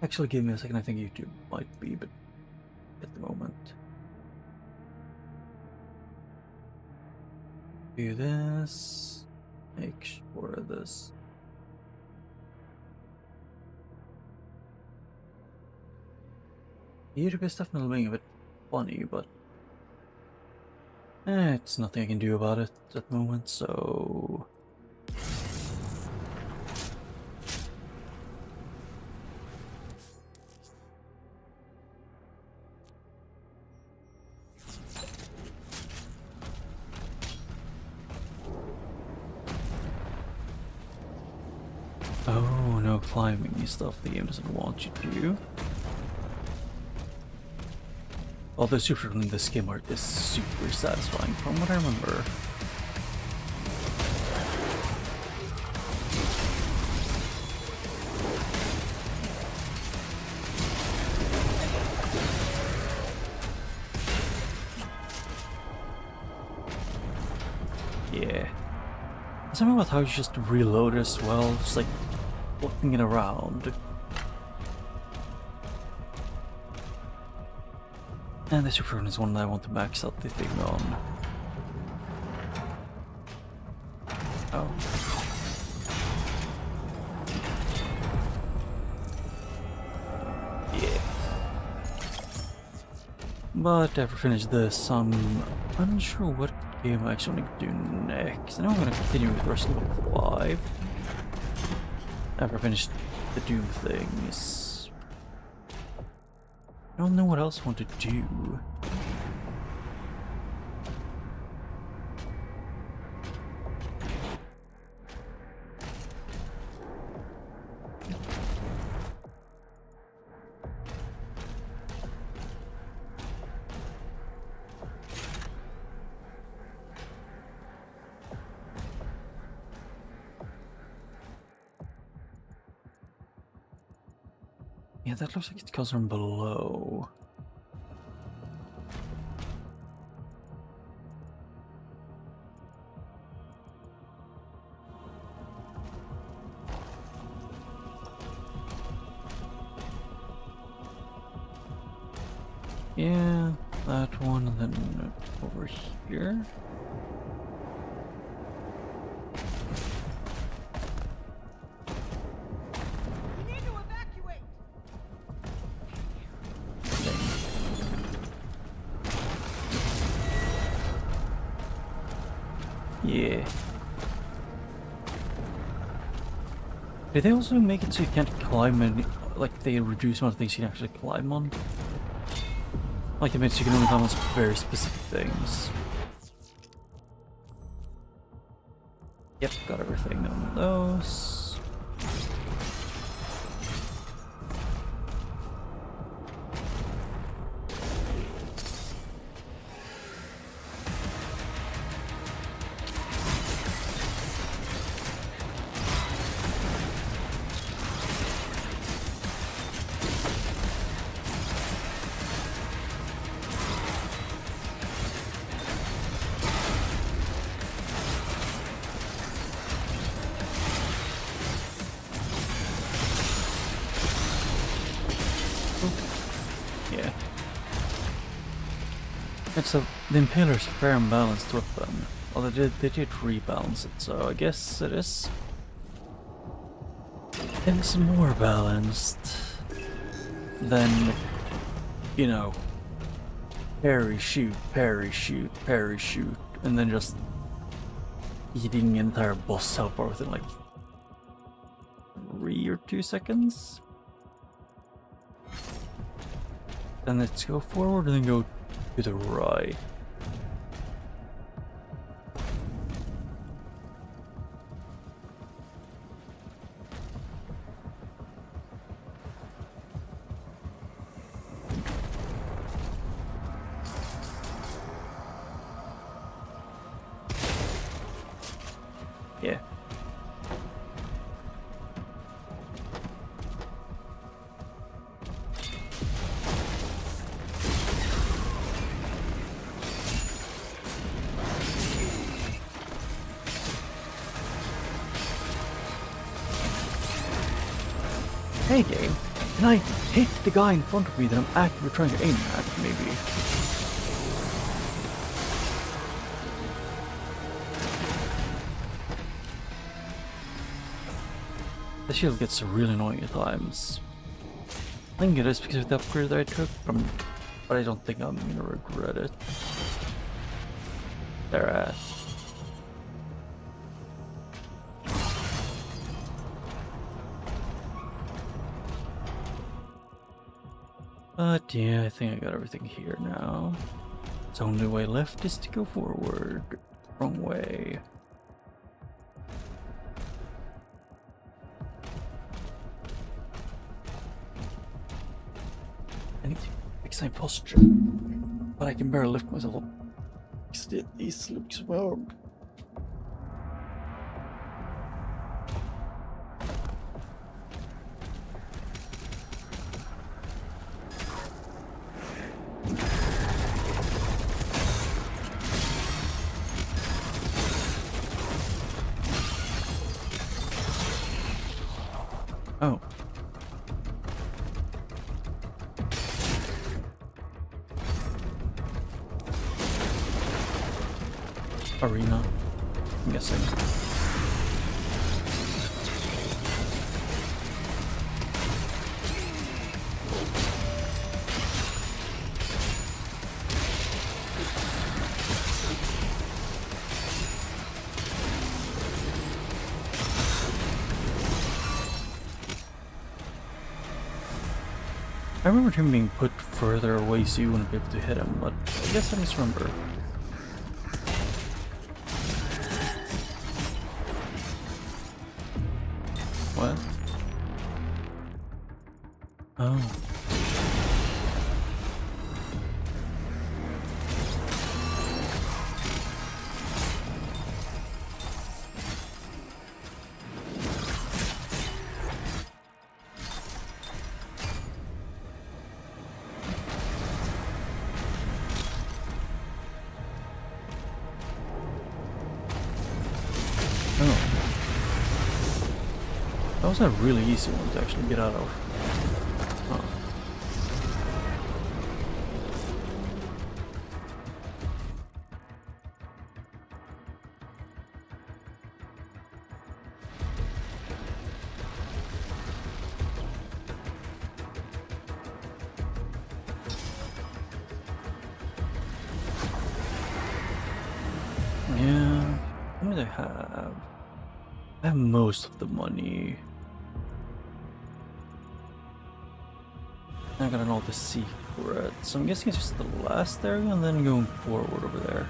Actually, give me a second. I think YouTube might be, but at the moment. Do this. Make sure this. YouTube is definitely being a bit funny, but it's nothing I can do about it at the moment, so. Oh, no climbing stuff the game doesn't want you to do. Although super in this game art is super satisfying from what I remember. Yeah. Something about how you just reload as well, just like flipping it around. And the super run is one that I want to max out the thing on. Oh. Yeah. But after finish this, I'm unsure what game I actually want to do next. I know I'm going to continue with Resident Evil 5. After I finish the Doom things. I don't know what else I want to do. Yeah, that looks like it comes from below. Yeah, that one, and then over here. Yeah. Did they also make it so you can't climb any, like they reduce the amount of things you can actually climb on? Like they made it so you can only climb on very specific things. Yep, got everything on those. Yeah. It's the Impaler's fair and balanced weapon. Well, they did rebalance it, so I guess it is more balanced than, you know, parry, shoot, parry, shoot, parry, shoot, and then just eating the entire boss health bar within like 3 or 2 seconds. Then let's go forward and then go to the right. Yeah. Hey game, can I hit the guy in front of me that I'm actively trying to aim at, maybe? The shield gets really annoying at times. I think it is because of the upgrade that I took, but I don't think I'm gonna regret it. They're at. But yeah, I think I got everything here now. The only way left is to go forward. Wrong way. I need to fix my posture, but I can barely lift myself up. These looks well. Oh. Arena, I'm guessing. I remember him being put further away so you wouldn't be able to hit him, but I guess I misremember. What? Oh. That was a really easy one to actually get out of. Oh. Yeah, what do they have? I have most of the money. I gotta know the secret, so I'm guessing it's just the last area and then going forward over there.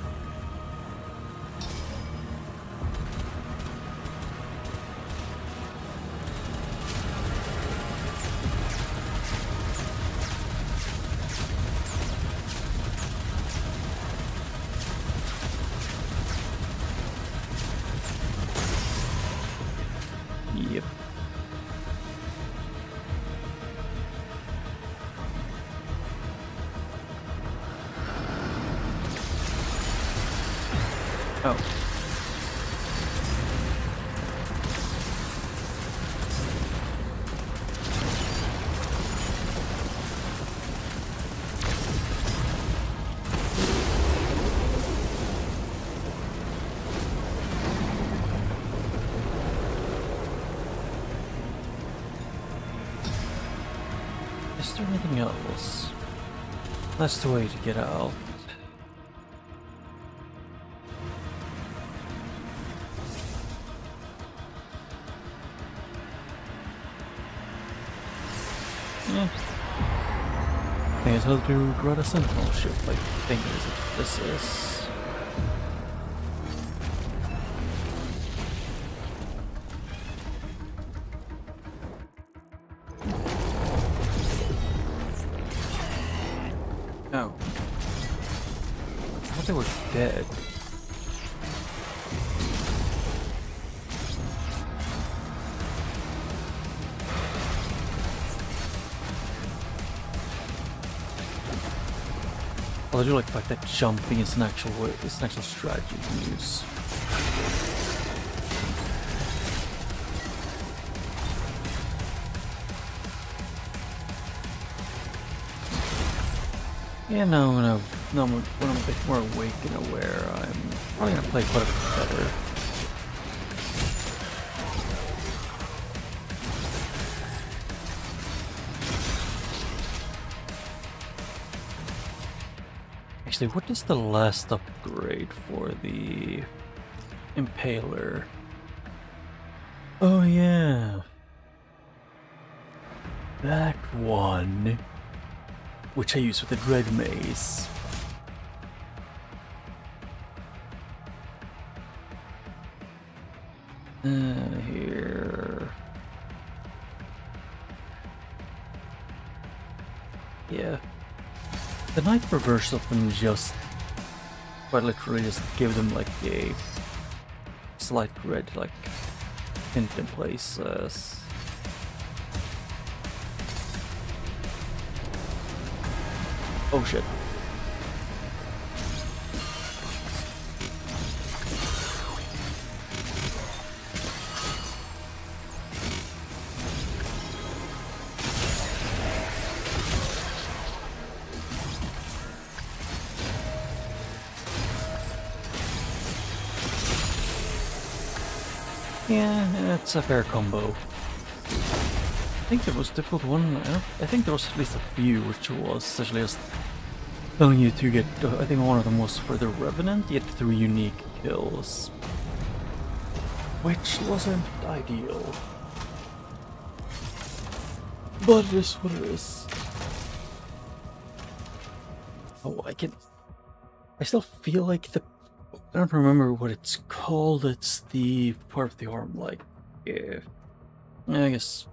Yep. Oh. Is there anything else? That's the way to get out. Yeah. I guess I'll do run a sentinel ship like fingers if this is. No. I thought they were dead. Well, I do like the fact that jumping is an actual way, it's an actual strategy you can use. Yeah, no, when I'm a bit more awake and aware, I'm probably gonna play quite a bit better. Actually, what is the last upgrade for the Impaler? Oh yeah, that one, which I use with the Dread Mace. Here. Yeah. The Night Reverse of them just quite literally just give them like a slight red like hint in places. Oh shit. Yeah, it's a fair combo. I think the most difficult one, I think there was at least a few, which was essentially just telling you to get, I think one of them was for the Revenant, you get 3 unique kills. Which wasn't ideal. But it is what it is. Oh, I still feel like I don't remember what it's called. It's the part of the arm, like, yeah, I guess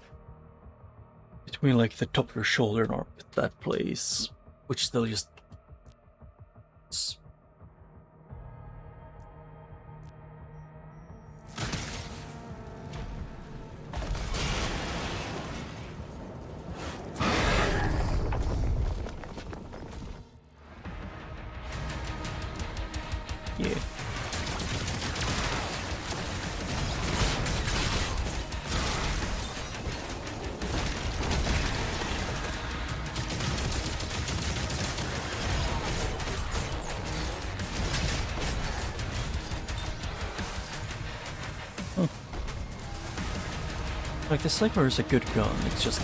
between like the top of your shoulder and armpit, that place, which still just. Yeah. Like, the Cycler is a good gun, it's just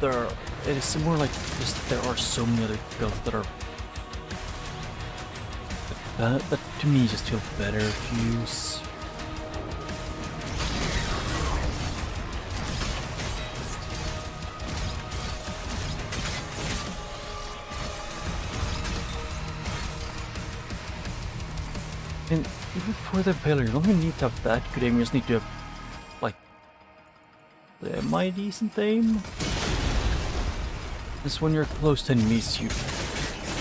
it is more like just there are so many other guns that are that to me just feel better to use. And even for the Impaler, you don't even need to have that good aim, you just need to have like semi-decent aim. Because when you're close to enemies, it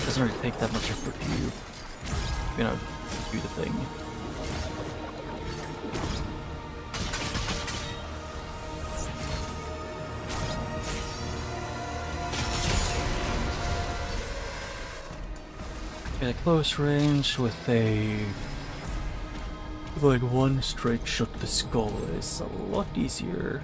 doesn't really take that much effort to you know, do the thing. At close range with like one straight shot to the skull is a lot easier.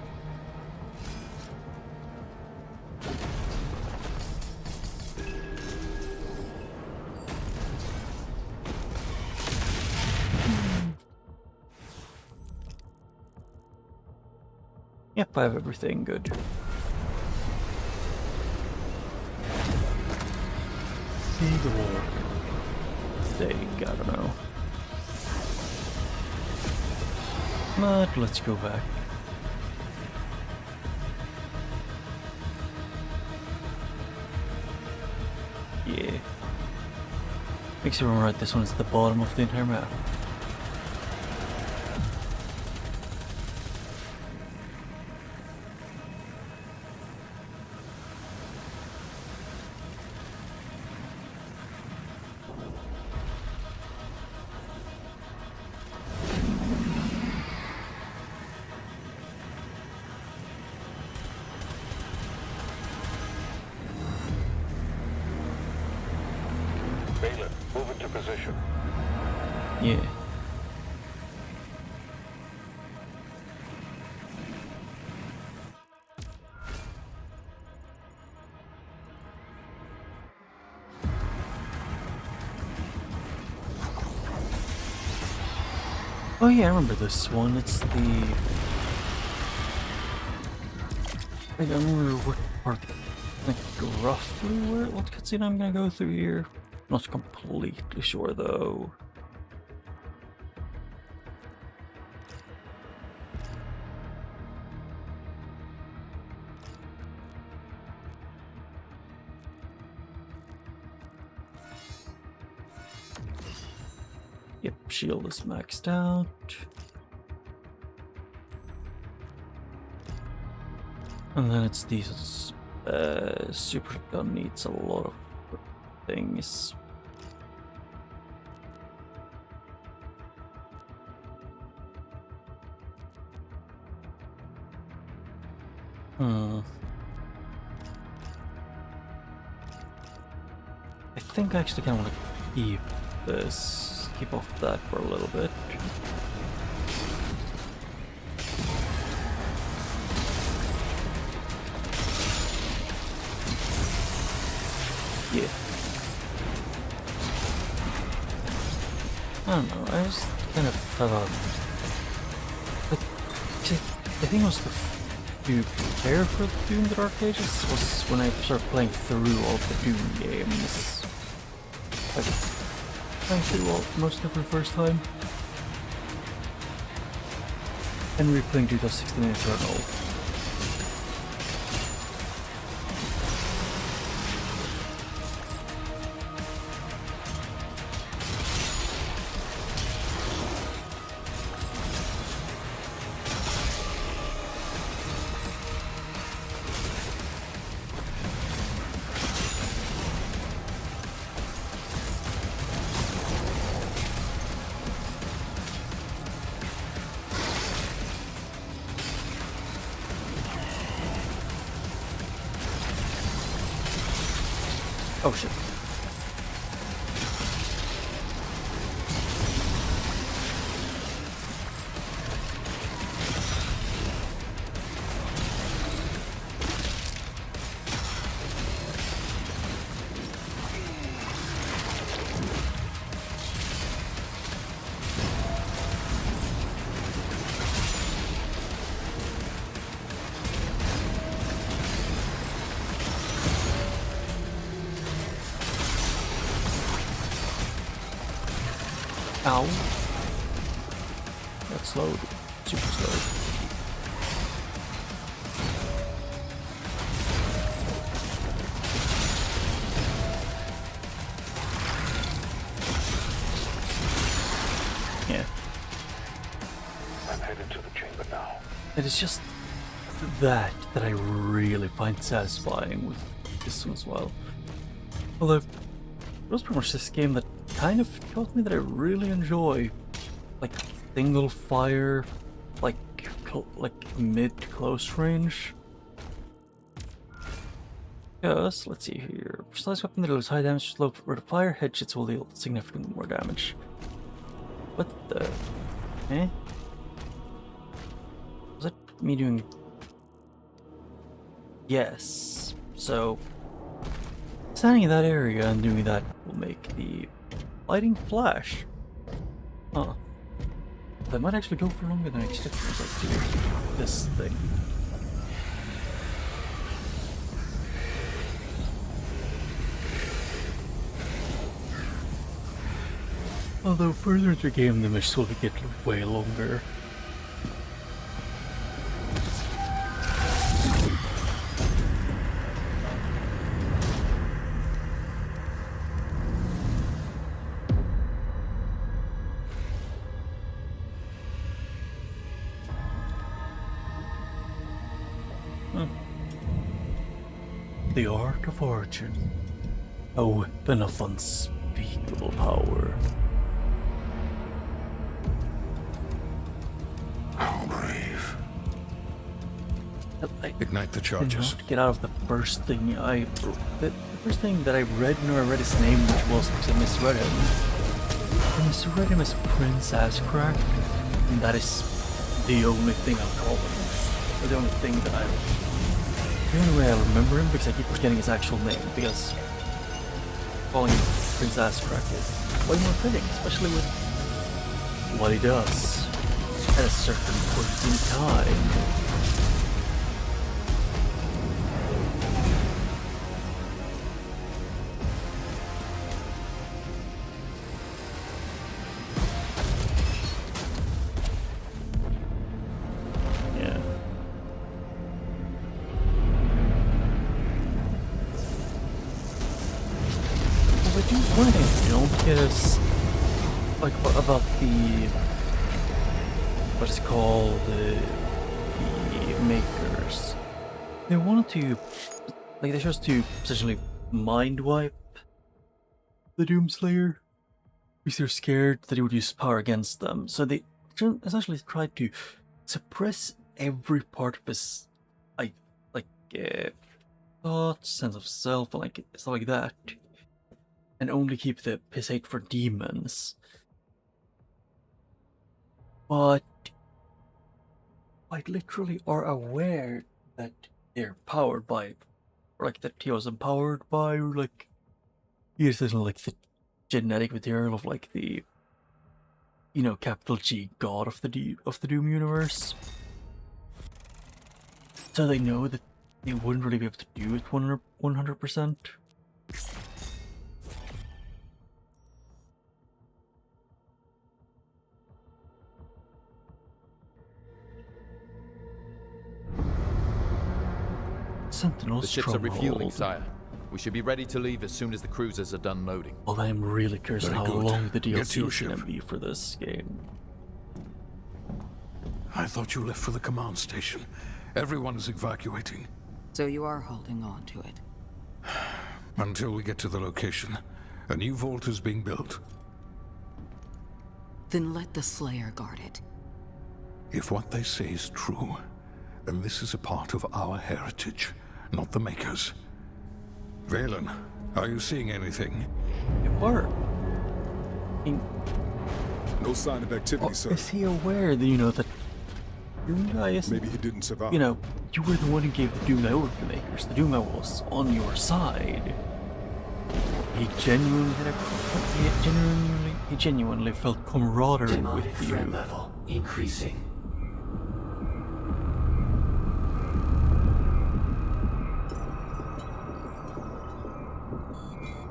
Yep, I have everything good. Big war. Thing, I don't know. But let's go back. Yeah. Makes you remember that this one is at the bottom of the entire map. Balin, move into position. Yeah. Oh yeah, I remember this one. It's the... I don't remember what part, like roughly what cutscene I'm gonna go through here. Not completely sure though. Yep, shield is maxed out. And then it's these super gun needs a lot of things. I think I actually kind of want to keep this, keep off that for a little bit. Yeah. I don't know, I just kind of thought, I think it was to prepare for Doom the Dark Ages was when I started playing through all the Doom games. Like, playing through most of them for the first time. And replaying 2016 Eternal. Oh shit. Ow. That's slowed. Super slowed. Yeah. I'm headed to the chamber now. It is just that I really find satisfying with this one as well. Although, it was pretty much this game that kind of taught me that I really enjoy like single fire, like mid close range. Yes, let's see here. Precise weapon that deals high damage slope where the fire head hits will deal significantly more damage. What the? Eh? Was that me doing? Yes. So standing in that area and doing that will make the lighting flash. Huh. That might actually go for longer than I expected. Like do this thing. Although further into the game, the missions will get way longer. The Ark of Origin, a weapon of unspeakable power. How brave. Ignite the charges. Did not get out of the first thing the first thing that I read, nor I read his name, which was because I misread him. I misread him as Prince Azcrack, and that is the only thing I'll call him. Or the only thing that the only way I remember him, because I keep forgetting his actual name, because calling him Prince Azcrack is way more fitting, especially with what he does. at a certain point in time. Yes, like what about the what is called the makers? They wanted to, like, they chose to essentially mind wipe the Doomslayer because they're scared that he would use power against them. So they essentially tried to suppress every part of his thoughts, sense of self, and like stuff like that. And only keep his hate for demons. But quite literally are aware that they're powered by, or like that he was empowered by, or like he is like the genetic material of like the, you know, capital G god of the Doom universe. So they know that they wouldn't really be able to do it 100%. The ships are refueling, sire. We should be ready to leave as soon as the cruisers are done loading. Well, I'm really curious how long the DLC is going to be for this game. I thought you left for the command station. Everyone is evacuating. So you are holding on to it? Until we get to the location. A new vault is being built. Then let the Slayer guard it. If what they say is true, then this is a part of our heritage, not the Makers. Valen, are you seeing anything? What? No sign of activity, sir. Is he aware that, you know, that Doom Guy is... Maybe he didn't survive. You know, you were the one who gave the Doom Guy over to the Makers. The Doom Guy was on your side. He genuinely felt camaraderie with you. Level increasing.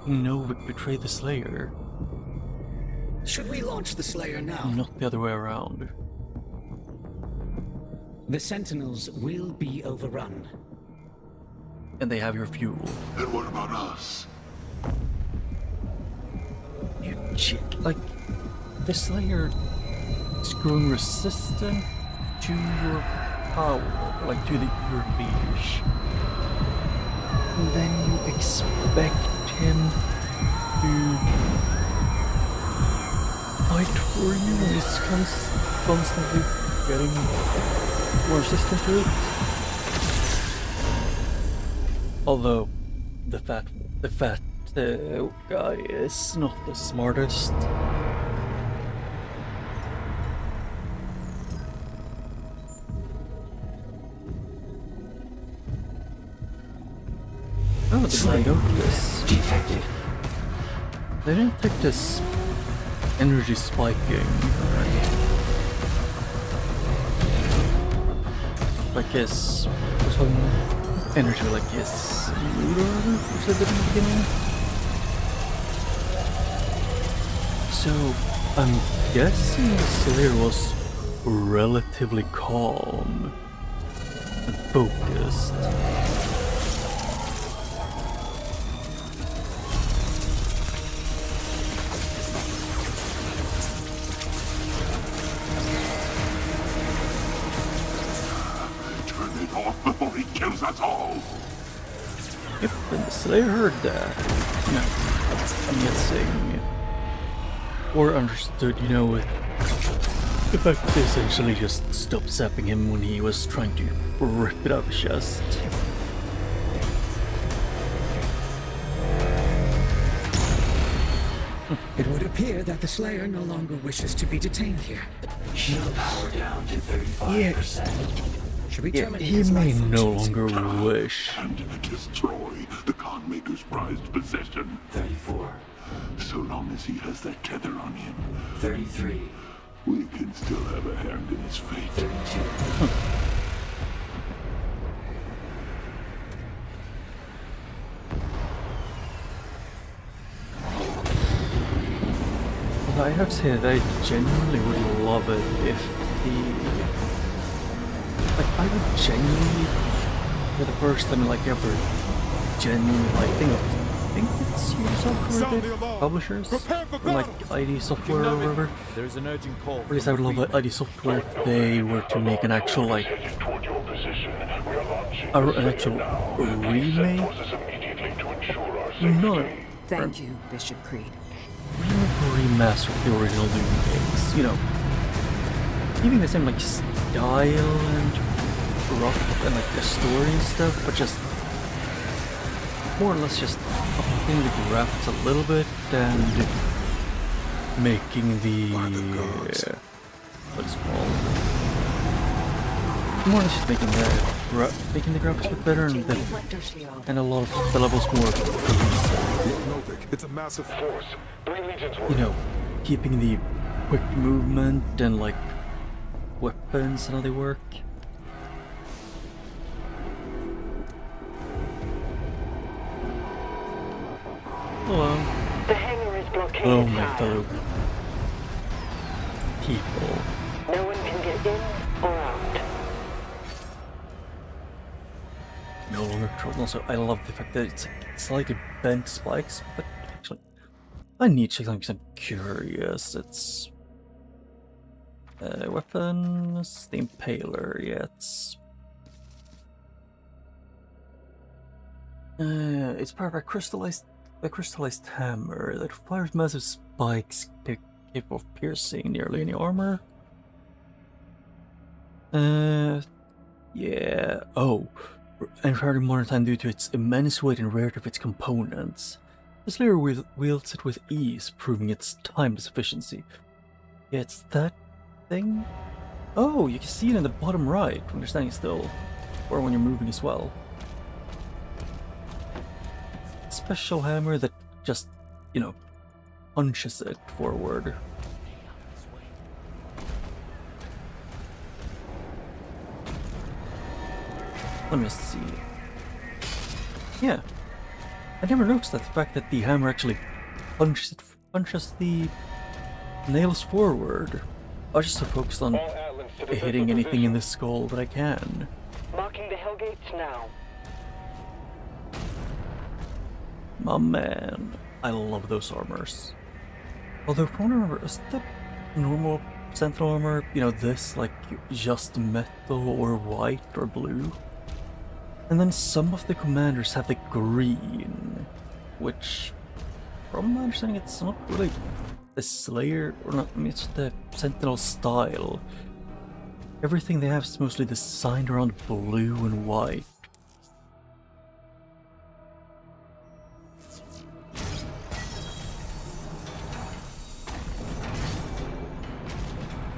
You know, we betrayed the Slayer. Should we launch the Slayer now? Not the other way around. The Sentinels will be overrun. And they have your fuel. And what about us? You like, the Slayer is growing resistant to your power, like to your leash. And then you expect him to fight for you, and he's constantly getting more resistant to it. Although the fat guy is not the smartest. Oh, they don't this. Detected. They didn't take this energy spiking. Like his energy, like his leader, you said that in the beginning. So I'm guessing the Slayer was relatively calm and focused. Before he kills us all! Yep, and the Slayer heard that. No, I'm guessing. Or understood, you know, with the fact that they essentially just stopped zapping him when he was trying to rip it out of his chest. It would appear that the Slayer no longer wishes to be detained here. Shield power down to 35%. Should we terminate he may no longer wish. And destroy the Khanmaker's prized possession. 34. So long as he has that tether on him. 33. We can still have a hand in his fate. Well, I have to say that I genuinely would love it if I would genuinely, for the first time like ever, genuinely I think it's Ubisoft or publishers, or like ID Software or whatever. There's an urgent call. At least I would love that ID Software if they were to make an actual an actual remake. No. Thank you, Bishop Creed. Remake or remaster of the original Doom games. You know, keeping the same style and rough and the story and stuff, but just more or less just upping the graphics a little bit and making the what's it called? More or less just making the graphics look better and a lot of the levels more It's a massive force. you know, keeping the quick movement and weapons and how they work. Hello. The hangar is blockaded. Hello, my fellow people. No one can get in or out. No longer controlled. Also, I love the fact that it's slightly bent spikes, but actually, I need to check something because I'm curious. It's weapons, the Impaler. Yeah, it's part of a crystallized hammer that fires massive spikes capable of piercing nearly any armor. Yeah. Oh, and fairly modern time due to its immense weight and rarity of its components. The Slayer wields it with ease, proving its timeless efficiency. Yeah, it's that thing? Oh, you can see it in the bottom right when you're standing still, or when you're moving as well. Special hammer that just, you know, punches it forward. Let me see. Yeah, I never noticed that the fact that the hammer actually punches the nails forward. I was just so focused on hitting anything in the skull that I can. Marking the Hellgates now. My man, I love those armors. Although, from what I remember, is the normal Sentinel armor, you know, this, just metal or white or blue? And then some of the commanders have the green, which, from my understanding, it's not really the Slayer, or not, I mean, it's the Sentinel style. Everything they have is mostly designed around blue and white.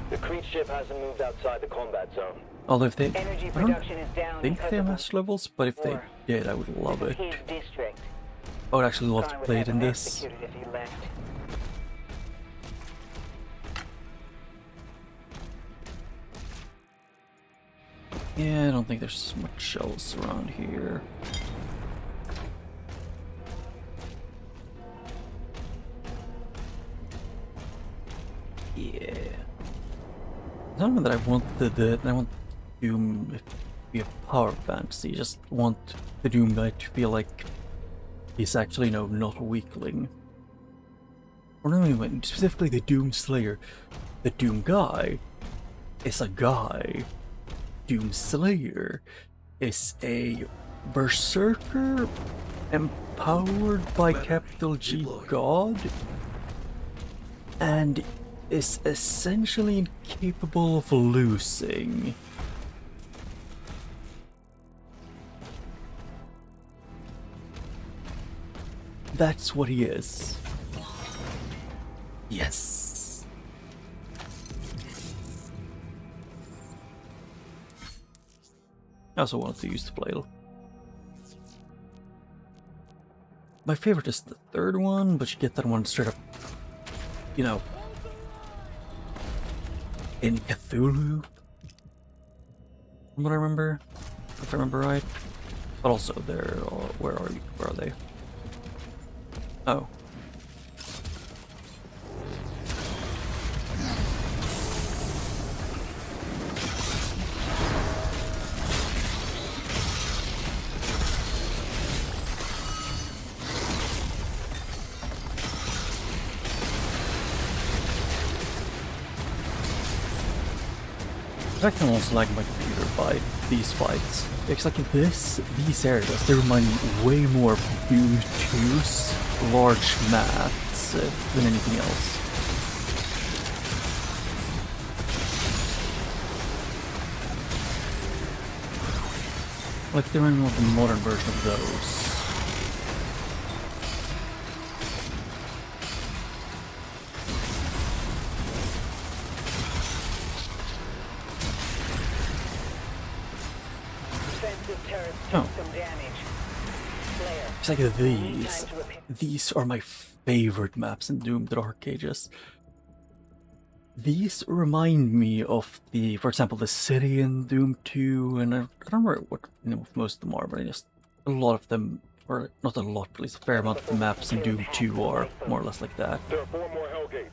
The Creed ship hasn't moved outside the combat zone. Although if they, Energy I don't production is down think because they have of master levels, but if they war. did, I would love it. His district. I would actually love to Khan would play have it in him this. executed if he left. Yeah, I don't think there's much else around here. Yeah. I don't know that I want I want Doom to be a power fantasy. I just want the Doom guy to feel like he's actually, not a weakling. Or no, anyway, specifically the Doom Slayer. The Doom guy is a guy. Doom Slayer is a berserker empowered by capital G God and is essentially incapable of losing. That's what he is. Yes. I also wanted to use the flail. My favorite is the third one, but you get that one straight up, in Cthulhu, from what I remember, if I remember right. But also, they're where are you? Where are they? Oh. I can also lag my computer by these fights. It's like these areas, they remind me way more of Doom 2's large maps than anything else. Like they're in like a modern version of those. Oh. It's like these are my favorite maps in Doom Dark Ages. These remind me of for example, the city in Doom 2, and I don't remember what most of them are, but just a lot of them, or not a lot, but at least a fair amount of the maps in Doom 2 are more or less like that. There are 4 more Hellgates.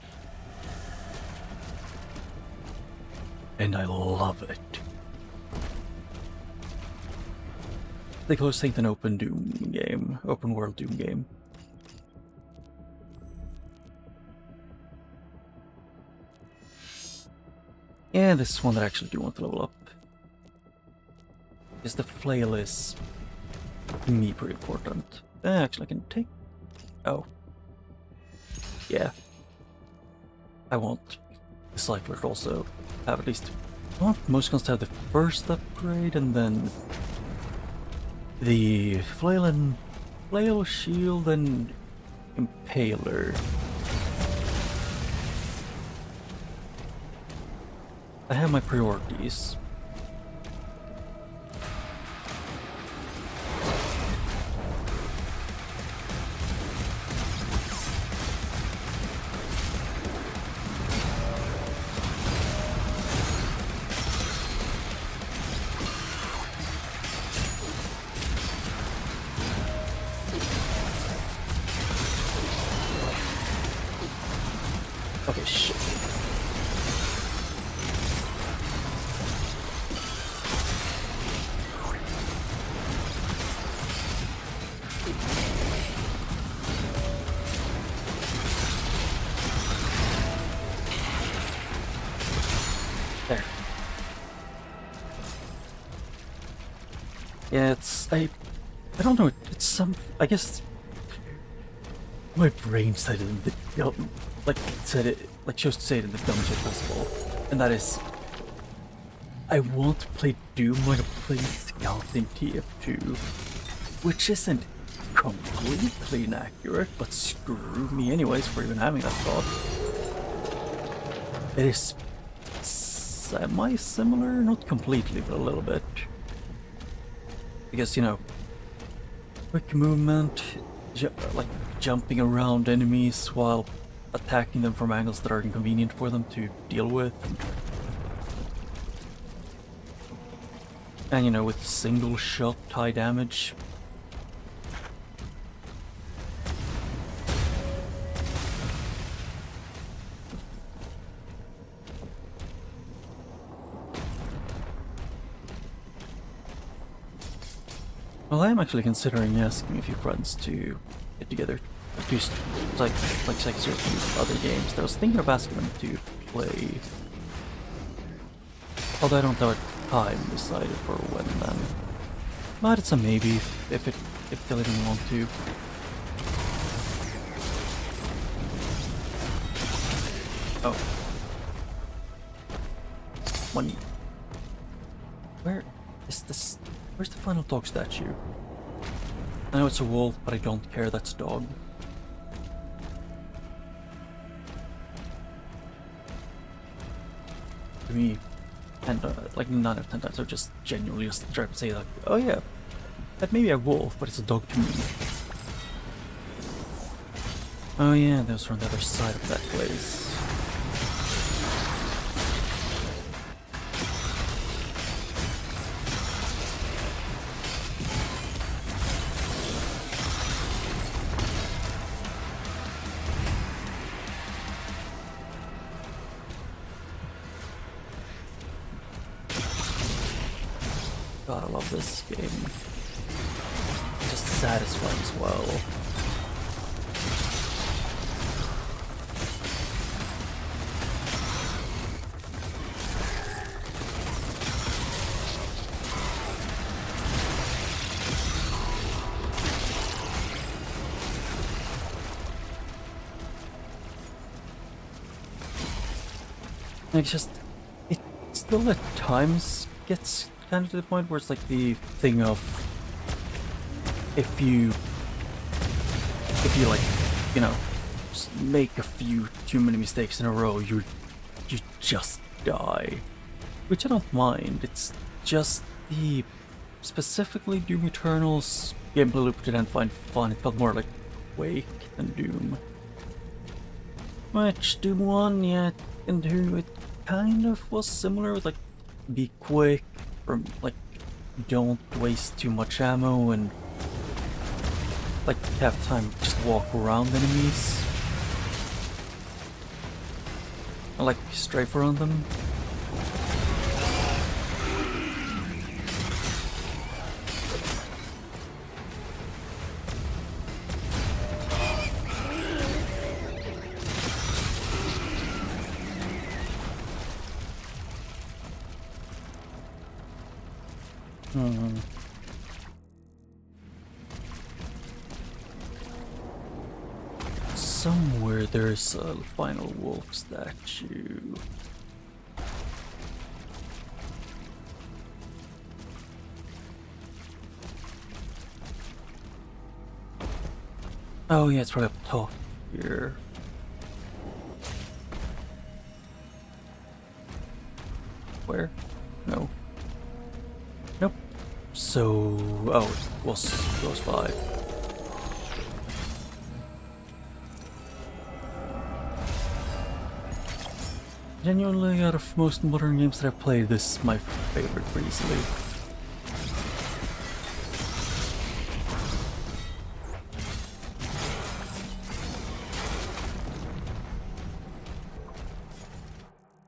And I love it. The closest thing to an open Doom game, open world Doom game. Yeah, this is one that I actually do want to level up. Because the flail is, to me, pretty important. Actually, I can take... Oh. Yeah. I want the Cycler to also have at least... I want most guns to have the first upgrade, and then... the flail, shield, and impaler. I have my priorities. Okay, shit. There. Yeah, I don't know, it's some, I guess my brain said it in the, chose to say it in the dumbest way possible, and that is, I want to play Doom when I play Scout in TF2, which isn't completely inaccurate, but screw me anyways for even having that thought. It is semi-similar, not completely, but a little bit. Because, quick movement, like jumping around enemies while attacking them from angles that are inconvenient for them to deal with. And with single shot high damage. Well, I am actually considering asking a few friends to get together to do like certain other games that I was thinking of asking them to play. Although I don't have a time decided for when then. But it's a maybe if they didn't want to. Oh. Money. Where is this? Where's the final dog statue? I know it's a wolf, but I don't care, that's a dog. To me, and like 9 out of 10 times, I just genuinely just try to say like, oh yeah, that may be a wolf, but it's a dog to me. Oh yeah, those are on the other side of that place. God, I love this game. It's just satisfying as well. It's just, it still at times gets kind of to the point where it's like the thing of, if you like, you know, make a few too many mistakes in a row, you just die. Which I don't mind, it's just the, specifically Doom Eternal's gameplay loop didn't find fun, it felt more like Quake than Doom. Which, Doom 1, yeah, and 2, it kind of was similar with like, be quick, from like, don't waste too much ammo, and like have time to just walk around enemies. I like strafe around them. Somewhere there's a final wolf statue. Oh yeah, it's right up top here. Where? No. Nope. So, oh, it was those 5. Genuinely, out of most modern games that I've played, this is my favorite pretty easily.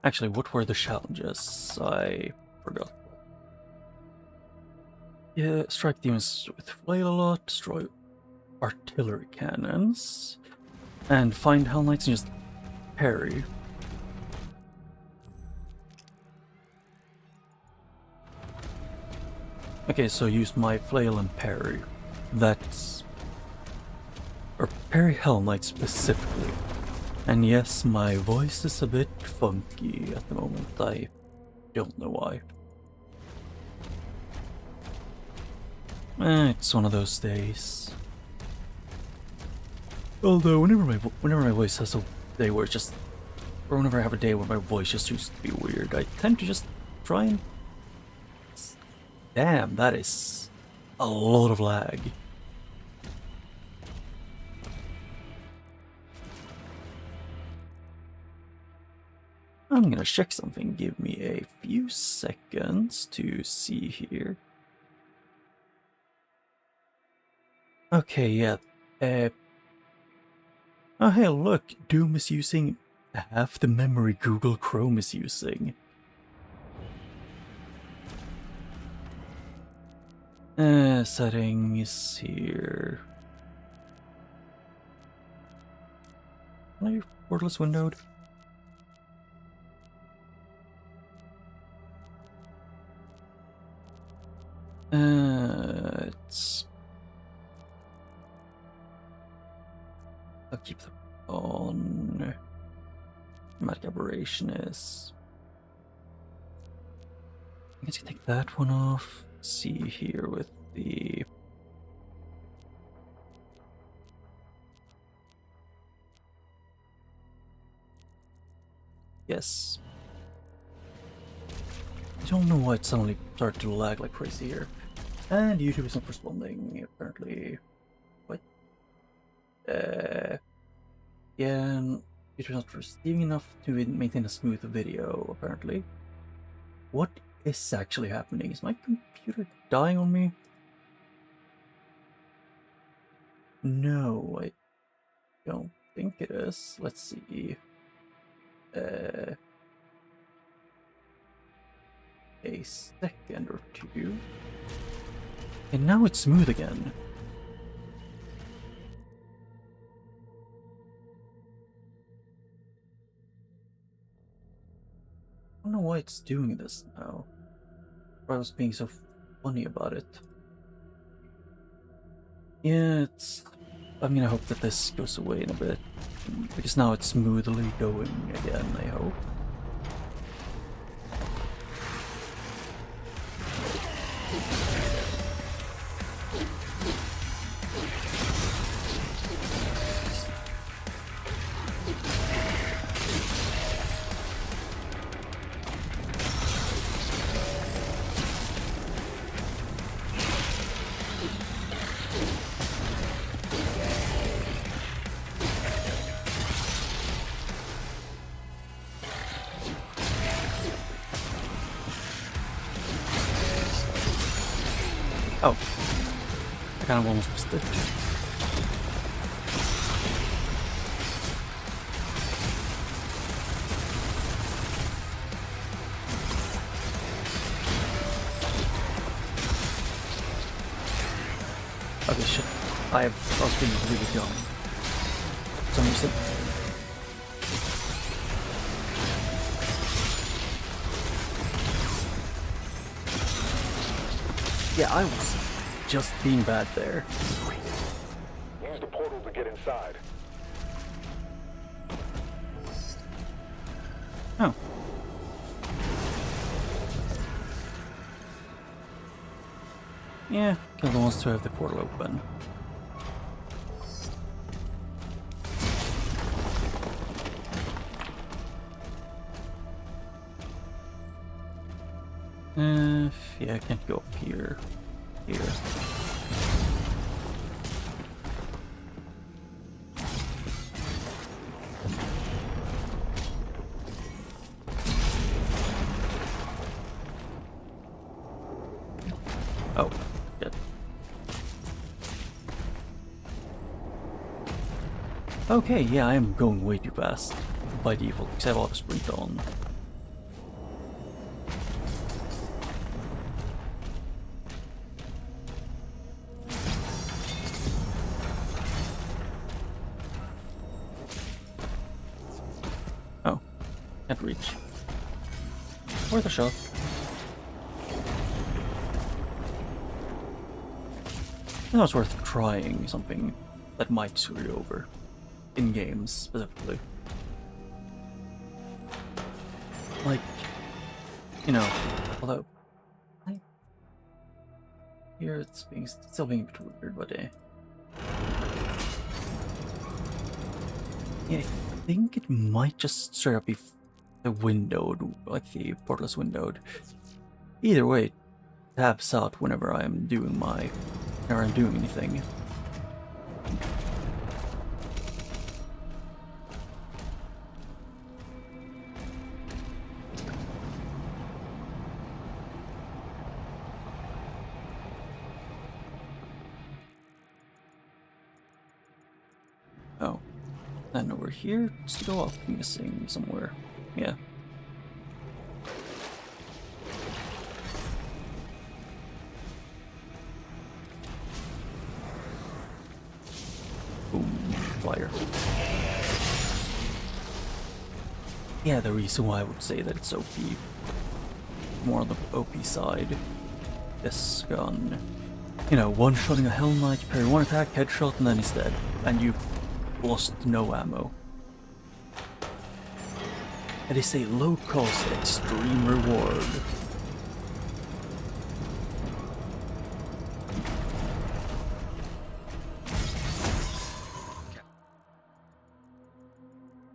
Actually, what were the challenges? I forgot. Yeah, strike demons with flail a lot, destroy artillery cannons, and find Hell Knights and just parry. Okay, so use my flail and parry. That's... or parry Hell Knight specifically. And yes, my voice is a bit funky at the moment, I don't know why. It's one of those days. Although, whenever my voice has a day where it's just... or whenever I have a day where my voice just used to be weird, I tend to just try and... Damn, that is a lot of lag. I'm gonna check something, give me a few seconds to see here. Okay, yeah, oh hey look, Doom is using half the memory Google Chrome is using. Settings here. Are you portless windowed? It's... I'll keep them on. Dramatic aberration is... I guess you can take that one off. Let's see here with the... Yes. I don't know why it suddenly started to lag like crazy here. And YouTube is not responding, apparently. What? Yeah, YouTube is not receiving enough to maintain a smooth video, apparently. What is actually happening? Is my computer dying on me? No, I don't think it is. Let's see. a second or two. And now it's smooth again. I don't know why it's doing this now. I was being so funny about it. Yeah, it's... I mean, I hope that this goes away in a bit. Because now it's smoothly going again, I hope. Oh, I kind of almost missed it. Okay, shit. I was being really dumb. For some reason. Yeah, I was just being bad there. Use the portal to get inside. Oh. Yeah, kill the ones who have the portal open. Yeah, I can't go up here. Here. Oh, shit. Okay, yeah, I am going way too fast by default because I have auto sprint on. Can't reach. Worth a shot. I know it's worth trying something that might screw you over. In games, specifically. Like, you know, although... here it's still being a bit weird, but yeah, I think it might just straight up be the windowed, like the portless windowed. Either way, it taps out whenever I'm doing anything. Oh, and over here, it's to go off missing somewhere. Yeah. Boom, fire. Yeah, the reason why I would say that it's OP, more on the OP side, this gun. You know, one-shotting a Hell Knight, parry one attack, headshot, and then he's dead. And you lost no ammo. It is a low-cost, extreme reward.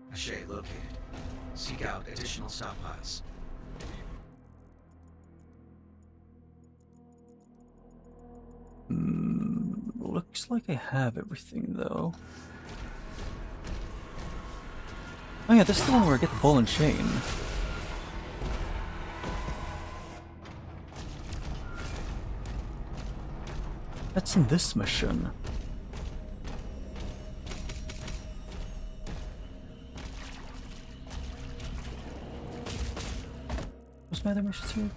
Cache located. Seek out additional stockpiles. Looks like I have everything, though. Oh yeah, this is the one where I get the ball and chain. That's in this mission. What's my other missions here?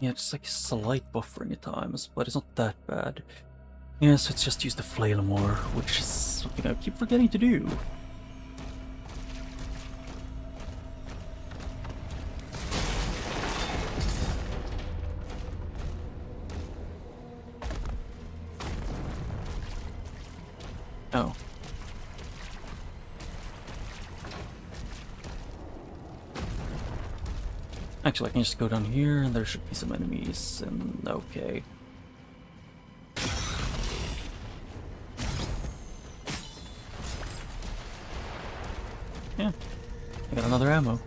Yeah, it's like slight buffering at times, but it's not that bad. Yeah, so it's just use the flail more, which is something I keep forgetting to do. Oh. Actually, I can just go down here and there should be some enemies, and okay. Yeah, I got another ammo.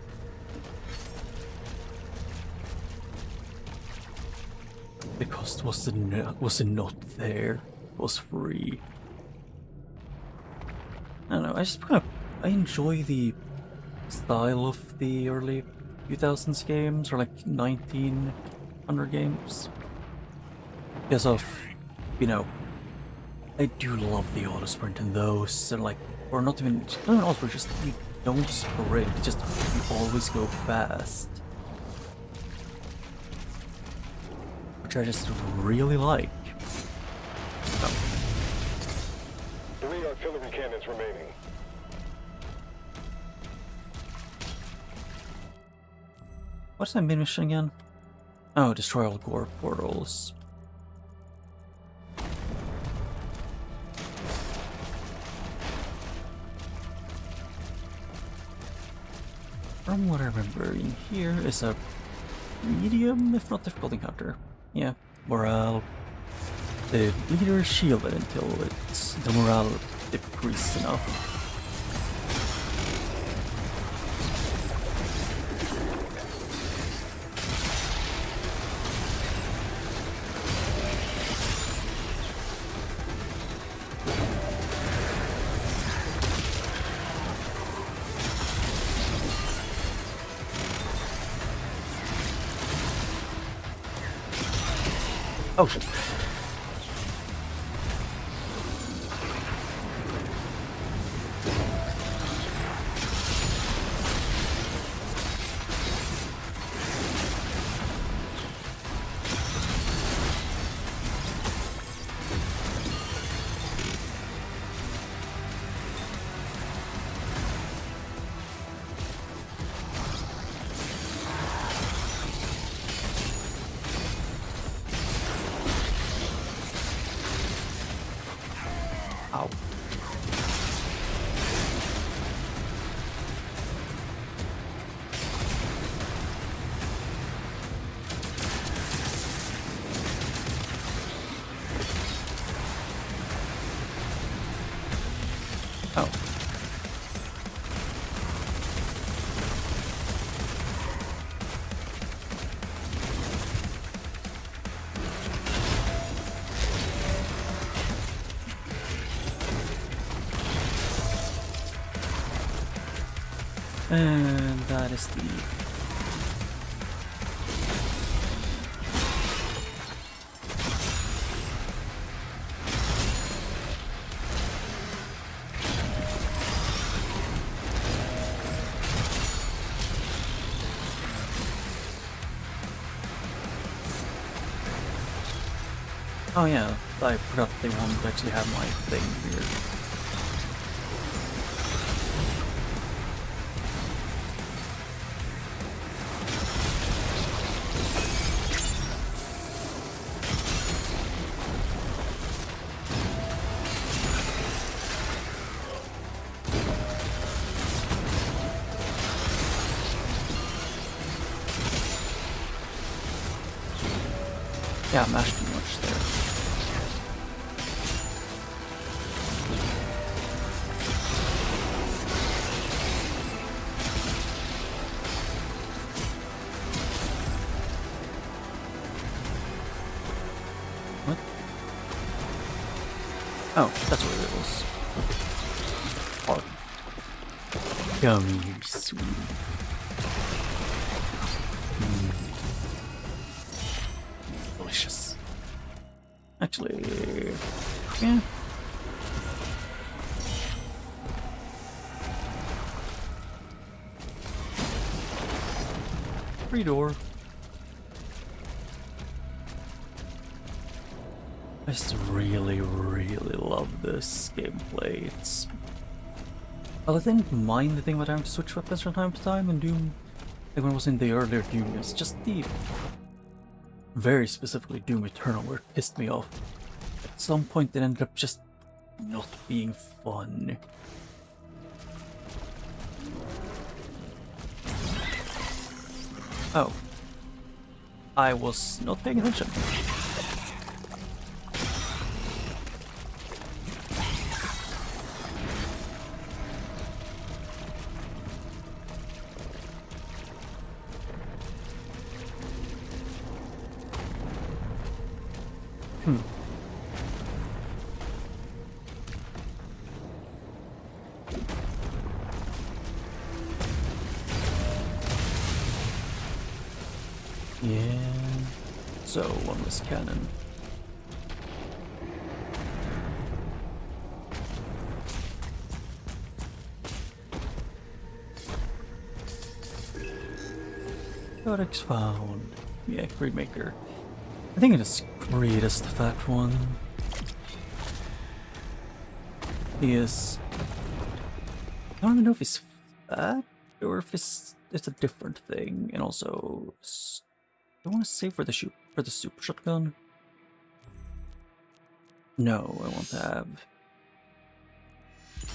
The cost was not there. It was free. I don't know, I enjoy the style of the early 2000s games, or like 1900 games. Because of, you know, I do love the auto sprint in those, and like, or not even auto, just you don't sprint, just you always go fast. Which I just really like. Oh. 3 artillery cannons remaining. What's that main mission again? Oh, destroy all gore portals. From what I remember, in here is a medium, if not difficult encounter. Yeah, morale. The leader is shielded until the morale decreases enough. Oh shit. Ow. Oh. And that is the... Oh yeah, I forgot they wanted to actually have my thing here. Yeah, I mashed too much there. What? Oh, that's what it was. Oh. Yummy, sweet. Delicious. Actually, yeah. Free door. I just really, really love this gameplay. It's... Well, I didn't mind the thing about having to switch weapons from time to time in Doom. Like when I was in the earlier Doom, it's just the... Very specifically Doom Eternal where it pissed me off. At some point it ended up just not being fun. Oh. I was not paying attention. Yeah, so on this cannon. Codex found. Yeah, Creedmaker. I think it is Creed is the fat one. He is... I don't even know if he's fat or if it's a different thing. And also... I want to save for the super shotgun. No, I want to have...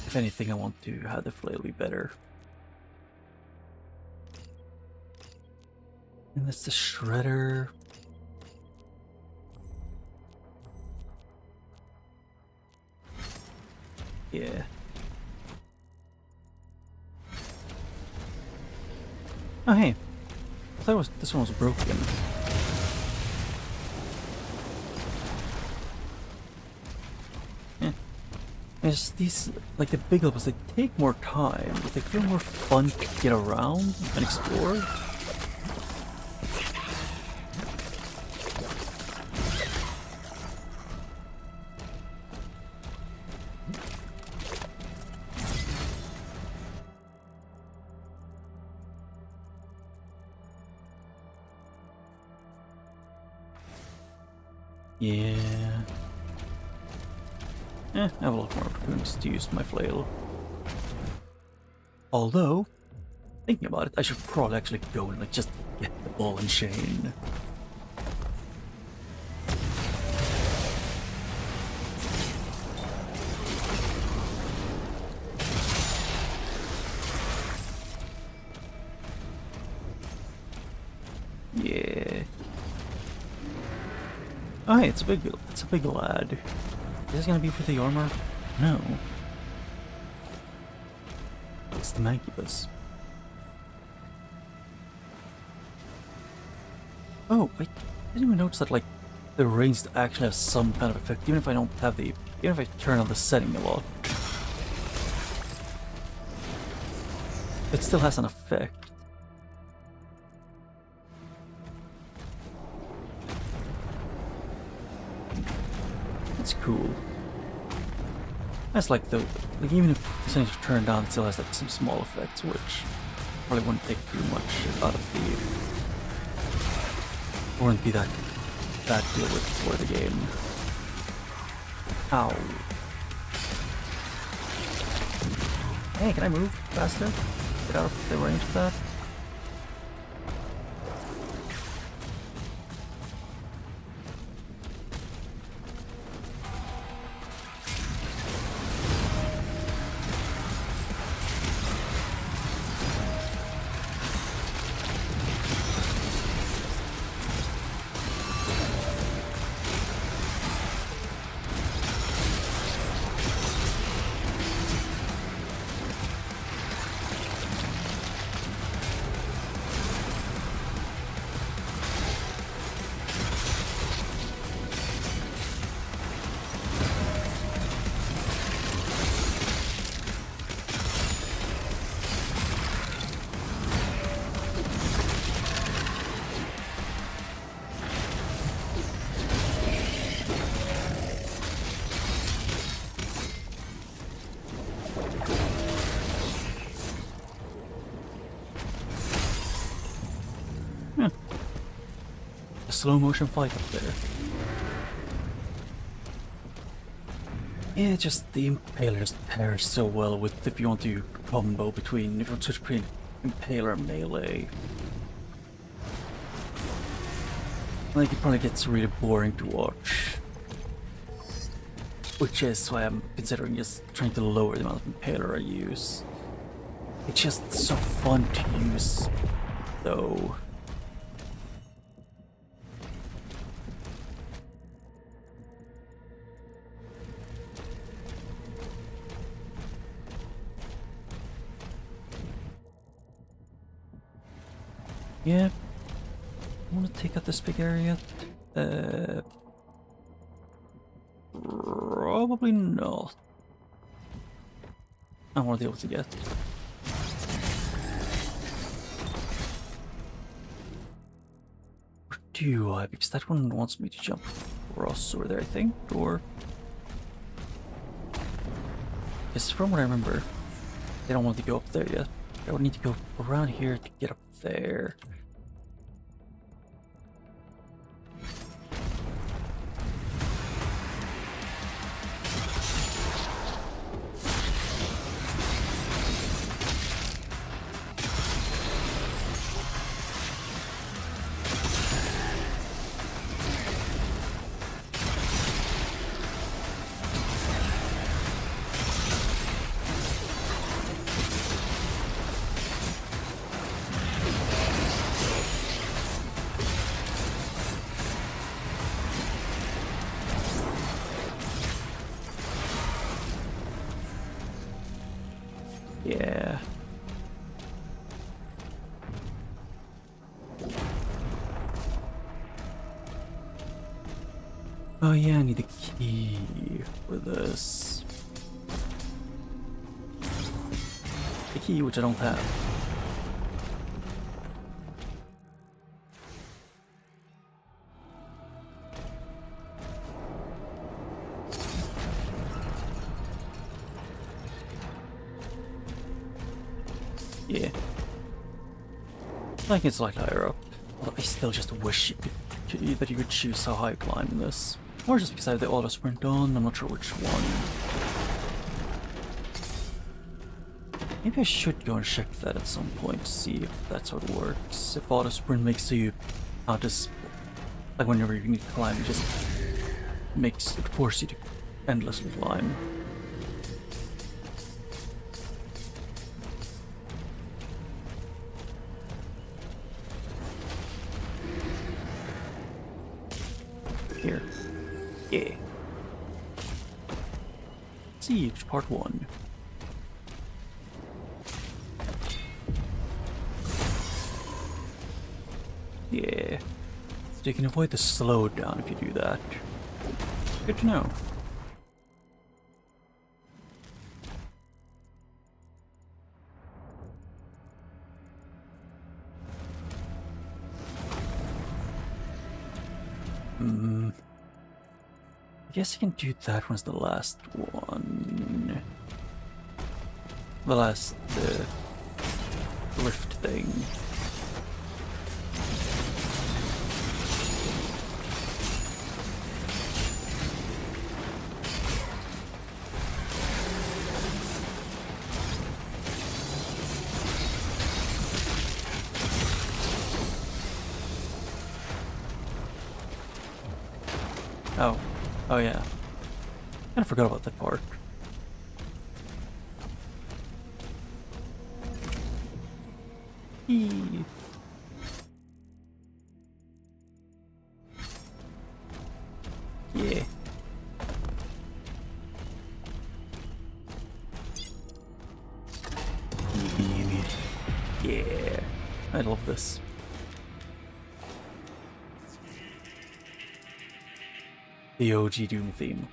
If anything, I want to have the flail be better. And that's the shredder. Yeah. Oh hey. I thought this one was broken. It's these, like the big levels, they take more time, but they feel more fun to get around and explore. Yeah. I have a lot more opportunities to use my flail. Although, thinking about it, I should probably actually go and like just get the ball and chain. Yeah. Oh hey, it's a big lad. Is this gonna be for the armor? No. It's the Mancubus. Oh, wait, I didn't even notice that like the range actually has some kind of effect, even if I don't have the, even if I turn on the setting a lot. It still has an effect. It's cool. That's like the, like even if the settings are turned down, it still has like some small effects, which probably wouldn't take too much out of the, wouldn't be that bad deal with for the game. Ow. Hey, can I move faster? Get out of the range of that? Slow motion fight up there. Yeah, just the Impalers pair so well with if you want to combo between, if you want to switch between Impaler and Melee. Like, it probably gets really boring to watch. Which is why I'm considering just trying to lower the amount of Impaler I use. It's just so fun to use, though. Yeah. I want to take out this big area. Probably not. I want to deal with it yet. Or do I? Because that one wants me to jump across over there, I think, or... Because from what I remember, they don't want to go up there yet. I would need to go around here to get up there. Yeah. Oh yeah, I need a key for this. A key which I don't have. Yeah. I think it's like higher up. Although I still just wish that you could choose how high climb in this. Or just because I have the auto sprint on, I'm not sure which one. Maybe I should go and check that at some point to see if that's how it works. If auto sprint makes you not just like whenever you need to climb, it just makes it force you to endlessly climb. Here. Yeah. Siege Part 1. Yeah. So you can avoid the slowdown if you do that. Good to know. I guess I can do that one's the last one. The last rift thing. Oh yeah. Kinda forgot about that part. Eee. Yeah. Yeah. I love this. The OG Doom theme.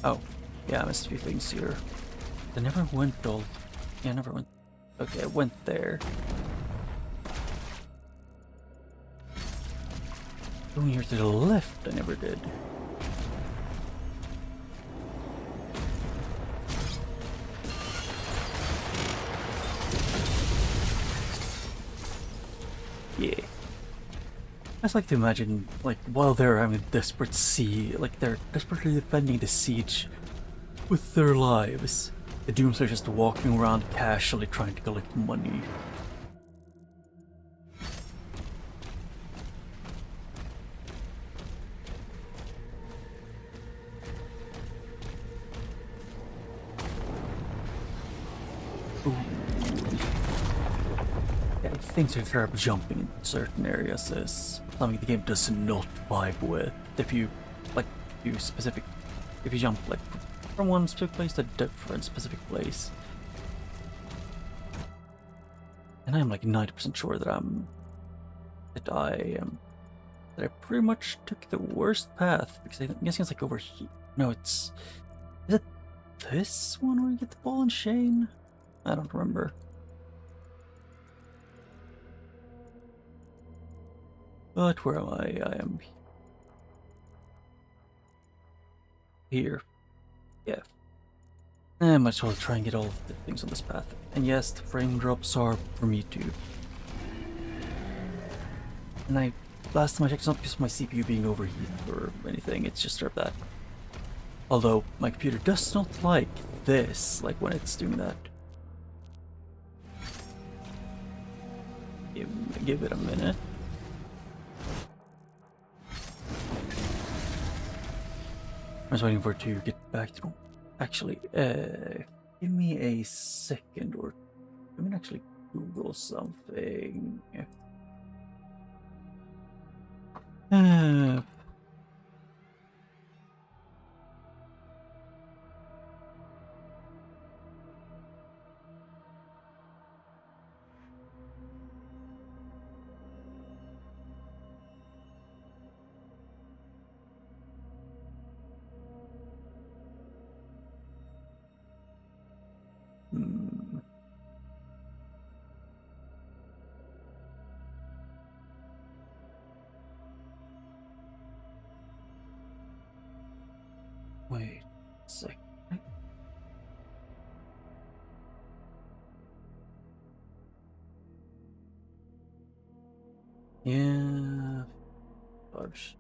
Oh, yeah, I missed a few things here. I never went all... Yeah, I never went... Okay, I went there. Going here to the left, I never did. Yeah. I just like to imagine, like, while they're having a desperate like they're desperately defending the siege with their lives, the Dooms are just walking around casually trying to collect money. Things are start jumping in certain areas is something the game does not vibe with. If you if you jump like from one specific place to a different specific place. And I'm like 90% sure that I pretty much took the worst path, because I'm guessing it's like over here. No, is it this one where you get the ball and chain? I don't remember. But where am I? I am here. Yeah. I might as well try and get all of the things on this path. And yes, the frame drops are for me too. And last time I checked, it's not because of my CPU being overheated or anything, it's just sort of that. Although, my computer does not like this, like when it's doing that. Give it a minute. I was waiting for it to get back to... Actually, give me a second, or let me actually Google something. Wait a second. Yeah, fudge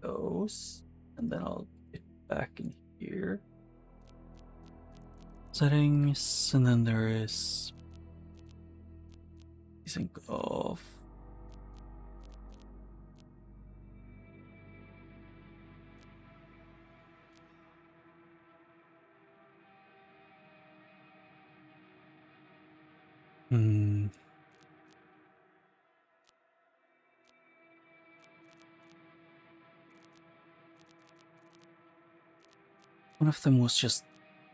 those, and then I'll get back in here. Settings, and then there is sync off. One of them was just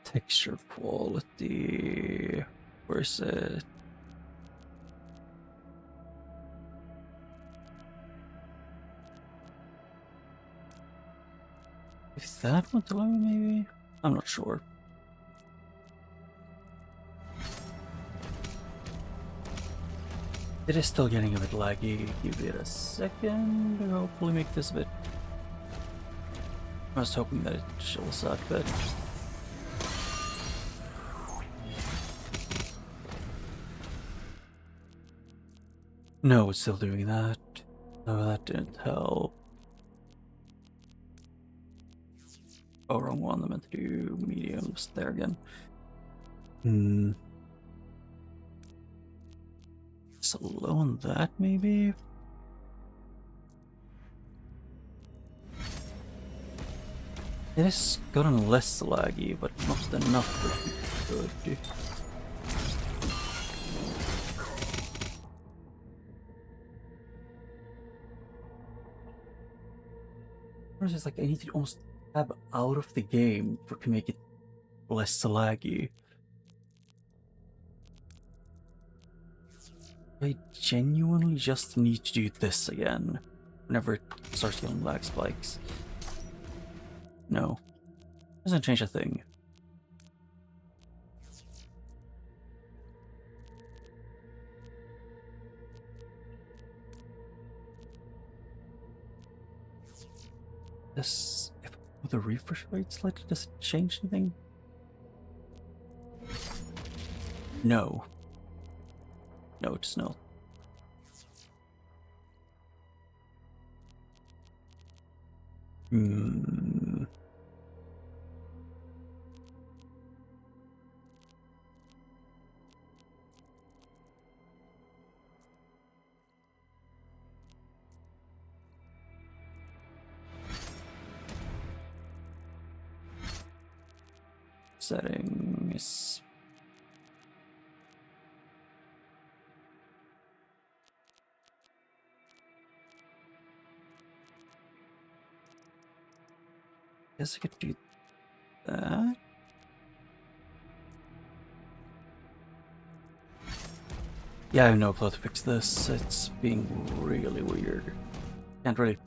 texture quality. Where is it? Is that what maybe? I'm not sure. It is still getting a bit laggy. Give it a second. Hopefully make this a bit... I was hoping that it chills out a bit. No, it's still doing that. No, that didn't help. Oh, wrong one. I meant to do mediums there again. Slow on that, maybe? It has gotten less laggy, but not enough to be good. It's just like I need to almost tab out of the game to make it less laggy. I genuinely just need to do this again whenever it starts getting lag spikes. No, doesn't change a thing. This, if with the refresh rate slightly, does it change anything? No. No, it's not. Hmm. Settings. Guess I could do that. Yeah, I have no clue how to fix this. It's being really weird. Can't really.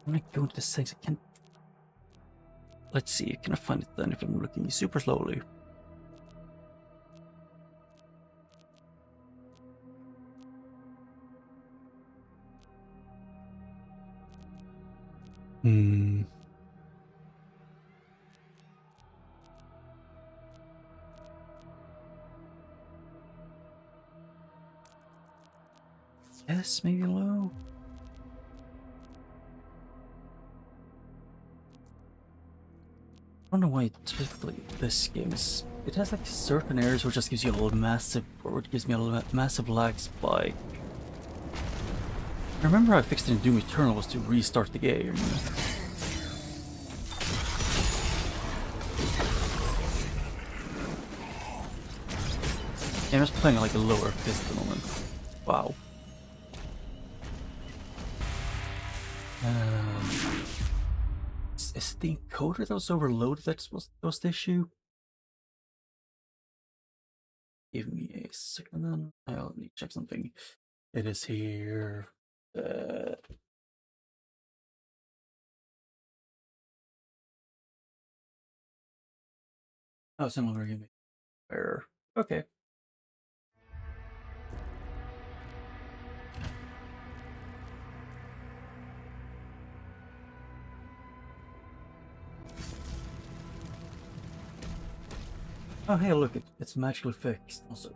I'm gonna go into the settings. I can't. Let's see, can I find it then if I'm looking super slowly? Hmm. Yes, maybe low. I don't know why specifically this game is. It has like certain areas where it just gives you a little massive, or it gives me a little massive lag spike. I remember I fixed it in Doom Eternal was to restart the game. Yeah, I'm just playing at like a lower pace at the moment. Wow. Is the encoder that was overloaded that was the issue? Give me a second then. I'll need to check something. It is here. Oh, it's no longer giving me error. Okay. Oh hey, look, it's magically fixed also.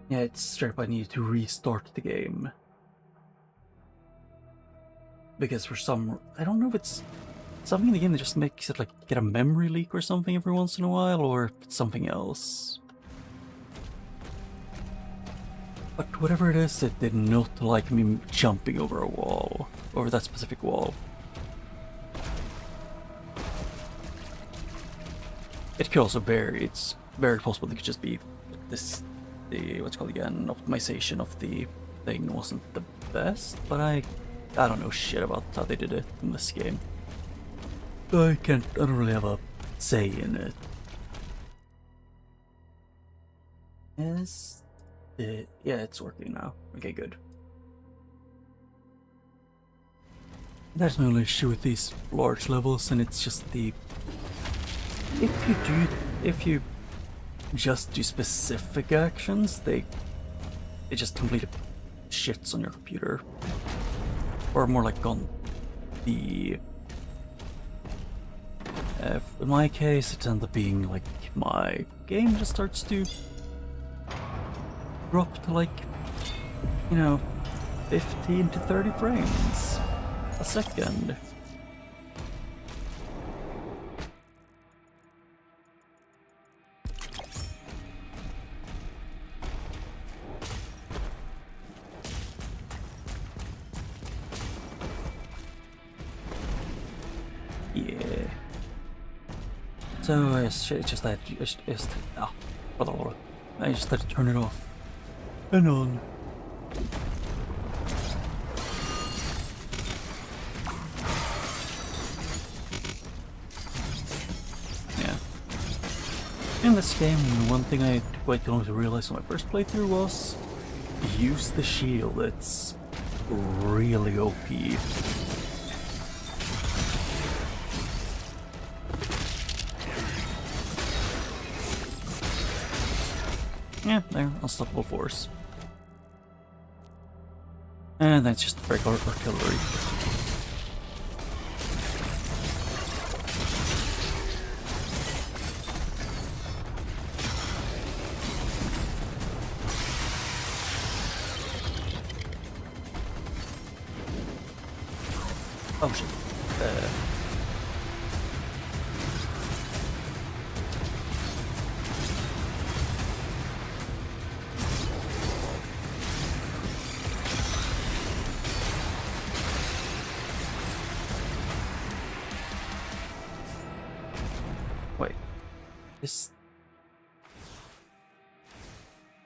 Yeah, it's straight up I needed to restart the game. Because for some, I don't know if it's something in the game that just makes it like get a memory leak or something every once in a while, or if it's something else. But whatever it is, it did not like me jumping over a wall, over that specific wall. It could also vary. It's very possible it could just be this, what's it called again, optimization of the thing wasn't the best, but I don't know shit about how they did it in this game. I don't really have a say in it. Yeah, it's working now. Okay, good. That's my only issue with these large levels, and it's just the... If you just do specific actions, it just completely shits on your computer. Or more like on the... in my case, it ends up being like my game just starts to drop to like, you know, 15 to 30 frames a second. So it's just that I just had to turn it off and on. Yeah. In this game, one thing I quite came to realize on my first playthrough was use the shield. It's really OP. Yeah, there, unstoppable force. And that's just regular artillery. Oh shit. Wait. This...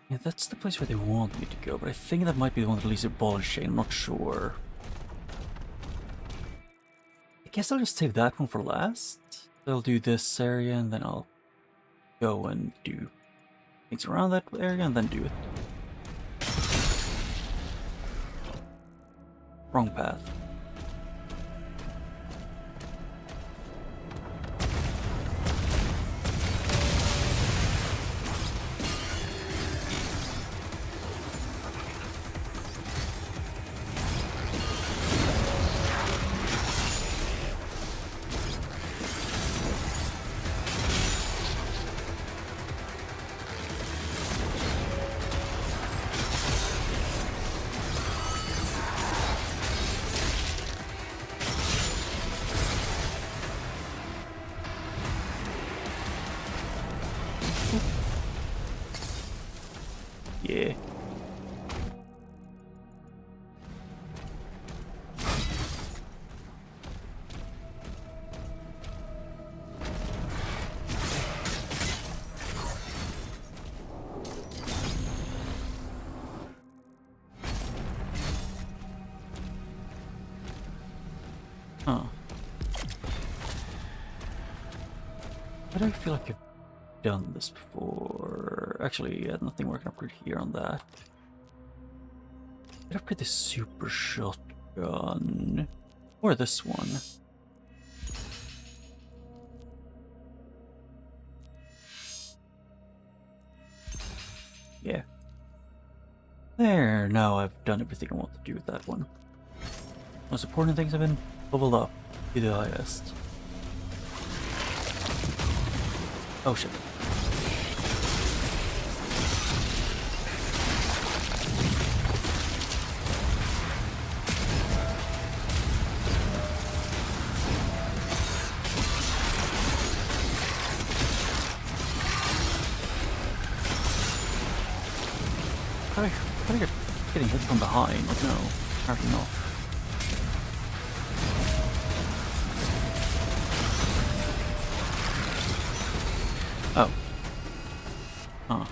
Yeah, that's the place where they want me to go, but I think that might be the one that leads to Ball and Chain, I'm not sure. I guess I'll just save that one for last. I'll do this area and then I'll go and do things around that area and then do it. Wrong path. Yeah. Huh. I don't feel like I've done this before. Actually, nothing more I can upgrade here on that. I'd upgrade the super shotgun. Or this one. Yeah. There, now I've done everything I want to do with that one. Most important things have been leveled up to the highest. Oh shit. How do you get getting hit from behind? Like, no, apparently not. Oh. Huh.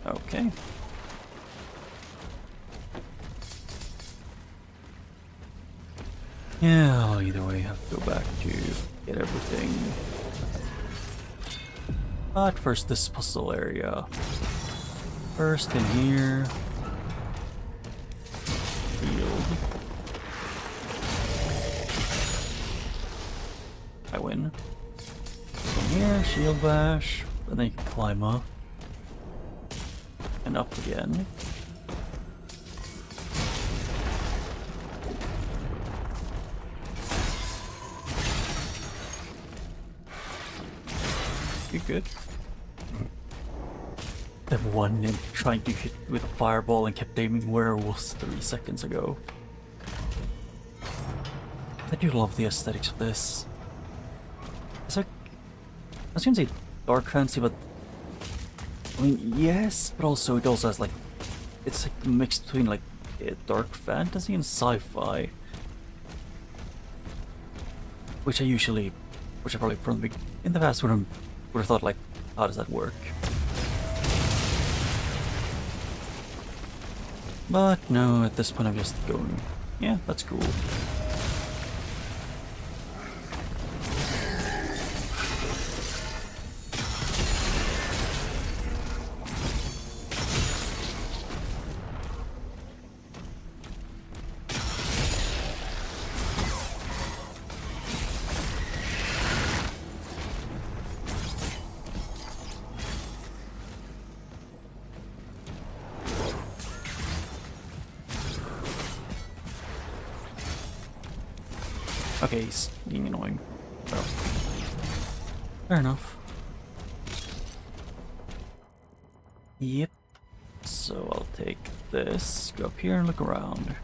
Okay. Yeah, I'll either way have to go back to get everything. But first, this puzzle area. First in here. Field. I win. From here, shield bash, and then you can climb up. And up again. You good? That one imp trying to hit with a fireball and kept aiming where it was 3 seconds ago. I do love the aesthetics of this. It's like, I was gonna say dark fantasy, but I mean yes, but also it also has like, it's like a mix between like dark fantasy and sci-fi, which I probably from the in the past would have thought like, how does that work? But no, at this point I'm just going, yeah, that's cool. Okay, he's being annoying. Well, fair enough. Yep. So I'll take this, go up here and look around.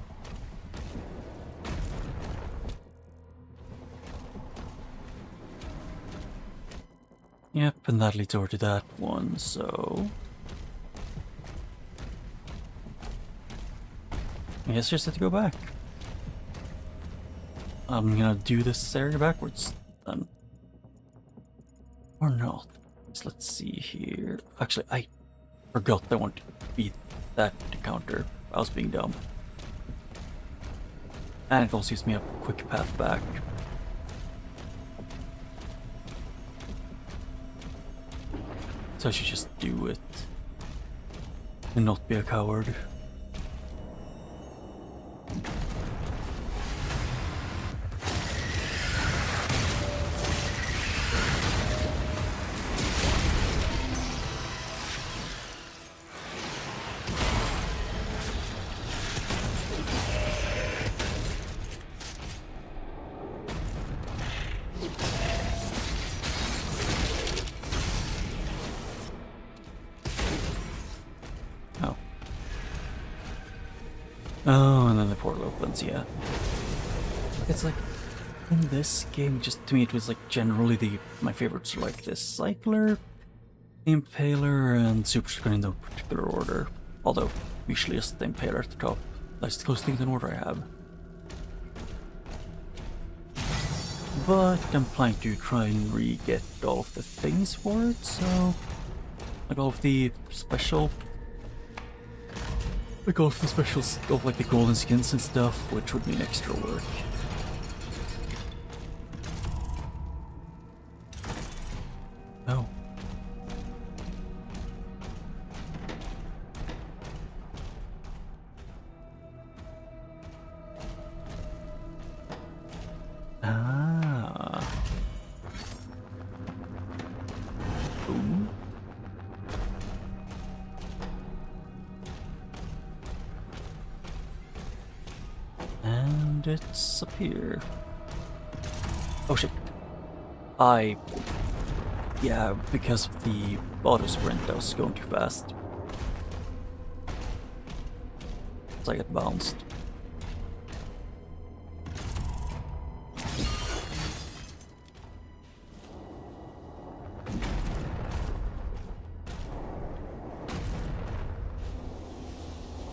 Yep, and that leads over to that one, so... I guess I just have to go back. I'm gonna do this area backwards, then. Or not. So let's see here. Actually, I forgot I wanted to beat that counter. I was being dumb. And it also gives me a quick path back. So I should just do it. And not be a coward. Oh, and then the portal opens, yeah. It's like, in this game, just to me it was like generally my favorites are like the Cycler, the Impaler, and Super Screen in no particular order. Although, usually just the Impaler at the top. That's the closest thing to an order I have. But I'm planning to try and re-get all of the things for it, so... like all of the special... like all of the special stuff, like the golden skins and stuff, which would mean extra work. Oh. Ah. Ooh. And it's up here. Oh shit. Yeah, because of the auto sprint, I was going too fast. So I got bounced.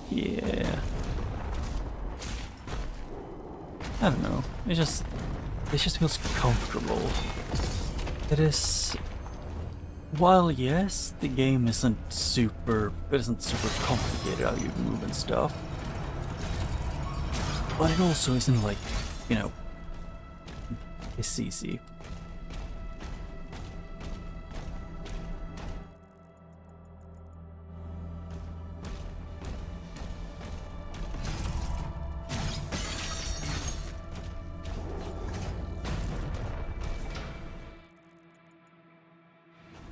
Yeah. I don't know. It just feels comfortable. It is. While yes, the game isn't super complicated how you move and stuff, but it also isn't like, you know, it's easy.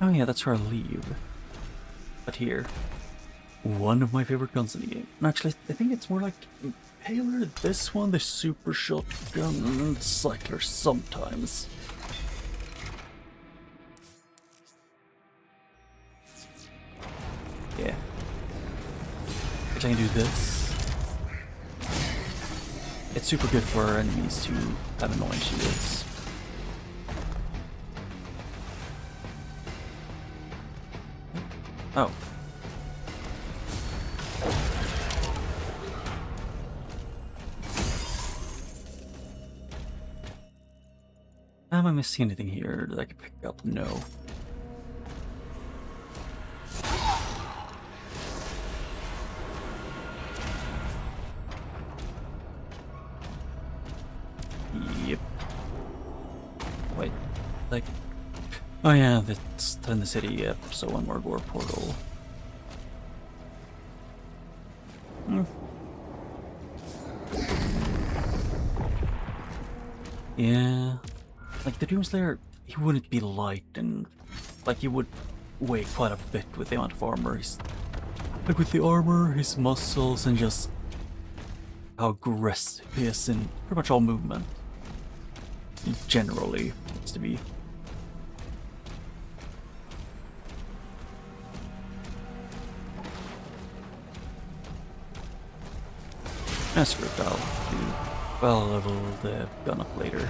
Oh yeah, that's where I leave. But here, one of my favorite guns in the game. And actually, I think it's more like Impaler, this one, the Super Shotgun, and the Cycler sometimes. Yeah. Which I can do this. It's super good for our enemies to have annoying shields. Oh. Am I missing anything here that I can pick up? No. Yep. Wait, like... oh yeah, that's in the city, yep, so one more gore portal. Yeah, like the Doomslayer, he wouldn't be light, and like he would weigh quite a bit with the amount of armor. He's like with the armor, his muscles, and just how aggressive he is in pretty much all movement. He generally needs to be. That's good, I'll do. Well, level the gun up later.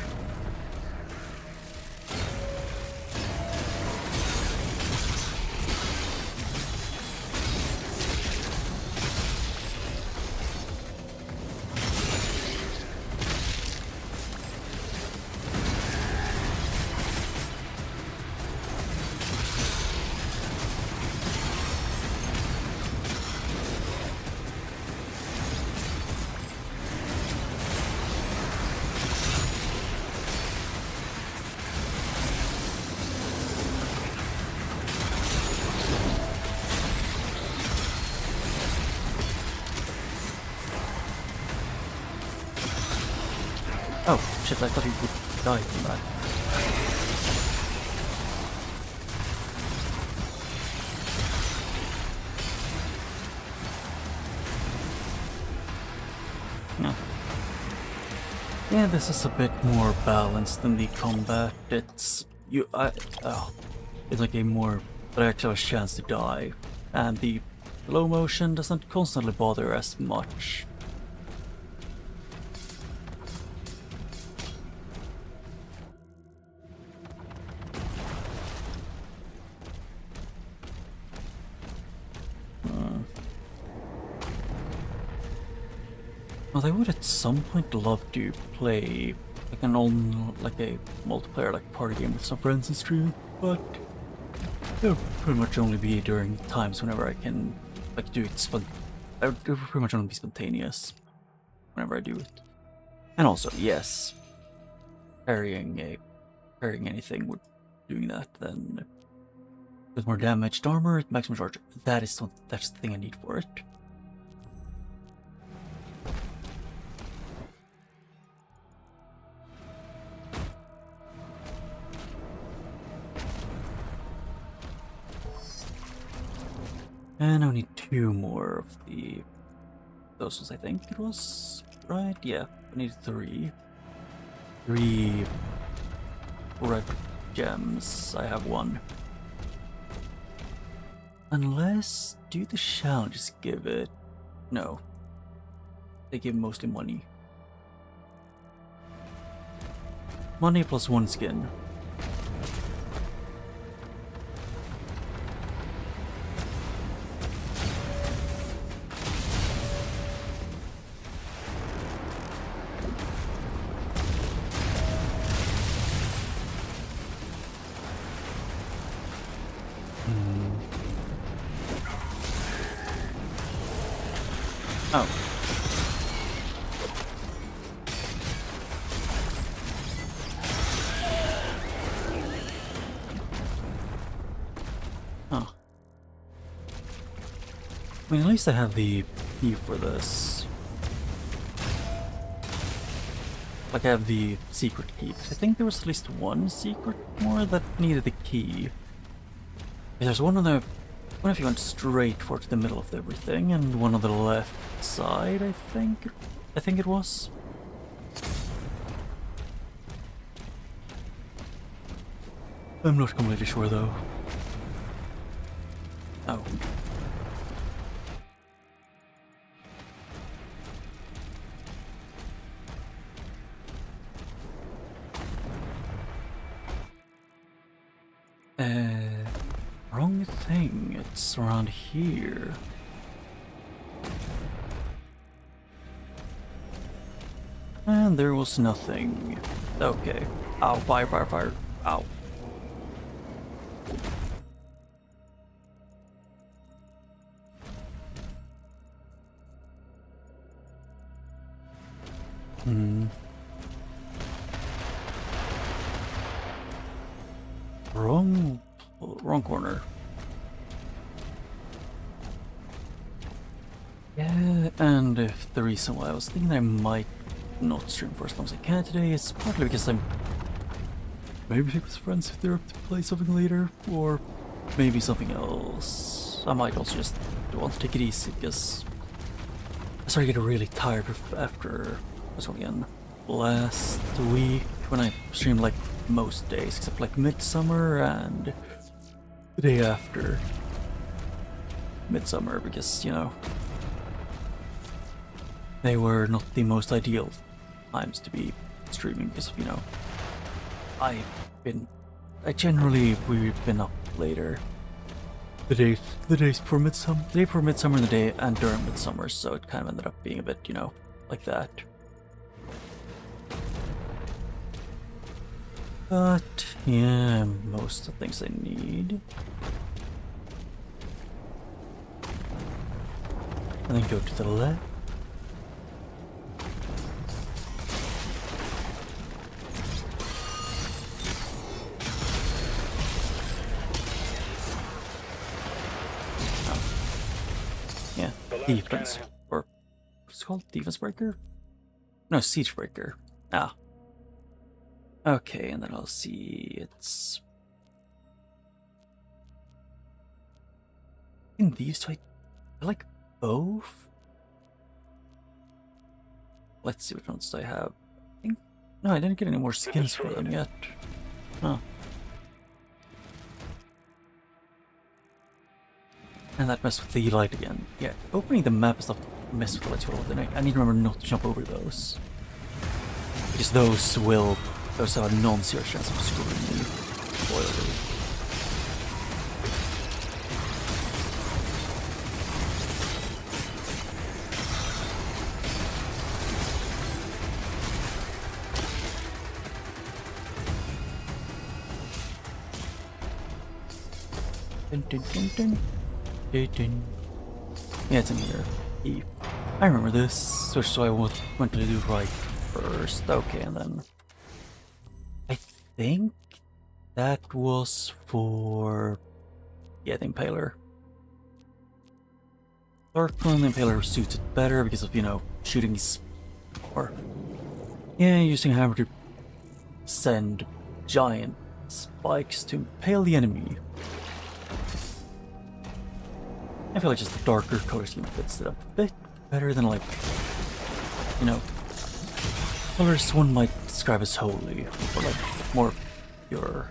Oh, shit, I thought he would die from that. No. Yeah, this is a bit more balanced than the combat. It's... it's like a more... but I actually have a chance to die. And the slow motion doesn't constantly bother as much. Well, I would at some point love to play like a multiplayer like party game with some friends and stream, but it'll pretty much only be during times whenever I can like do it. It'll pretty much only be spontaneous whenever I do it. And also, yes, parrying anything with doing that, then with more damaged armor, maximum charge. That's the thing I need for it. And I need 2 more of those ones, I think it was, right? Yeah, I need 3. 3 red gems, I have 1. Unless, do the challenges give it? No. They give mostly money. Money plus 1 skin. Oh. Huh. I mean, at least I have the key for this. Like, I have the secret key. I think there was at least 1 secret more that needed the key. There's one on the... What if you went straight for the middle of everything, and one on the left side, I think it was. I'm not completely sure though. Oh. Wrong thing. It's around here. And there was nothing. Okay. Ow, fire, fire, fire. Ow. Wrong corner. Yeah, and if the reason why I was thinking I might not stream for as long as I can today is partly because I'm maybe with friends if they're up to play something later, or maybe something else. I might also just want to take it easy because I started getting really tired after again last week when I streamed like most days except like Midsummer and the day after Midsummer, because you know they were not the most ideal times to be streaming because of, you know, we've been up later. The day before Midsummer, and the day and during Midsummer, so it kind of ended up being a bit, you know, like that. But yeah, most of the things I need. And then go to the left. Yeah, defense, or what's it called? Defense breaker? No, siege breaker. Ah. Okay, and then I'll see it's in these two. I like both. Let's see which ones I have. I think no, I didn't get any more skins for them yet. Huh. And that messed with the light again. Yeah, opening the map is not mess with the lights at all. I need to remember not to jump over those. Because those have a non-zero chance of screwing me royally. Dun, dun, dun, dun. Dun, dun. Yeah, it's in here. E. I remember this, which is what I want to do right first. Okay, and then I think that was for the Impaler. Darkmoon Impaler suits it better because of, you know, shooting or using hammer to send giant spikes to impale the enemy. I feel like just the darker color scheme fits it a bit better than, like, you know, colors one might describe as holy, or like more pure.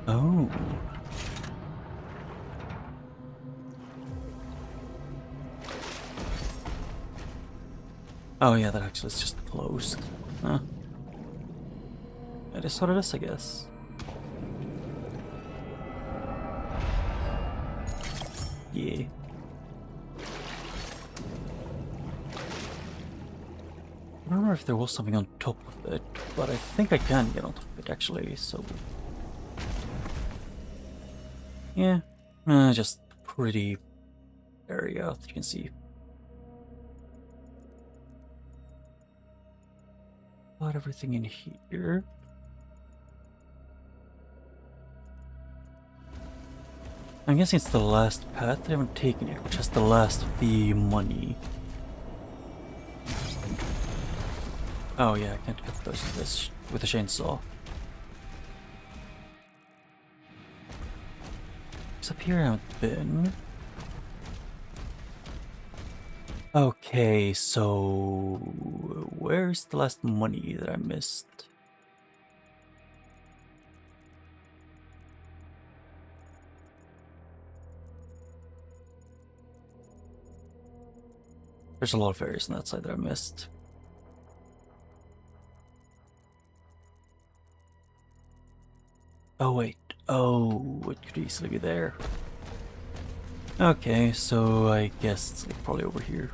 Oh. Oh yeah, that actually is just closed. Huh. It is what it is, I guess. Yeah. I don't remember if there was something on top of it, but I think I can get on top of it actually, so... Yeah, just pretty area that you can see. Got everything in here. I'm guessing it's the last path. I haven't taken it, which has the last of the money. Oh yeah, I can't cut those with this with a chainsaw. It's up here I haven't been. Okay, so where's the last money that I missed? There's a lot of areas on that side that I missed. Oh wait, oh, it could easily be there. Okay, so I guess it's like probably over here.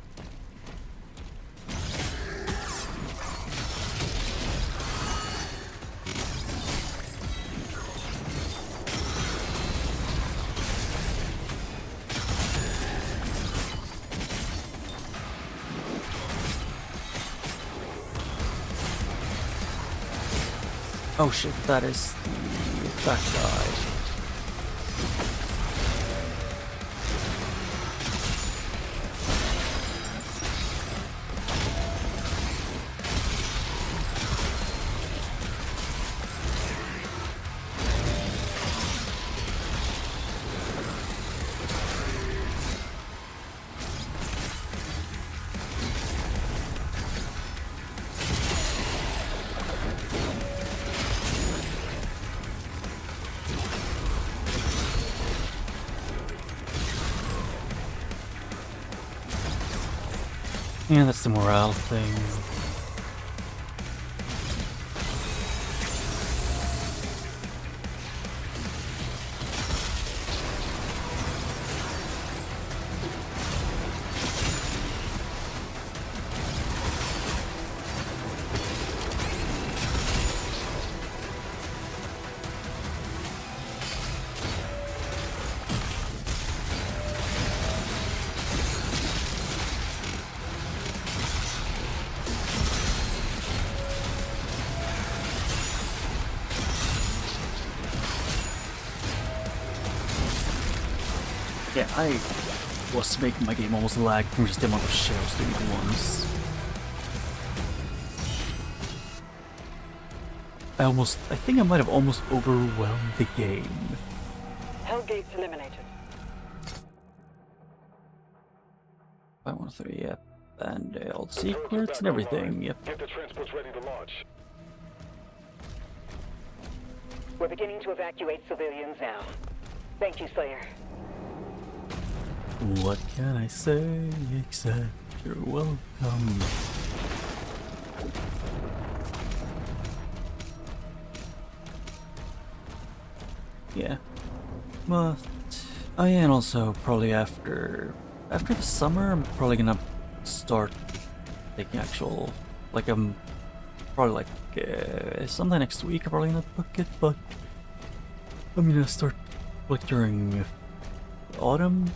Oh shit, that is that guy. Yeah, that's the morale thing. Yeah, I was making my game almost lag from just the amount of shells doing it once. I think I might have almost overwhelmed the game. Hellgate's eliminated. 513, yep. And all the secrets and everything, yep. Get the transports ready to launch. We're beginning to evacuate civilians now. Thank you, Slayer. What can I say except you're welcome? Yeah. But and also probably after the summer I'm probably gonna start taking actual probably like sometime next week I'm probably gonna book it, but I'm gonna start like during autumn.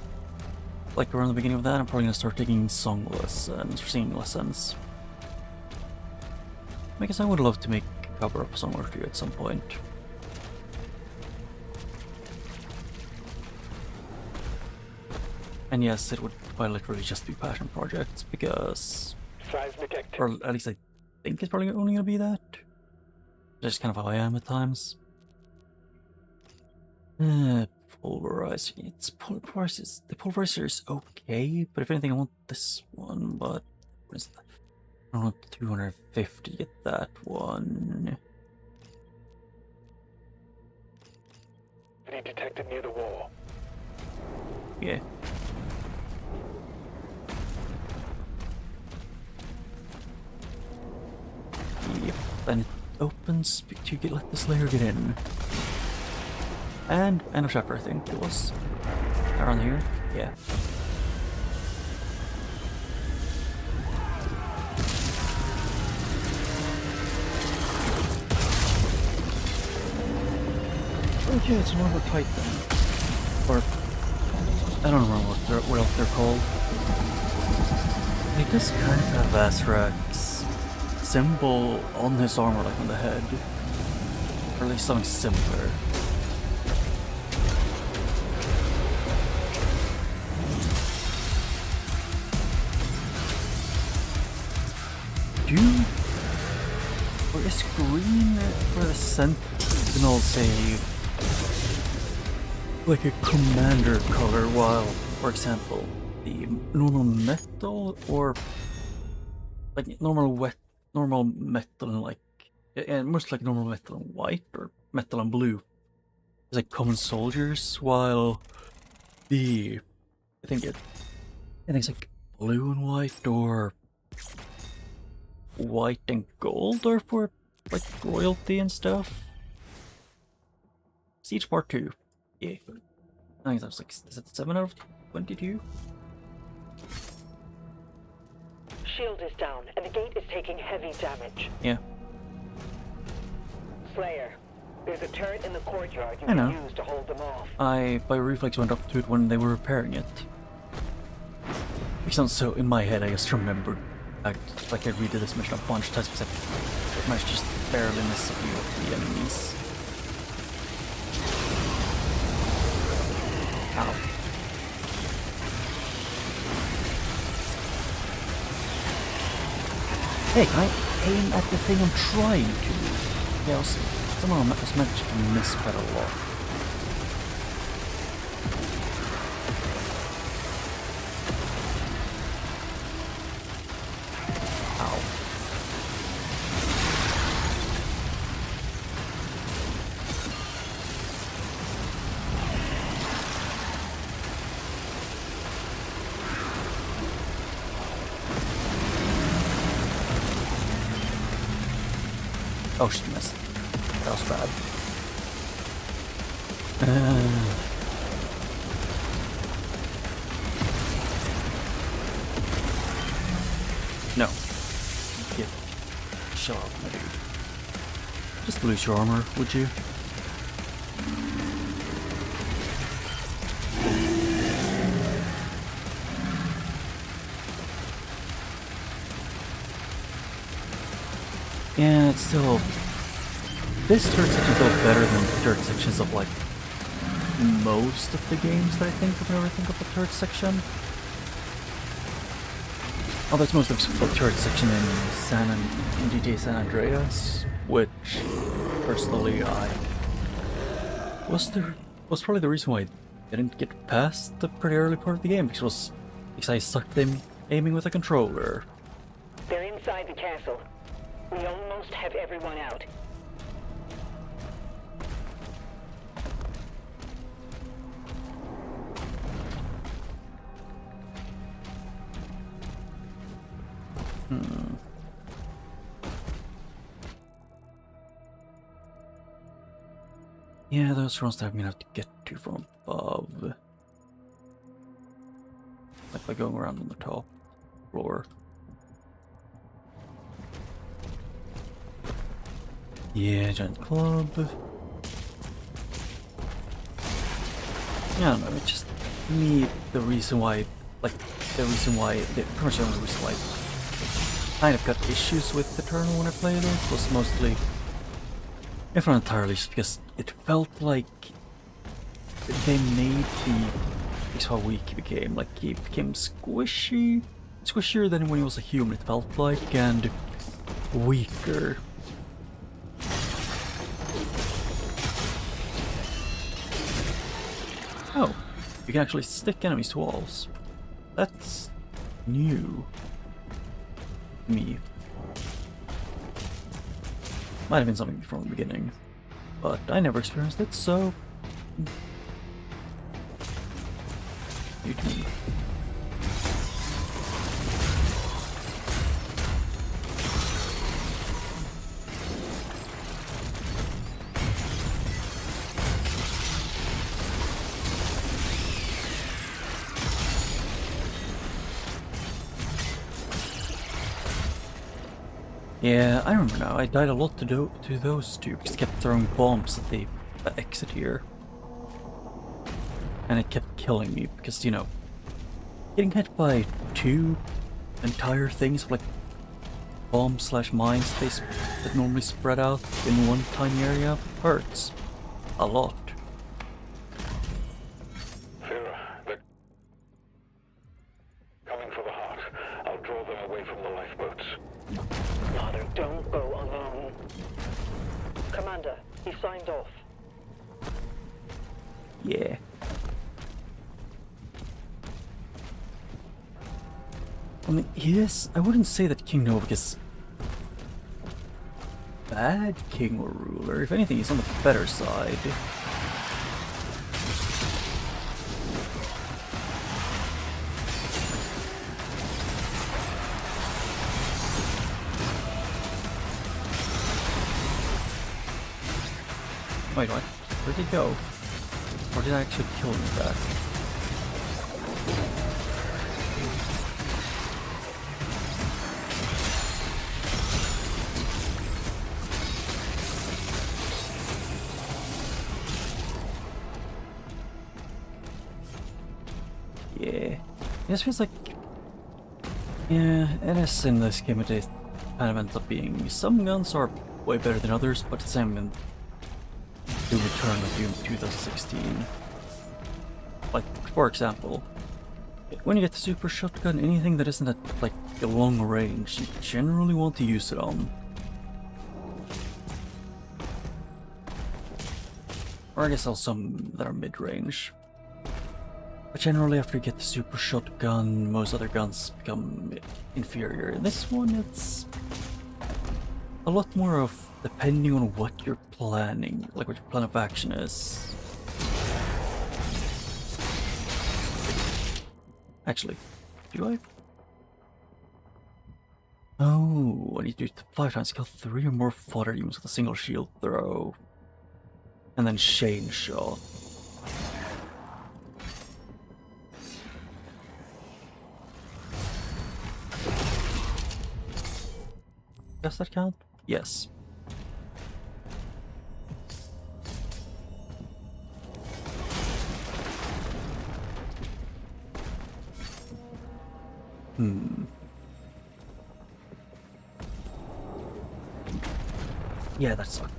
Like around the beginning of that, I'm probably gonna start taking song lessons or singing lessons. I guess I would love to make a cover of a song or two at some point. And yes, it would quite literally just be passion projects because, or at least I think it's probably only gonna be that. That's kind of how I am at times. Pulverizing. The pulverizer is okay, but if anything I want this one, but what is that? I don't want 250 to get that one. Any detected near the wall. Yeah. Yep, then it opens to let the Slayer get in. And end of chapter, I think it was. Around here? Yeah. Okay, it's another Titan. Or I don't remember what else they're called. They just kind of have Azrak's symbol on his armor, like on the head. Or at least something similar. Or is green for the Sentinel save like a commander color, while, for example, the normal metal or like normal metal and like most like normal metal and white or metal and blue is like common soldiers, while the I think it's like blue and white or white and gold are for like royalty and stuff. Siege Part 2. Yeah. I think that was like, is it 7 out of 22? Shield is down, and the gate is taking heavy damage. Yeah. Slayer, there's a turret in the courtyard you I know. can use to hold them off. I, by reflex, went up to it when they were repairing it. Because so, in my head, I just remembered. Like I redid this mission a bunch of times because I managed to just barely miss a few of the enemies. Ow. Hey, can I aim at the thing I'm trying to? Yeah, somehow I was managed to miss quite a lot. Oh, she missed. That was bad. No. Get shot, my dude. Just lose your armor, would you? Yeah, it's still... This turret section feels better than turret sections of, like, most of the games that I think of whenever I think of a turret section. Oh, that's most of the turret section in GTA San Andreas, which, personally, was probably the reason why I didn't get past the pretty early part of the game, because I sucked them aiming with a controller. They're inside the castle. We almost have everyone out. Yeah, those runs that I'm gonna have to get to from above. Like by going around on the top floor. Yeah, giant club. Yeah, I don't know, it just me the reason why pretty much the only reason why I kind of got issues with Eternal when I played it was mostly, if not entirely, just because it felt like they made it's how weak he became. Like, he became squishier than when he was a human, it felt like, and weaker. Oh, you can actually stick enemies to walls. That's new to me. Might have been something from the beginning, but I never experienced it, so... new to me. Yeah, I remember now. I died a lot to those two because they kept throwing bombs at the exit here. And it kept killing me because, you know, getting hit by two entire things of like bombs/mines that normally spread out in one tiny area hurts a lot. Coming for the heart. I'll draw them away from the lifeboats. Father, don't go alone. Commander, he signed off. Yeah. I mean, I wouldn't say that King Novik is bad king or ruler. If anything, he's on the better side. Wait, what? Where'd he go? Or did I actually kill him with that? Yeah. It just feels like... Yeah, NS in this game it kind of ends up being... Some guns are way better than others, but the same in Doom Eternal Doom 2016. Like, for example, when you get the super shotgun, anything that isn't at, like, a long range, you generally want to use it on. Or I guess also some that are mid-range. But generally after you get the super shotgun, most other guns become inferior. In this one, it's a lot more of depending on what you're planning, like what your plan of action is. Actually, do I? Oh, I need to do it 5 times. Kill 3 or more fodder demons with a single shield throw. And then chain shot. Does that count? Yes. Yeah, that sucked.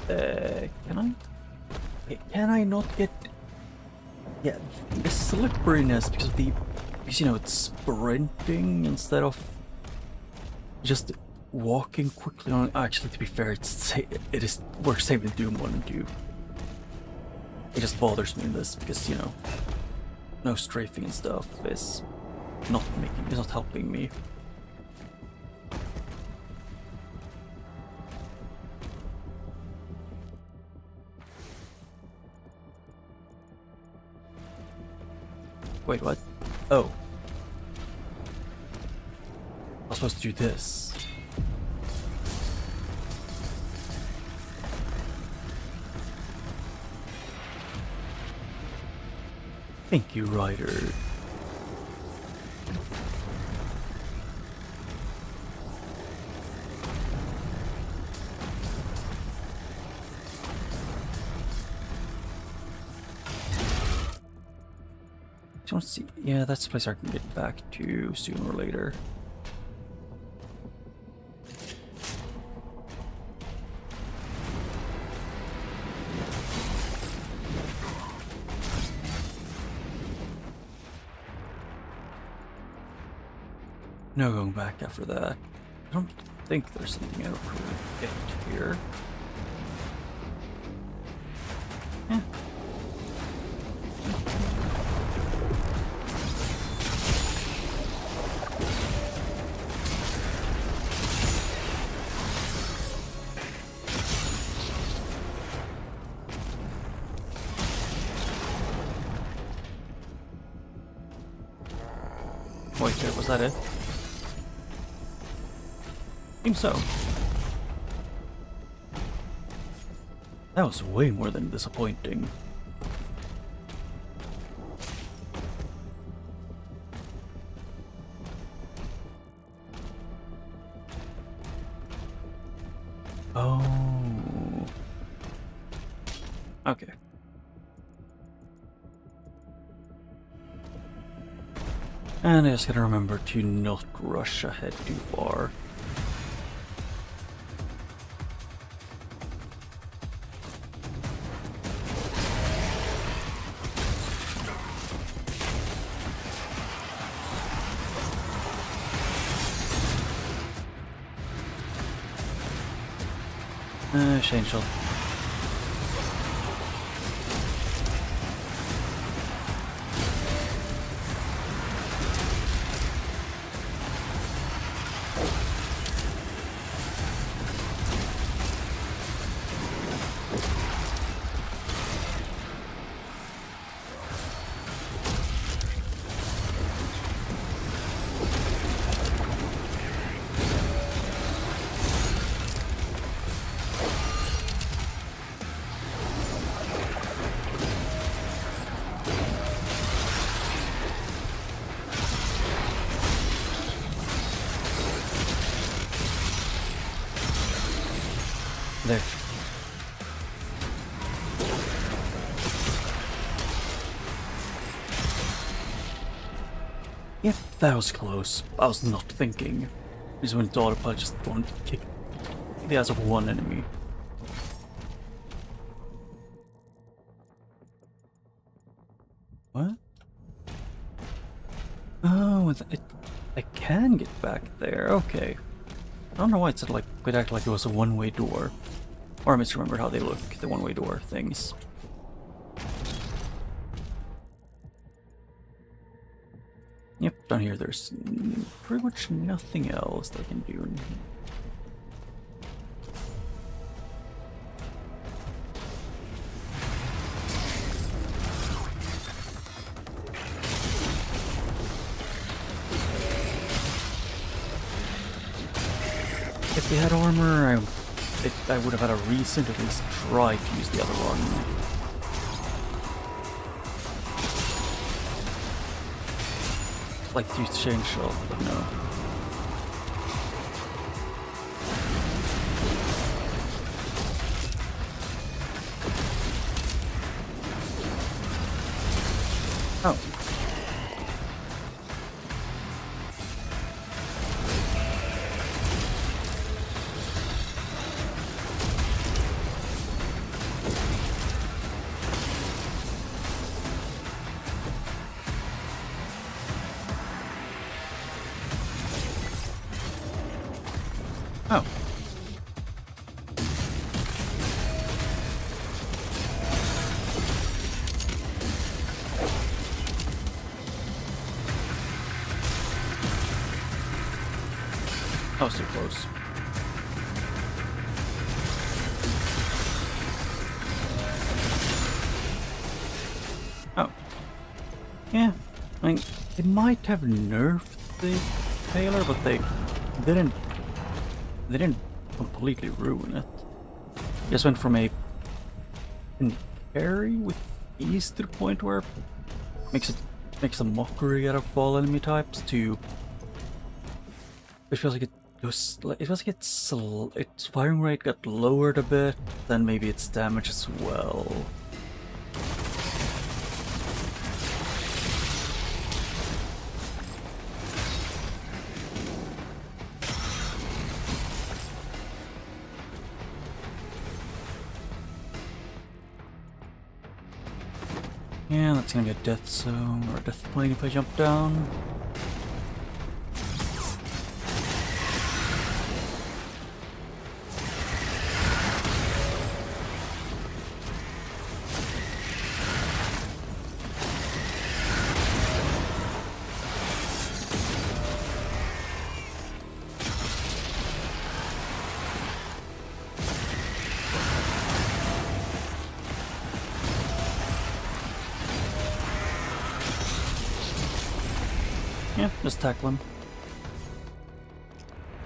Can I not get... Yeah, the slipperiness because of because you know, it's sprinting instead of just walking quickly on... Actually, to be fair, it works same in Doom 1 and 2. It just bothers me in this because, you know, no strafing and stuff is not helping me. Wait, what? Oh. I was supposed to do this. Thank you, Ryder. I want to see. Yeah, that's the place I can get back to sooner or later. No going back after that. I don't think there's anything I could get here. Yeah. Wait, was that it? Seems so. That was way more than disappointing. Oh. Okay. And I just gotta remember to not rush ahead too far. Chain shot. There. Yeah, that was close. I was not thinking. Just when autopilot just wanted to kick the ass of one enemy. What? Oh, I can get back there. Okay. I don't know why it said like could act like it was a one-way door. Or I misremembered how they look, the one-way door things. Yep, down here there's pretty much nothing else that I can do in here. they had armor, I would have had a reason to at least try to use the other one. Like to use the chain shot, but no. Oh. Oh. That was too close. Oh. Yeah, I mean, they might have nerfed the Taylor, but they didn't completely ruin it. Just went from a carry with ease to the point where it makes a mockery out of all enemy types to it feels like its firing rate got lowered a bit, then maybe its damage as well. Yeah, that's gonna be a death zone or a death plane if I jump down. Yeah, just tackle him.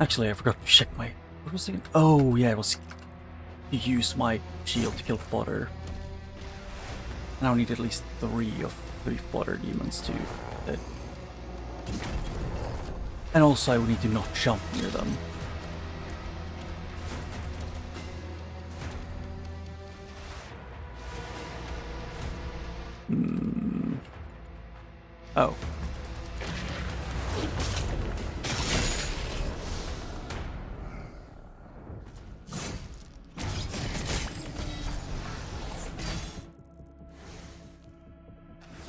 Actually, I forgot to check my... What was it? Oh, yeah, it was to use my shield to kill fodder. Now I need at least three fodder demons to hit. And also I would need to not jump near them. Oh.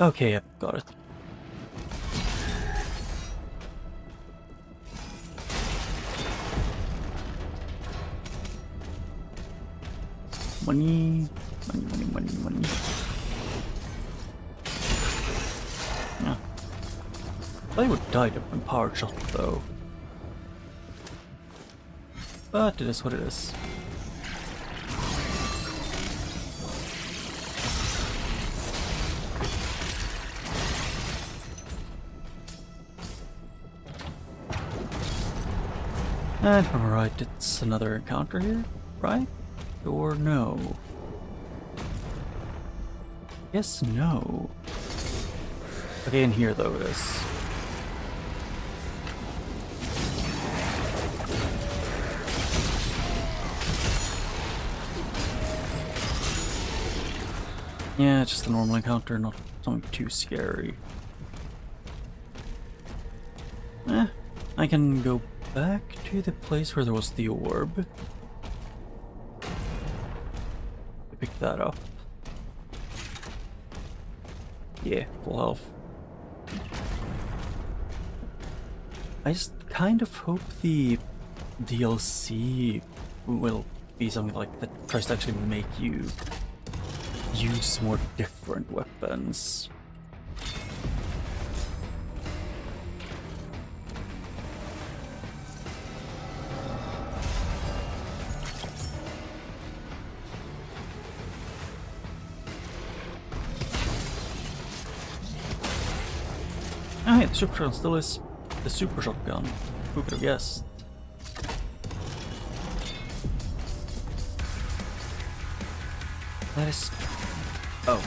Okay, yep, got it. Money. Yeah. I would have died up in power shot though. But it is what it is. And if I'm right, it's another encounter here, right? Or no? Yes, no. Okay, in here though it is. Yeah, just a normal encounter, not something too scary. I can go back to the place where there was the orb. Pick that up. Yeah, full health. I just kind of hope the DLC will be something like that tries to actually make you use more different weapons. Oh hey, the super shotgun still is the super shotgun. Who could have guessed? That is... Oh.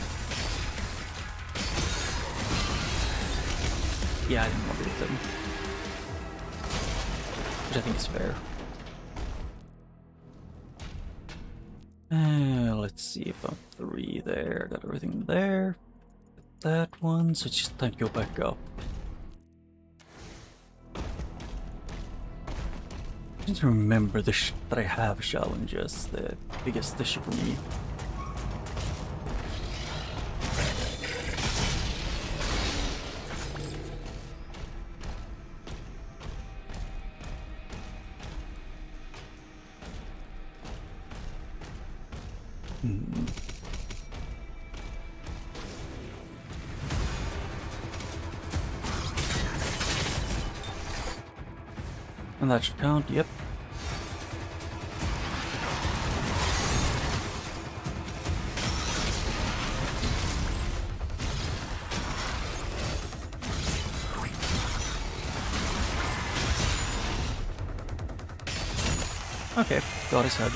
Yeah, I didn't want to hit them. Which I think is fair. Let's see if I'm 3 there. Got everything there. That one, so it's just time to go back up. Just remember that I have challenges, the biggest issue for me. And that should count, yep. Okay, got his head.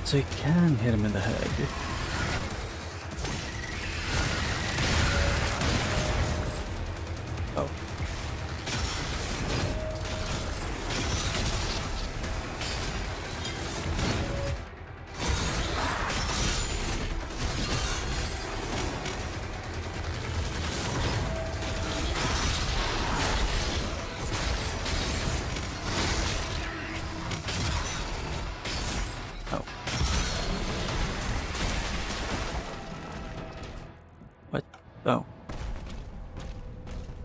So you can hit him in the head. Oh. Oh.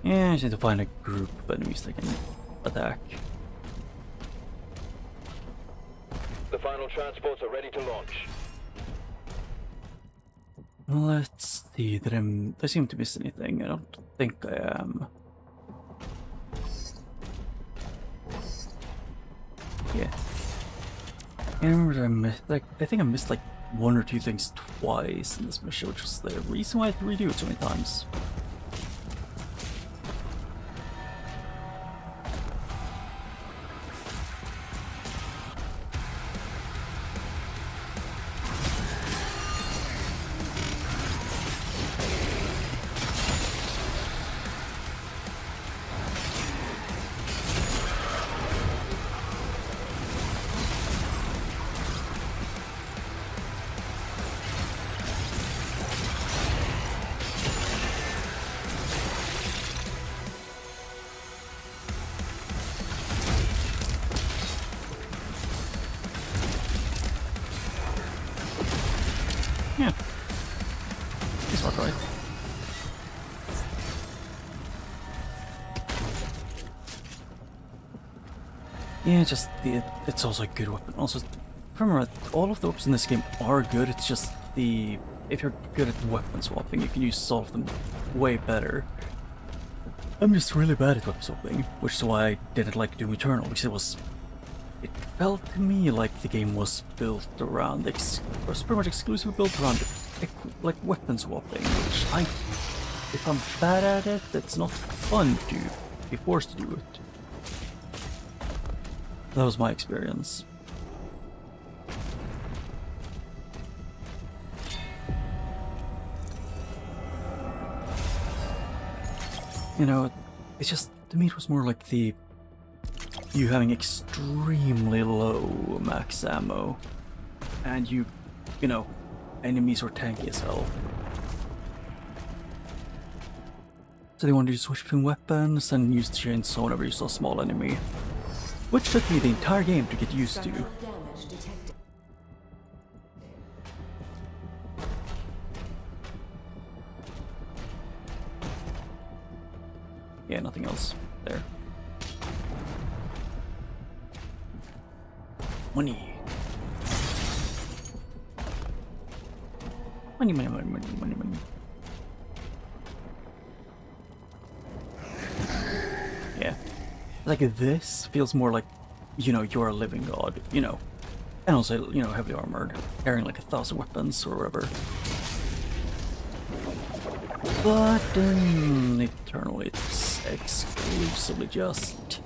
Yeah, I just need to find a group of enemies that can attack. The final transports are ready to launch. Let's see, did I seem to miss anything? I don't think I am. Yeah. I remember I missed, I think I missed like 1 or 2 things twice in this mission, which was the reason why I had to redo it so many times. Yeah. It's not right. Yeah, just it's also a good weapon. Also, remember, all of the weapons in this game are good. It's just if you're good at weapon swapping, you can use all of them way better. I'm just really bad at weapon swapping, which is why I didn't like Doom Eternal, because it felt to me like the game was built around, was pretty much exclusively built around like weapon swapping, which if I'm bad at it, it's not fun to be forced to do it. That was my experience. You know, it's just, to me it was more like you having extremely low max ammo, and you know, enemies were tanky as hell. So they wanted you to switch between weapons and use the chainsaw whenever you saw a small enemy, which took me the entire game to get used to. Yeah, nothing else there. Money. Money, money, money, money, money, money. Yeah. Like this feels more like, you know, you're a living god, you know. And also, you know, heavily armored, carrying like 1,000 weapons or whatever. But in Eternal, it's exclusively just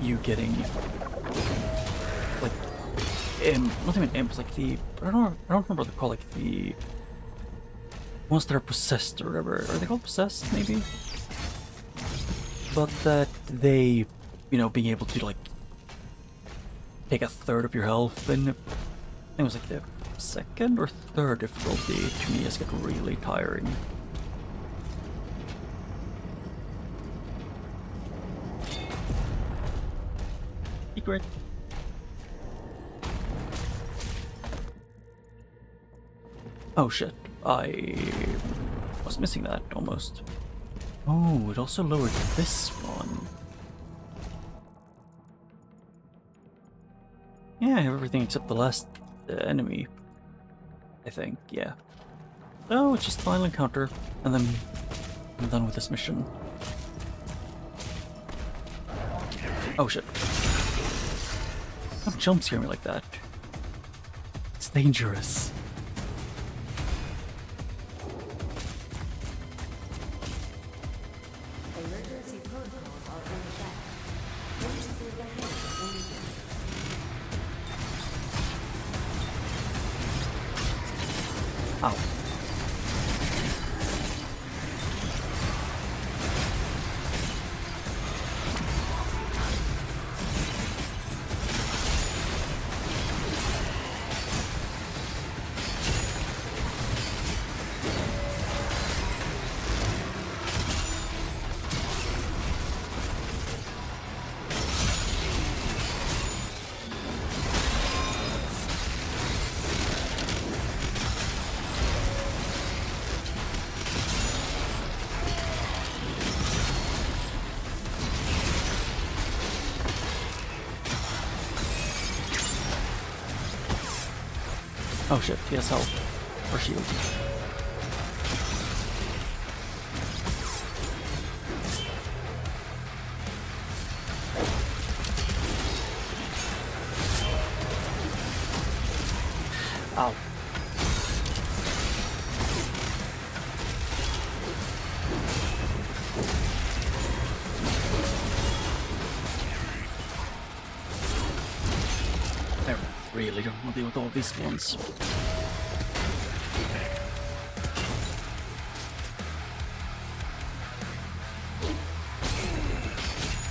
you getting like not even imps, like the I don't remember what they're called, like the ones that are possessed or whatever. Are they called possessed, maybe? But that they, you know, being able to like take a third of your health, and I think it was like the second or third difficulty to me is get really tiring. Secret. Oh shit, I was missing that almost. Oh, it also lowered this one. Yeah, I have everything except the last enemy, I think, yeah. Oh, it's just final encounter, and then I'm done with this mission. Oh shit. Don't jump scare me like that. It's dangerous. Emergency protocols are in effect. Please clear the hands immediately. Ow. Oh shit, he has health. Or shield. Ow. I really don't want to deal with all these ones.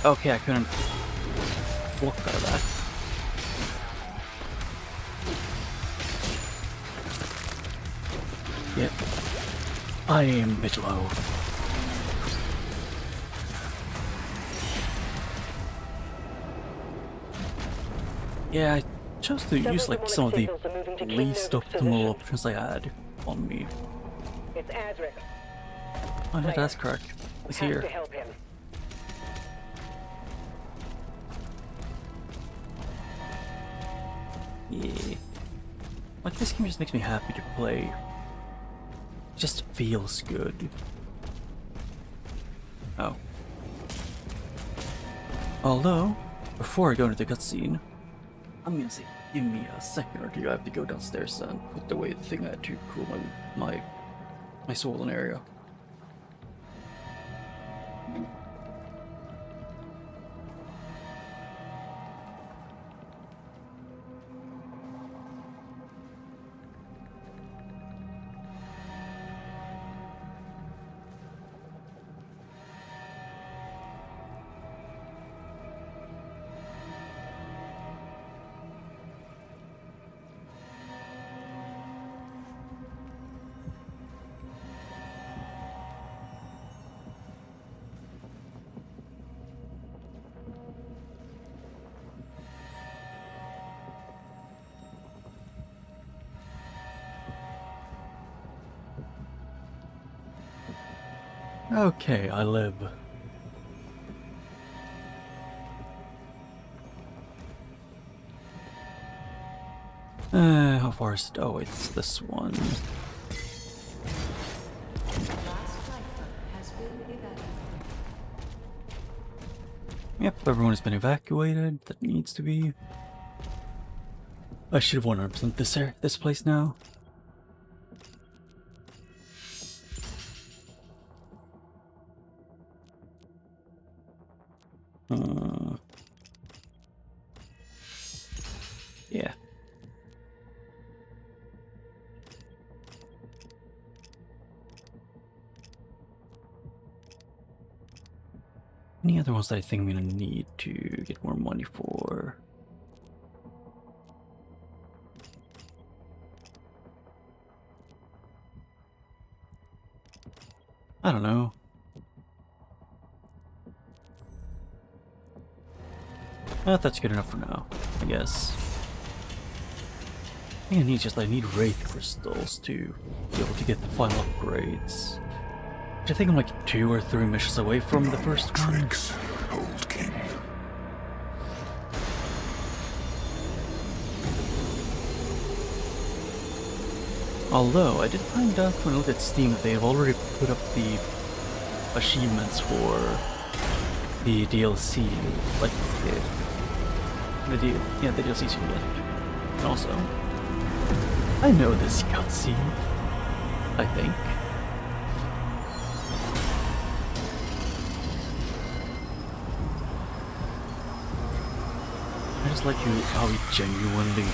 Okay, I couldn't walk out of that. Yep. I am a bit low. Yeah, I chose to use like some of the least optimal options I had on me. It's Azric. Oh yeah, that's correct. He's here. To help him. Yeah. Like, this game just makes me happy to play. It just feels good. Oh. Although, before I go into the cutscene, I'm gonna say, give me a second or two. I have to go downstairs and put away the thing I had to cool my soul in area. Okay, I live. How far is it? Oh, it's this one. Yep, everyone has been evacuated. That needs to be. I should have 100% this place now. Yeah. Any other ones that I think I'm gonna need to get more money for? I don't know. That's good enough for now, I guess. I think I need Wraith Crystals to be able to get the final upgrades. Which I think I'm like 2 or 3 missions away from the first one. Old King. Although, I did find out when I looked at Steam that they've already put up the achievements for the DLC, like the DLCs you get. And also, I know this cutscene, I think. I just like how he genuinely,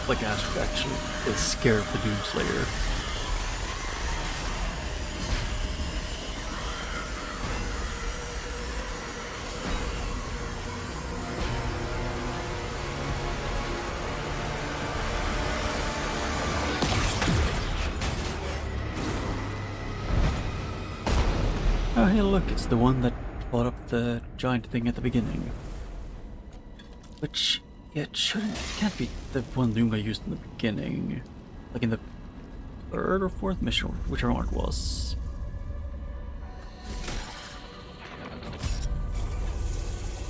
like Astrid actually, is scared of the Doomslayer. Oh hey look, it's the one that fought up the giant thing at the beginning. Which, yeah, it can't be the one Doom I used in the beginning. Like in the 3rd or 4th mission, whichever one it was.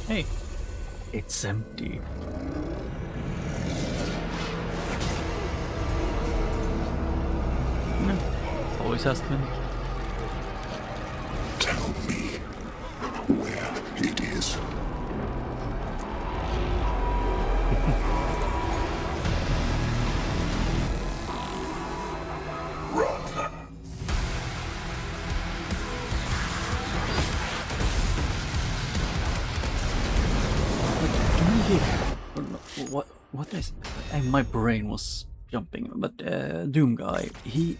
Hey, it's empty. Always has been. Tell me where it is. What is? My brain was jumping, but Doom guy, he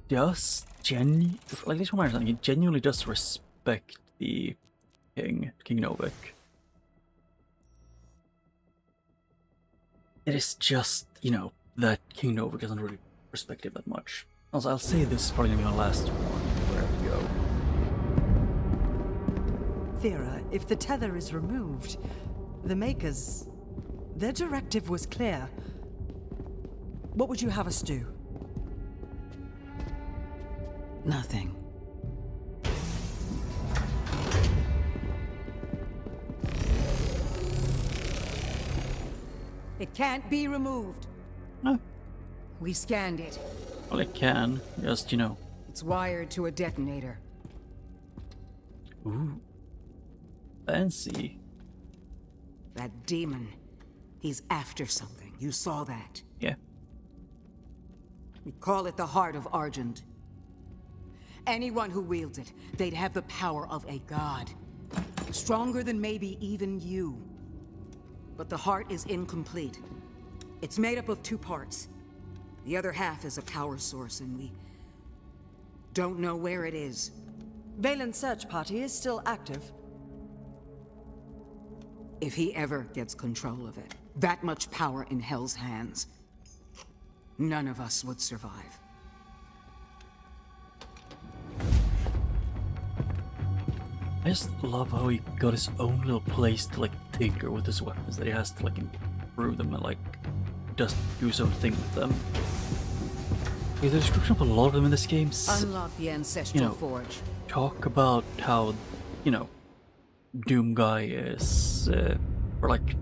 does like this one I understand, he genuinely does respect the King Novik. It is just, you know, that King Novik doesn't really respect him that much. Also, I'll say this is probably gonna be my last one where I have to go. Thera, if the tether is removed, the Makers, their directive was clear. What would you have us do? Nothing. It can't be removed. No. We scanned it. Well, it can, just, you know. It's wired to a detonator. Ooh. Fancy. That demon, he's after something. You saw that. Yeah. We call it the Heart of Argent. Anyone who wields it, they'd have the power of a god. Stronger than maybe even you. But the heart is incomplete. It's made up of 2 parts. The other half is a power source, and we don't know where it is. Valen's search party is still active. If he ever gets control of it, that much power in Hell's hands, none of us would survive. I just love how he got his own little place to like tinker with his weapons, that he has to like improve them and like just do his own thing with them. Yeah, the description of a lot of them in this game, Unlock the Ancestral Forge. Talk about how, you know, Doom guy is, or like,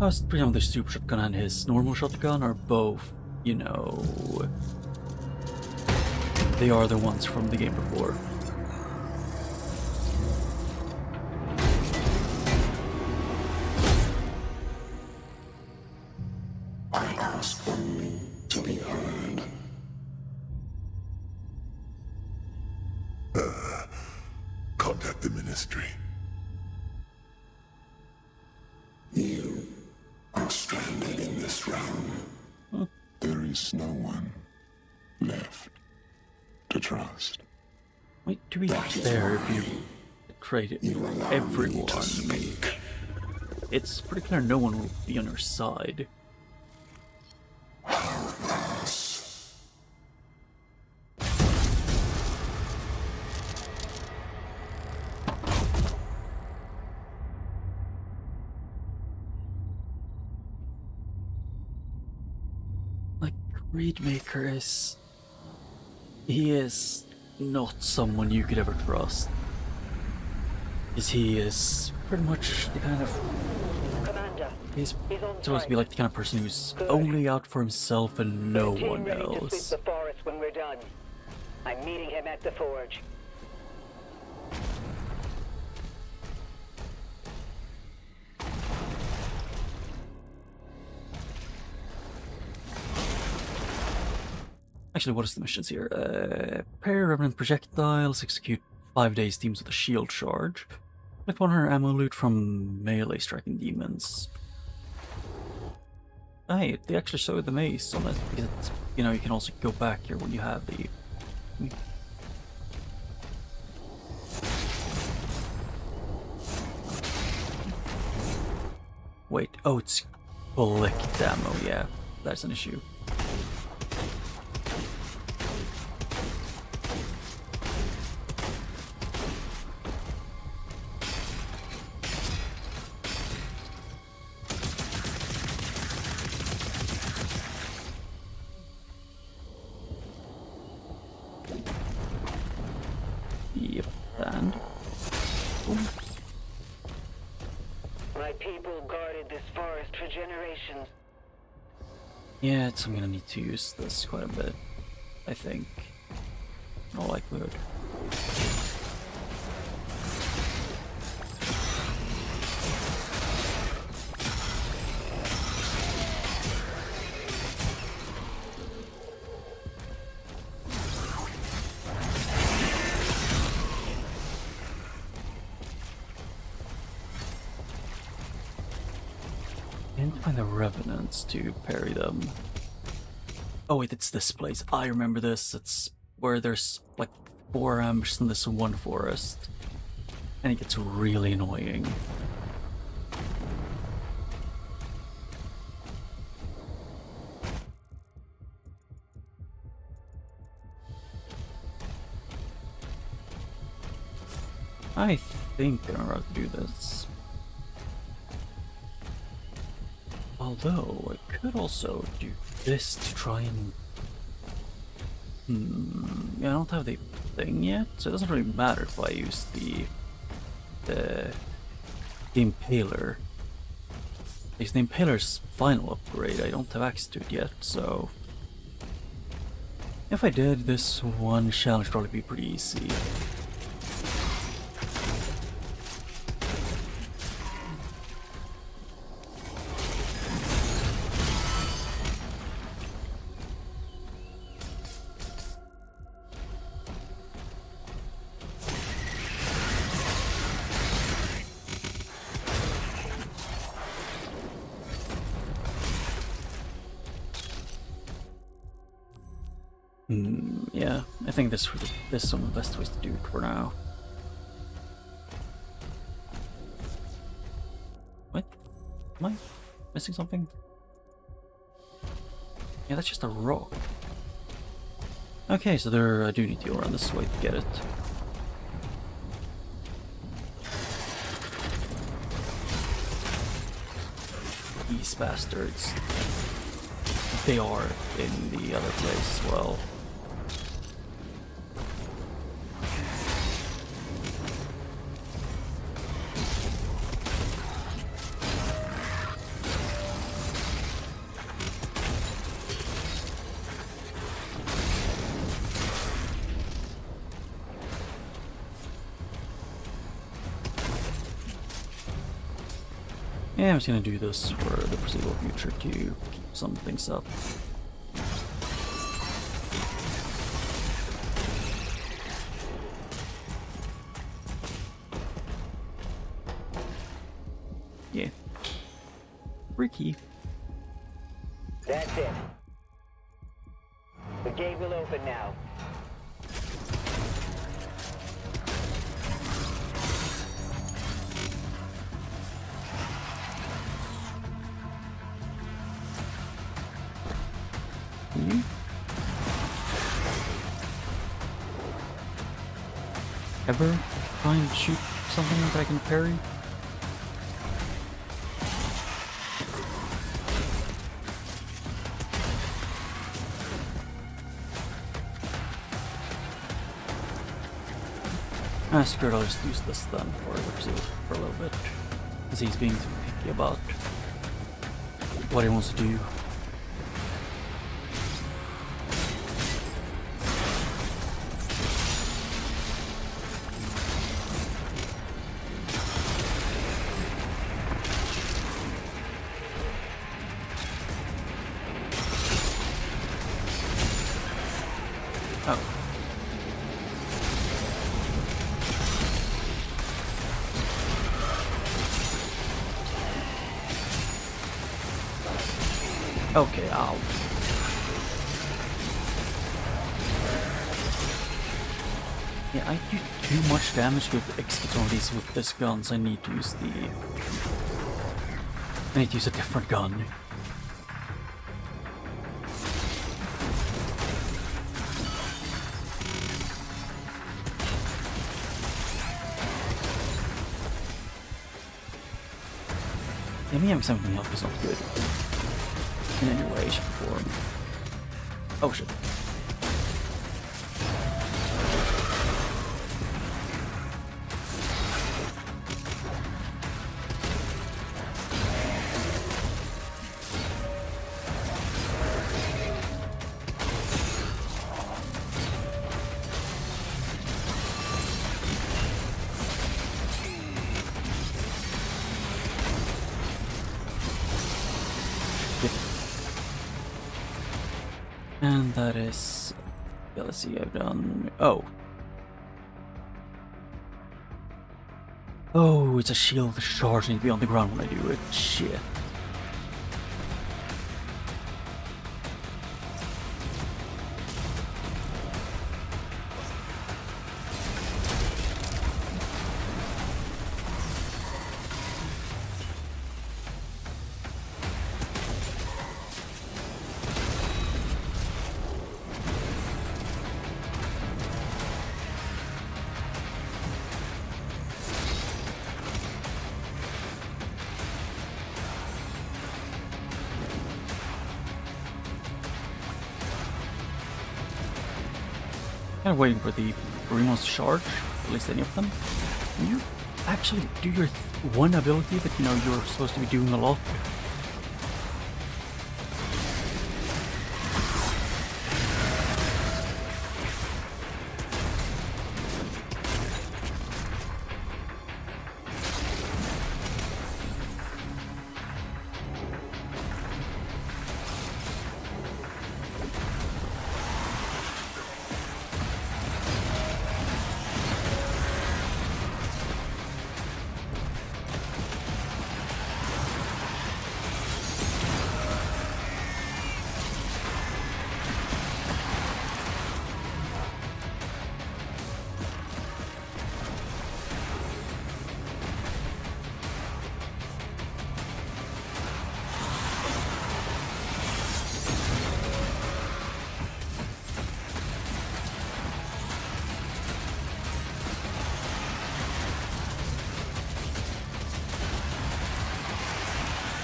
I was pretty much the super shotgun and his normal shotgun are both, you know, they are the ones from the game before. I ask only to be heard. Contact the Ministry. You are stranded in this realm. There is no one left to trust. Wait, to be fair, if you trade everyone, it's pretty clear no one will be on your side. Like, Greedmaker is... he is not someone you could ever trust. Because he is pretty much the kind of... he's supposed to be like the kind of person who's only out for himself and no one Ready to else. sweep the forest when we're done. I'm meeting him at the forge. Actually, what is the missions here? Pair Revenant projectiles, execute 5 days teams with a shield charge. Collect 100 ammo loot from melee striking demons. Hey, they actually showed the mace on it, because it's, you know, you can also go back here when you have the... Wait, oh, it's collect ammo, yeah, that's an issue. Yep, and... My people guarded this forest for generations. Yeah, I'm gonna need to use this quite a bit, I think. In all likelihood. And find the revenants to parry them. Oh wait, it's this place. I remember this. It's where there's like 4 ambushes in this one forest. And it gets really annoying. I think I know how to do this. Although, I could also do this to try and... yeah, I don't have the thing yet, so it doesn't really matter if I use the Impaler. Because the Impaler's final upgrade, I don't have access to it yet, so... if I did, this one challenge would probably be pretty easy. Yeah, I think this is some of the best ways to do it for now. What? Am I missing something? Yeah, that's just a rock. Okay, so I do need to go around this way to get it. These bastards. They are in the other place as well. Yeah, I'm just gonna do this for the foreseeable future to keep some things up. Yeah. Freaky. That's it. The gate will open now. Can you? Ever try and shoot something that I can parry? I screwed, I'll just use this then for a little bit. As he's being too picky about what he wants to do. Okay, ow. Yeah, I do too much damage with executabilities with this gun, so I need to use a different gun. Yeah, me having something up is not good. In any way, shape, or form. Oh shit. And that is... yeah, let's see, I've done... oh. Oh, it's a shield charge, I need to be on the ground when I do it. Shit. Kind of waiting for the Grimos to charge, at least any of them. Can you actually do your one ability that you know you're supposed to be doing a lot?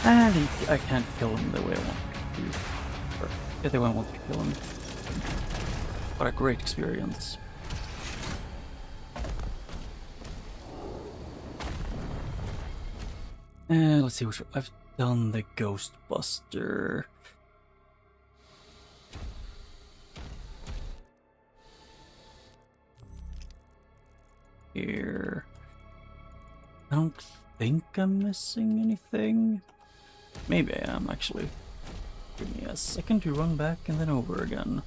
And I can't kill him the way I want to. Or yeah, the way I want to kill him. What a great experience. And let's see which I've done the Ghostbuster. Here. I don't think I'm missing anything. Maybe I am, actually. Give me a second to run back and then over again.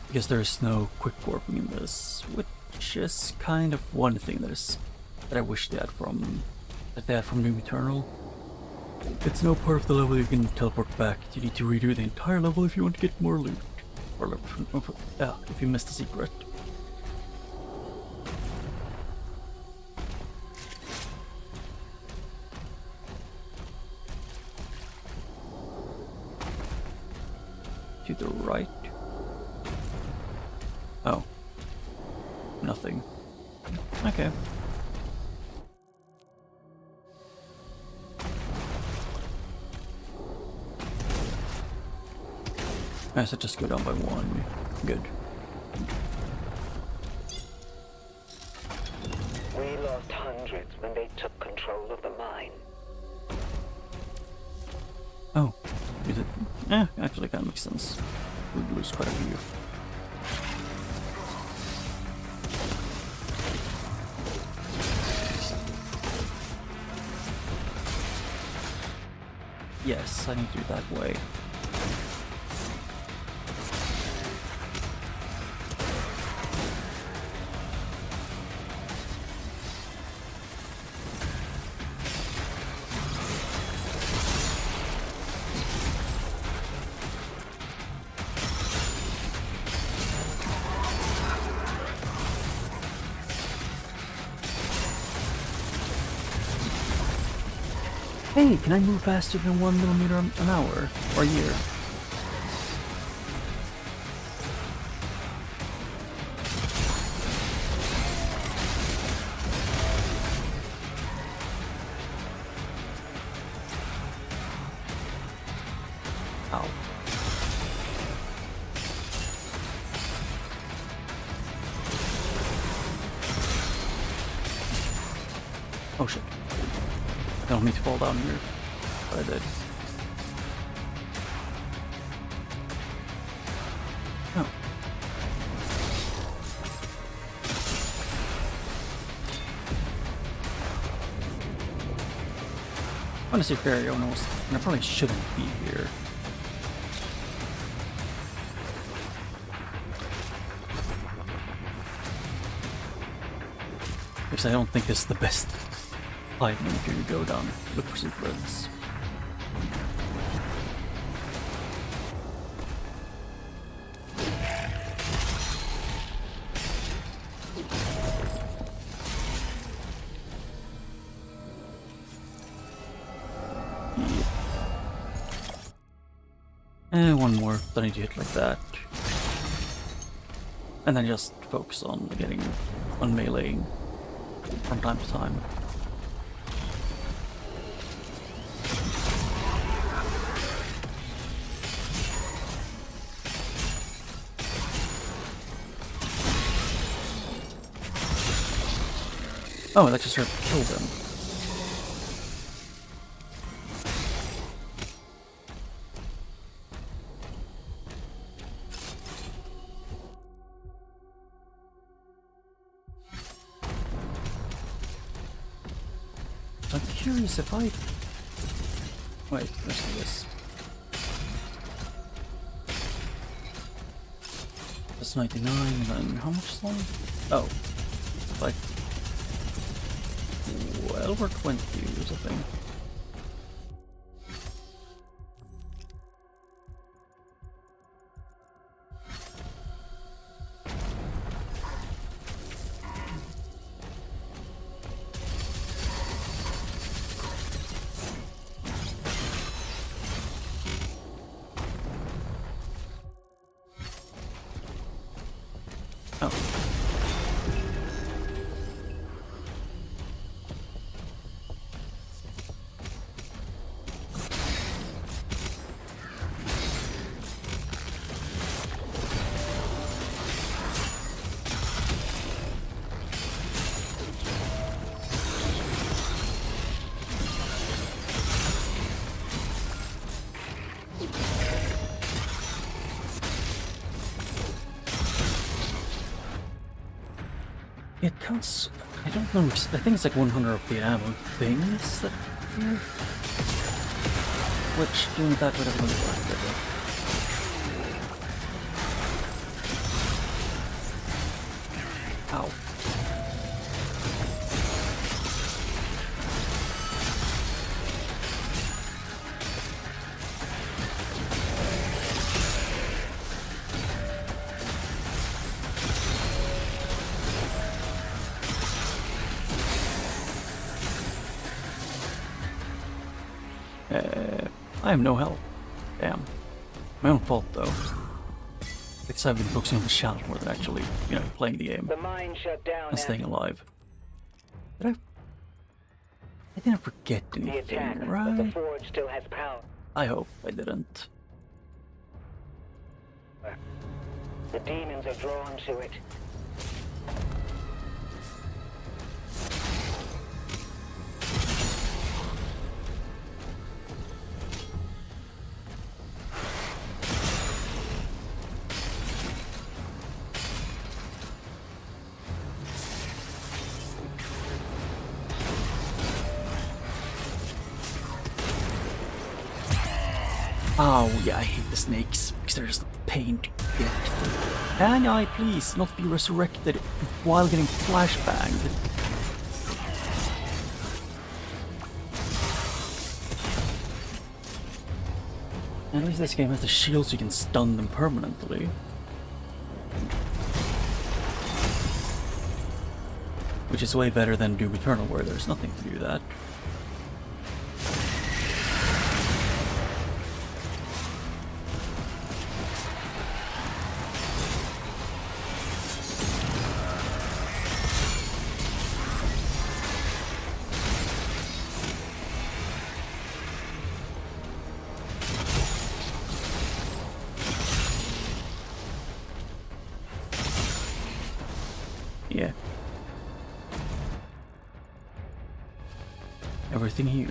Because there's no quick warping in this, which is kind of one thing that I wish they had from Doom Eternal. It's no part of the level you can teleport back. You need to redo the entire level if you want to get more loot. Or if you missed a secret. to the right. Oh. Nothing. Okay. I said just go down by one. Good. We lost hundreds when they took control of the mine. Oh. Is it? Yeah, actually kind of makes sense. We'd lose quite a few. Yes, I need to do it that way. Hey, can I move faster than 1 millimeter an hour or a year? Ow. Oh shit. I don't need to fall down here, but I did. Oh. Honestly, very almost, and I probably shouldn't be here. Because I don't think this is the best lightning to go down, look for secrets. And one more that I need to hit like that. And then just focus on getting on meleeing from time to time. Oh, that just sort of killed him. I'm curious if I... Wait, let's do this. That's 99, and then how much long? Oh, like 12 or 20 or something. Oh. It counts. I don't know. I think it's like 100 of the ammo things that appear. Which doing that would have been worth it. Ow. I have no health. Damn. My own fault, though. Because I've been focusing on the challenge more than actually, you know, playing the game The mine shut down and staying alive. Did I didn't forget the attack, anything, but the right? forge still has power. I hope I didn't. The demons are drawn to it. Oh yeah, I hate the snakes because they're just a pain to get. Can I please not be resurrected while getting flashbanged? At least this game has the shield so you can stun them permanently. Which is way better than Doom Eternal where there's nothing to do that. Yeah. Everything here.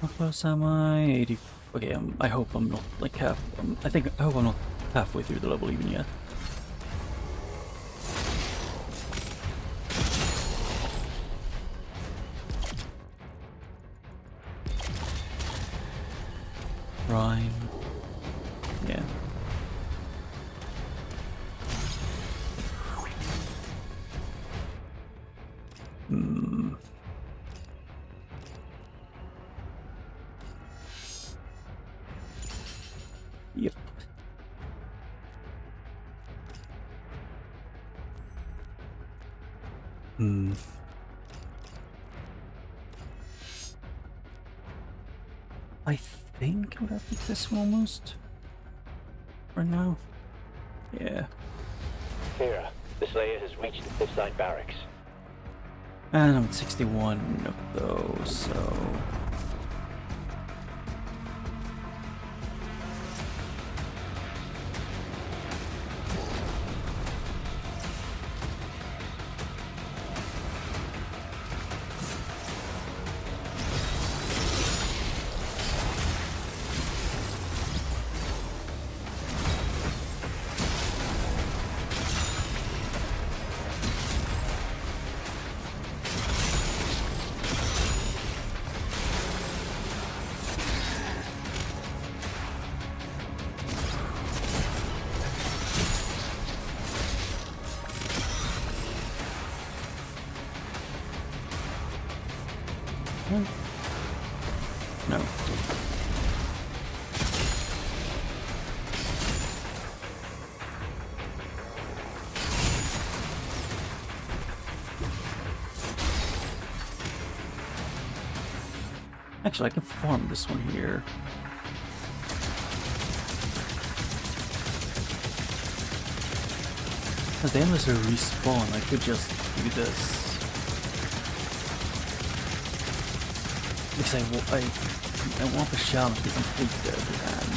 How close am I? 80. Okay, I hope I'm not like half. I hope I'm not halfway through the level even yet. Rhyme. Yeah. Hmm. Yep. Hmm. I think I would have to this one almost. For now. Yeah. Mira, the Slayer has reached the Cliffside Barracks. And I'm at 61 of those, so... No. Actually, I can farm this one here. As the endless respawn, I could just do this. Because I want the challenge to be completed, and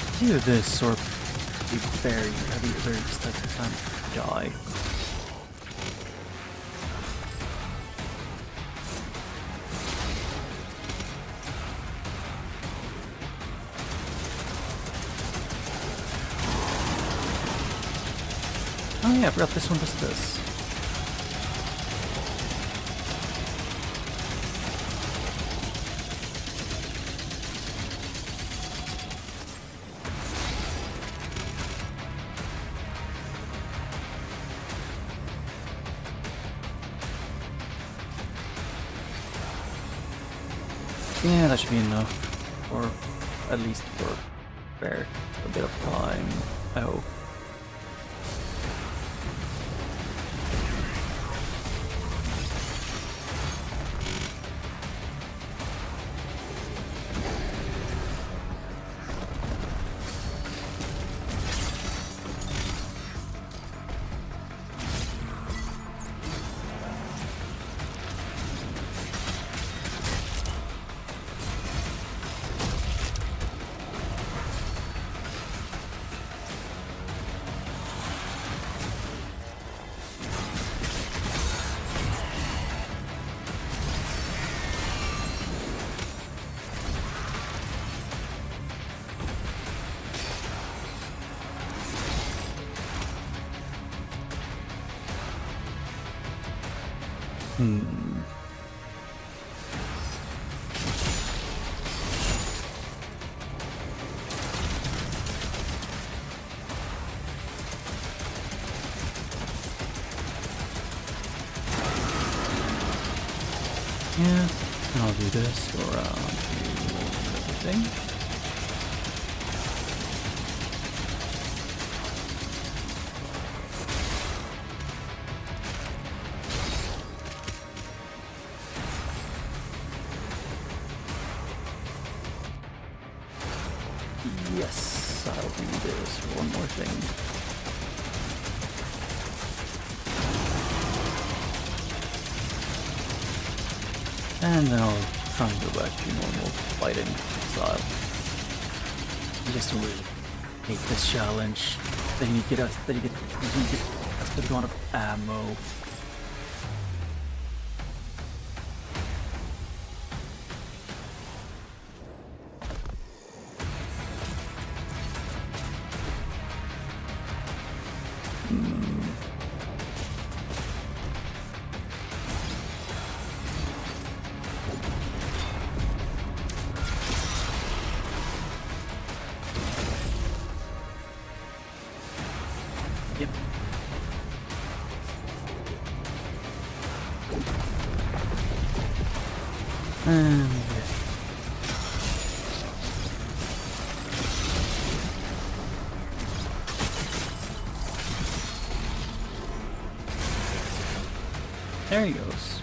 it's either this or be very just like the time to die. Oh yeah, I forgot this one does this. Yeah, that should be enough, or at least for a bit of time, I hope. Yeah, I'll do this, go around to everything. Yes, I'll do this for one more thing. And then I'll try and go back to normal fighting style. I just really hate this challenge. Then you get a good amount of ammo. Yep. And there he goes.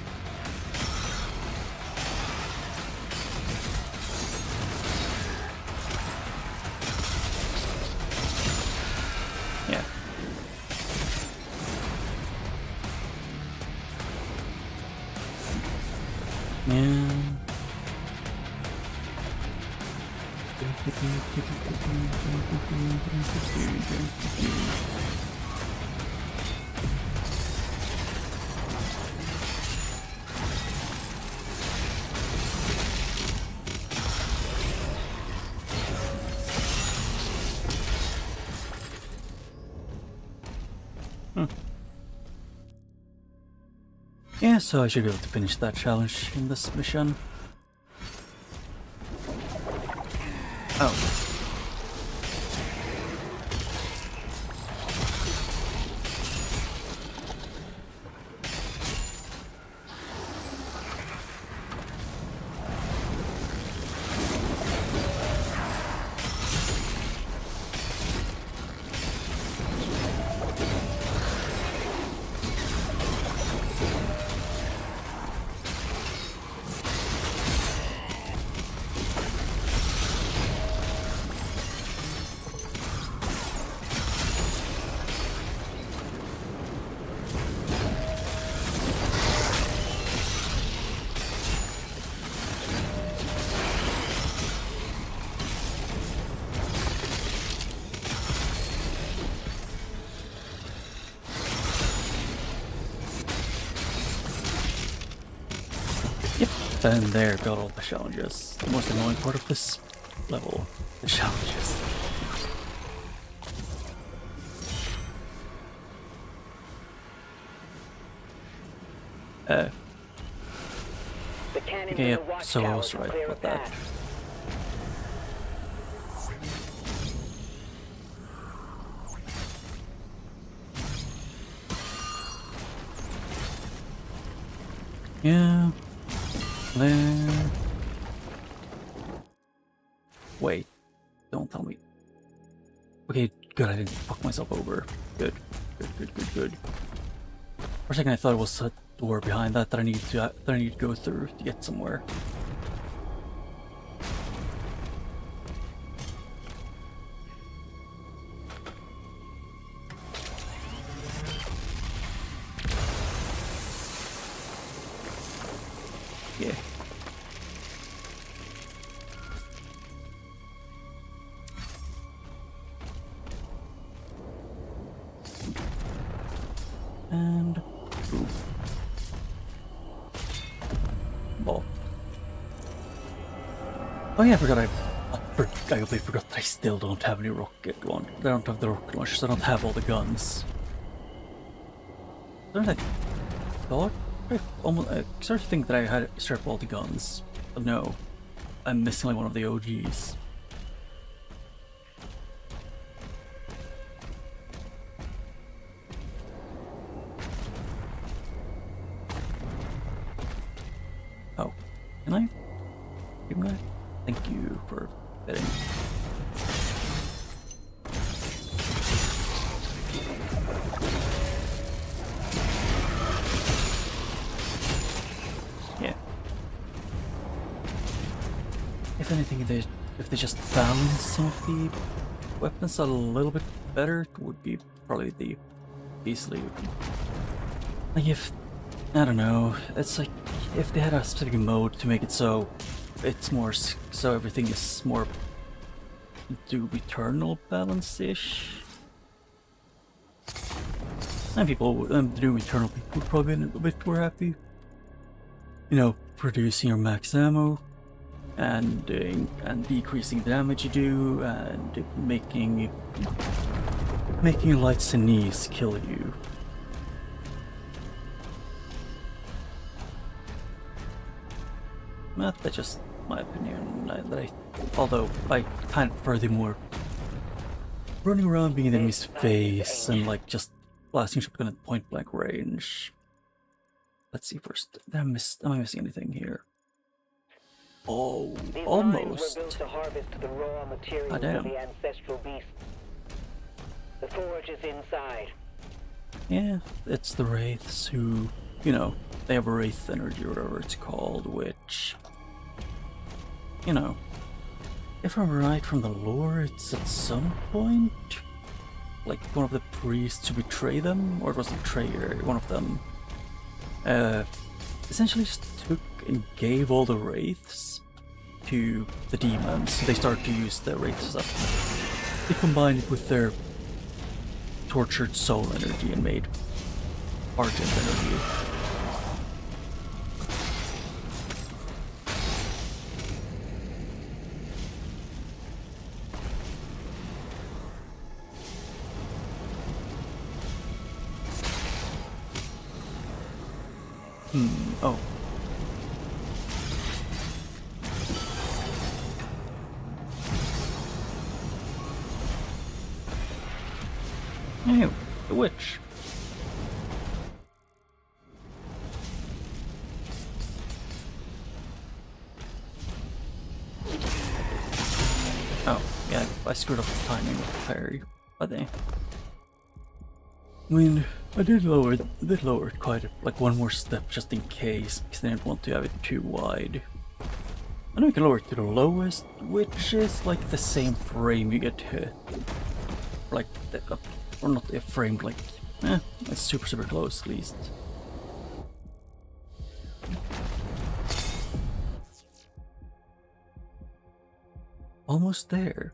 Yeah. Yeah. Yeah, so I should be able to finish that challenge in this mission. Oh. And there got all the challenges. The most annoying part of this level, the challenges. Okay, yep, so I was right about that. Yeah. There. Wait, don't tell me. Okay, good, I didn't fuck myself over. Good. For a second I thought it was a door behind that I need to go through to get somewhere. Yeah. And ooh. Ball. Oh yeah, I forgot I completely forgot that I still don't have any rocket launch. I don't have the rocket launchers. I don't have all the guns. Don't I thought I started to think that I had stripped all the guns, but no, I'm missing like one of the OGs. Oh, can I? Thank you for betting. Yeah. If anything, if they just balance some of the weapons a little bit better, it would be probably the easily. Like if, I don't know, it's like if they had a specific mode to make it so it's more, so everything is more Doom Eternal balance-ish. And people, the Doom Eternal people would probably be a bit more happy. You know, producing your max ammo and decreasing the damage you do and making your lights and knees kill you. That's just my opinion. Although I can't furthermore running around being in the enemy's face and like just blasting shotgun at point blank range. Let's see first. Am I missing anything here? Oh, These almost. Mines were built to harvest the raw materials of the ancestral beasts. The forge is inside. Yeah, it's the Wraiths who, you know, they have a Wraith energy or whatever it's called, which, you know, if I'm right from the lore, it's at some point, like one of the priests to betray them, or it was the betrayer, one of them, essentially just took and gave all the Wraiths to the demons. So they started to use the Wraiths stuff. They combined it with their tortured soul energy and made Argent energy. Oh. Ew, the witch. Oh, yeah, I screwed up the timing with the parry, but I mean, I did lower it quite like one more step just in case, because I didn't want to have it too wide. I know you can lower it to the lowest, which is like the same frame you get hit. Like, or not a frame, like, it's super close at least. Almost there.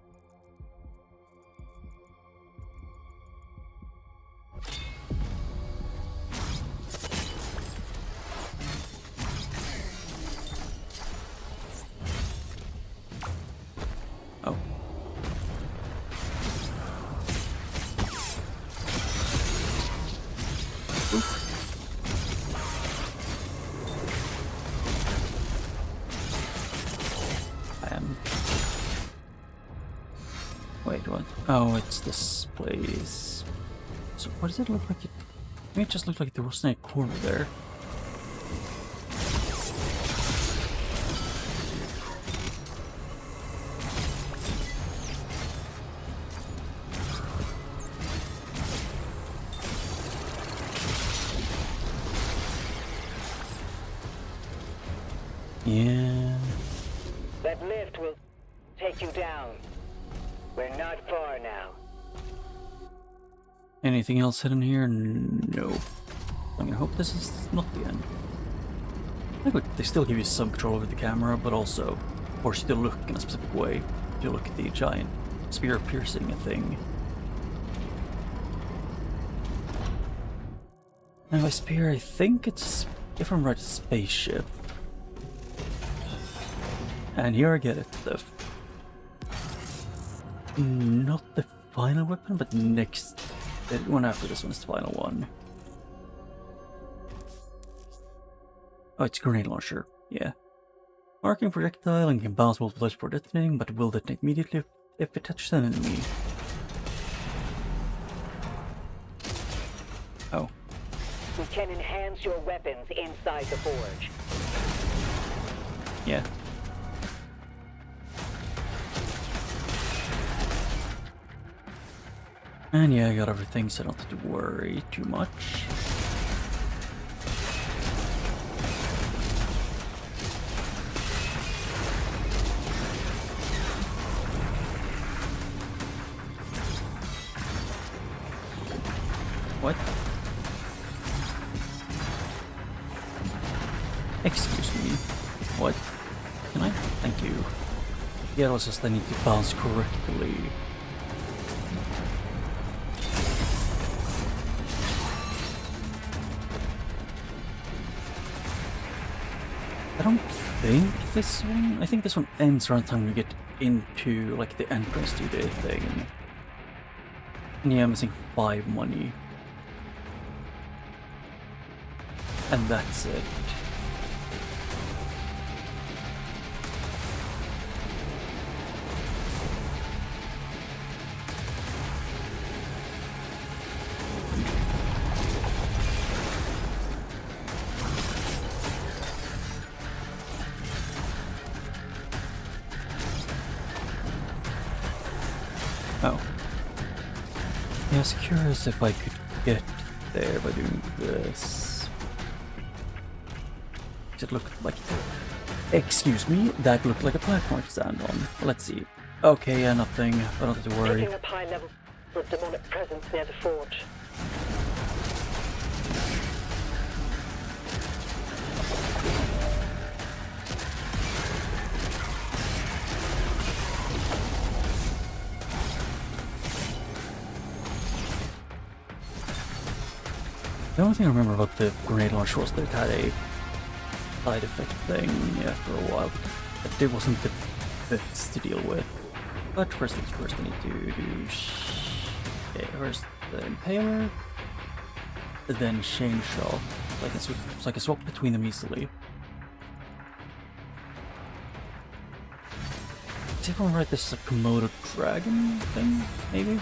Oh. Wait, what? Oh, it's this place. So what does it look like? Maybe it just looked like there wasn't a corner there. Yeah. That lift will take you down. We're not far now. Anything else hidden here? No. I'm gonna hope this is not the end. I think they still give you some control over the camera, but also force you to look in a specific way. You look at the giant spear piercing thing. And by spear, I think it's, if I'm right, a spaceship. And here I get it. Not the final weapon, but next. The one after this one is the final one. Oh, it's a grenade launcher. Yeah. Marking projectile and can bounce multiple times before detonating, but will detonate immediately if it touches an enemy. Oh. We can enhance your weapons inside the forge. Yeah. And yeah, I got everything, so I don't have to worry too much. What? Excuse me. What? Can I? Thank you. Yeah, it was just I need to bounce correctly. I don't think this one... I think this one ends around the time we get into, like, the entrance to the thing. And yeah, I'm missing 5 money. And that's it. Oh. Yeah, I was curious if I could get there by doing this. It looked like... Excuse me, that looked like a platform to stand on. Let's see. Okay, yeah, nothing. I don't have to worry. Picking up high levels of demonic presence near the forge. The only thing I remember about the grenade launcher was that it had a side effect thing, yeah, for a while. But it wasn't the best to deal with. But first things first, I need to do... first the Impaler, then Chain Shot, so I can swap between them easily. See if I'm right, this is a Komodo Dragon thing, maybe?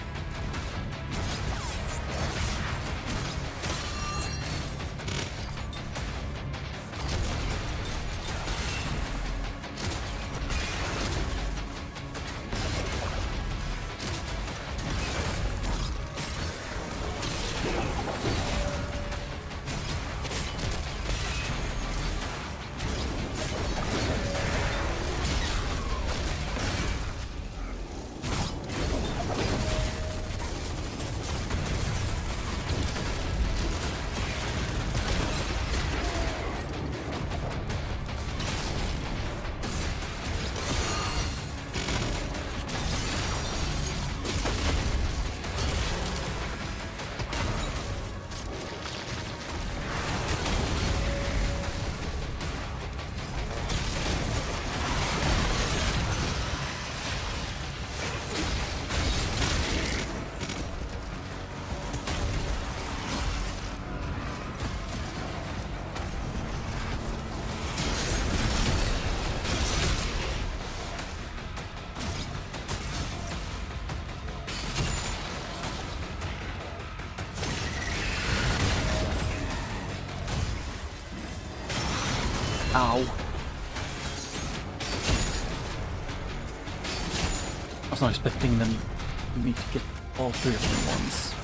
Ow. I was not expecting me to get all 3 of them at once.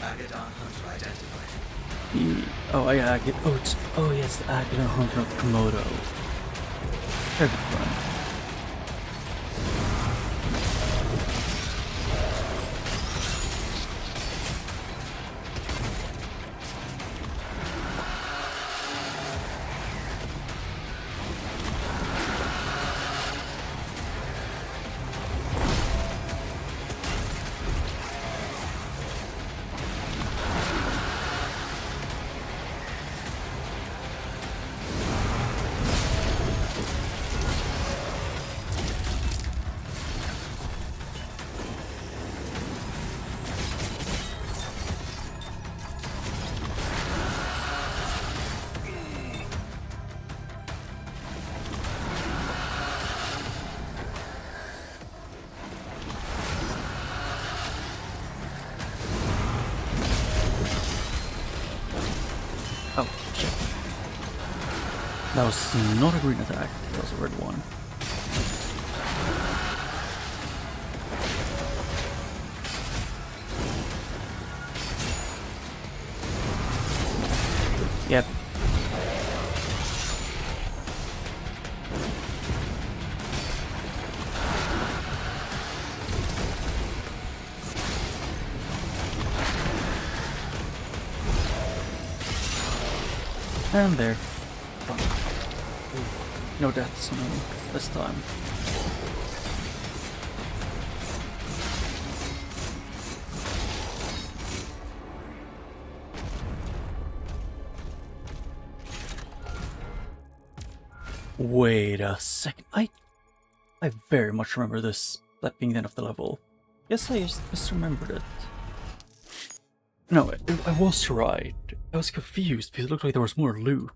Agadon Hunter identified. Oh yeah, oh yes, the Agadon Hunter of Komodo. Very good fun. Oh, shit. That was not a green attack, that was a red one. Yep. And there. No deaths, no, this time. Wait a second, I very much remember this, that being the end of the level. Yes, I just misremembered it. No, I was right. I was confused because it looked like there was more loot.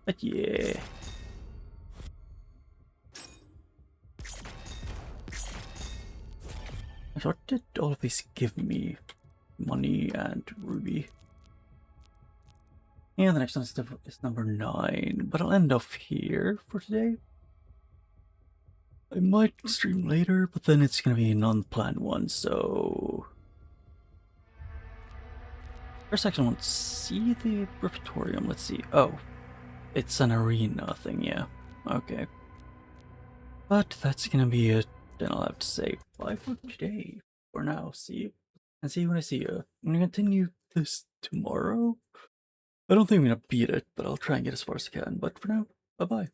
But yeah. What did all of these give me? Money and ruby. And the next one is number 9, but I'll end off here for today. I might stream later, but then it's gonna be an unplanned one, so... First I actually want to see the Repertorium, let's see. Oh, it's an arena thing, yeah. Okay. But that's gonna be it, then I'll have to say bye for today. For now, see you. And see you when I see you. I'm gonna continue this tomorrow. I don't think I'm gonna beat it, but I'll try and get as far as I can. But for now, bye-bye.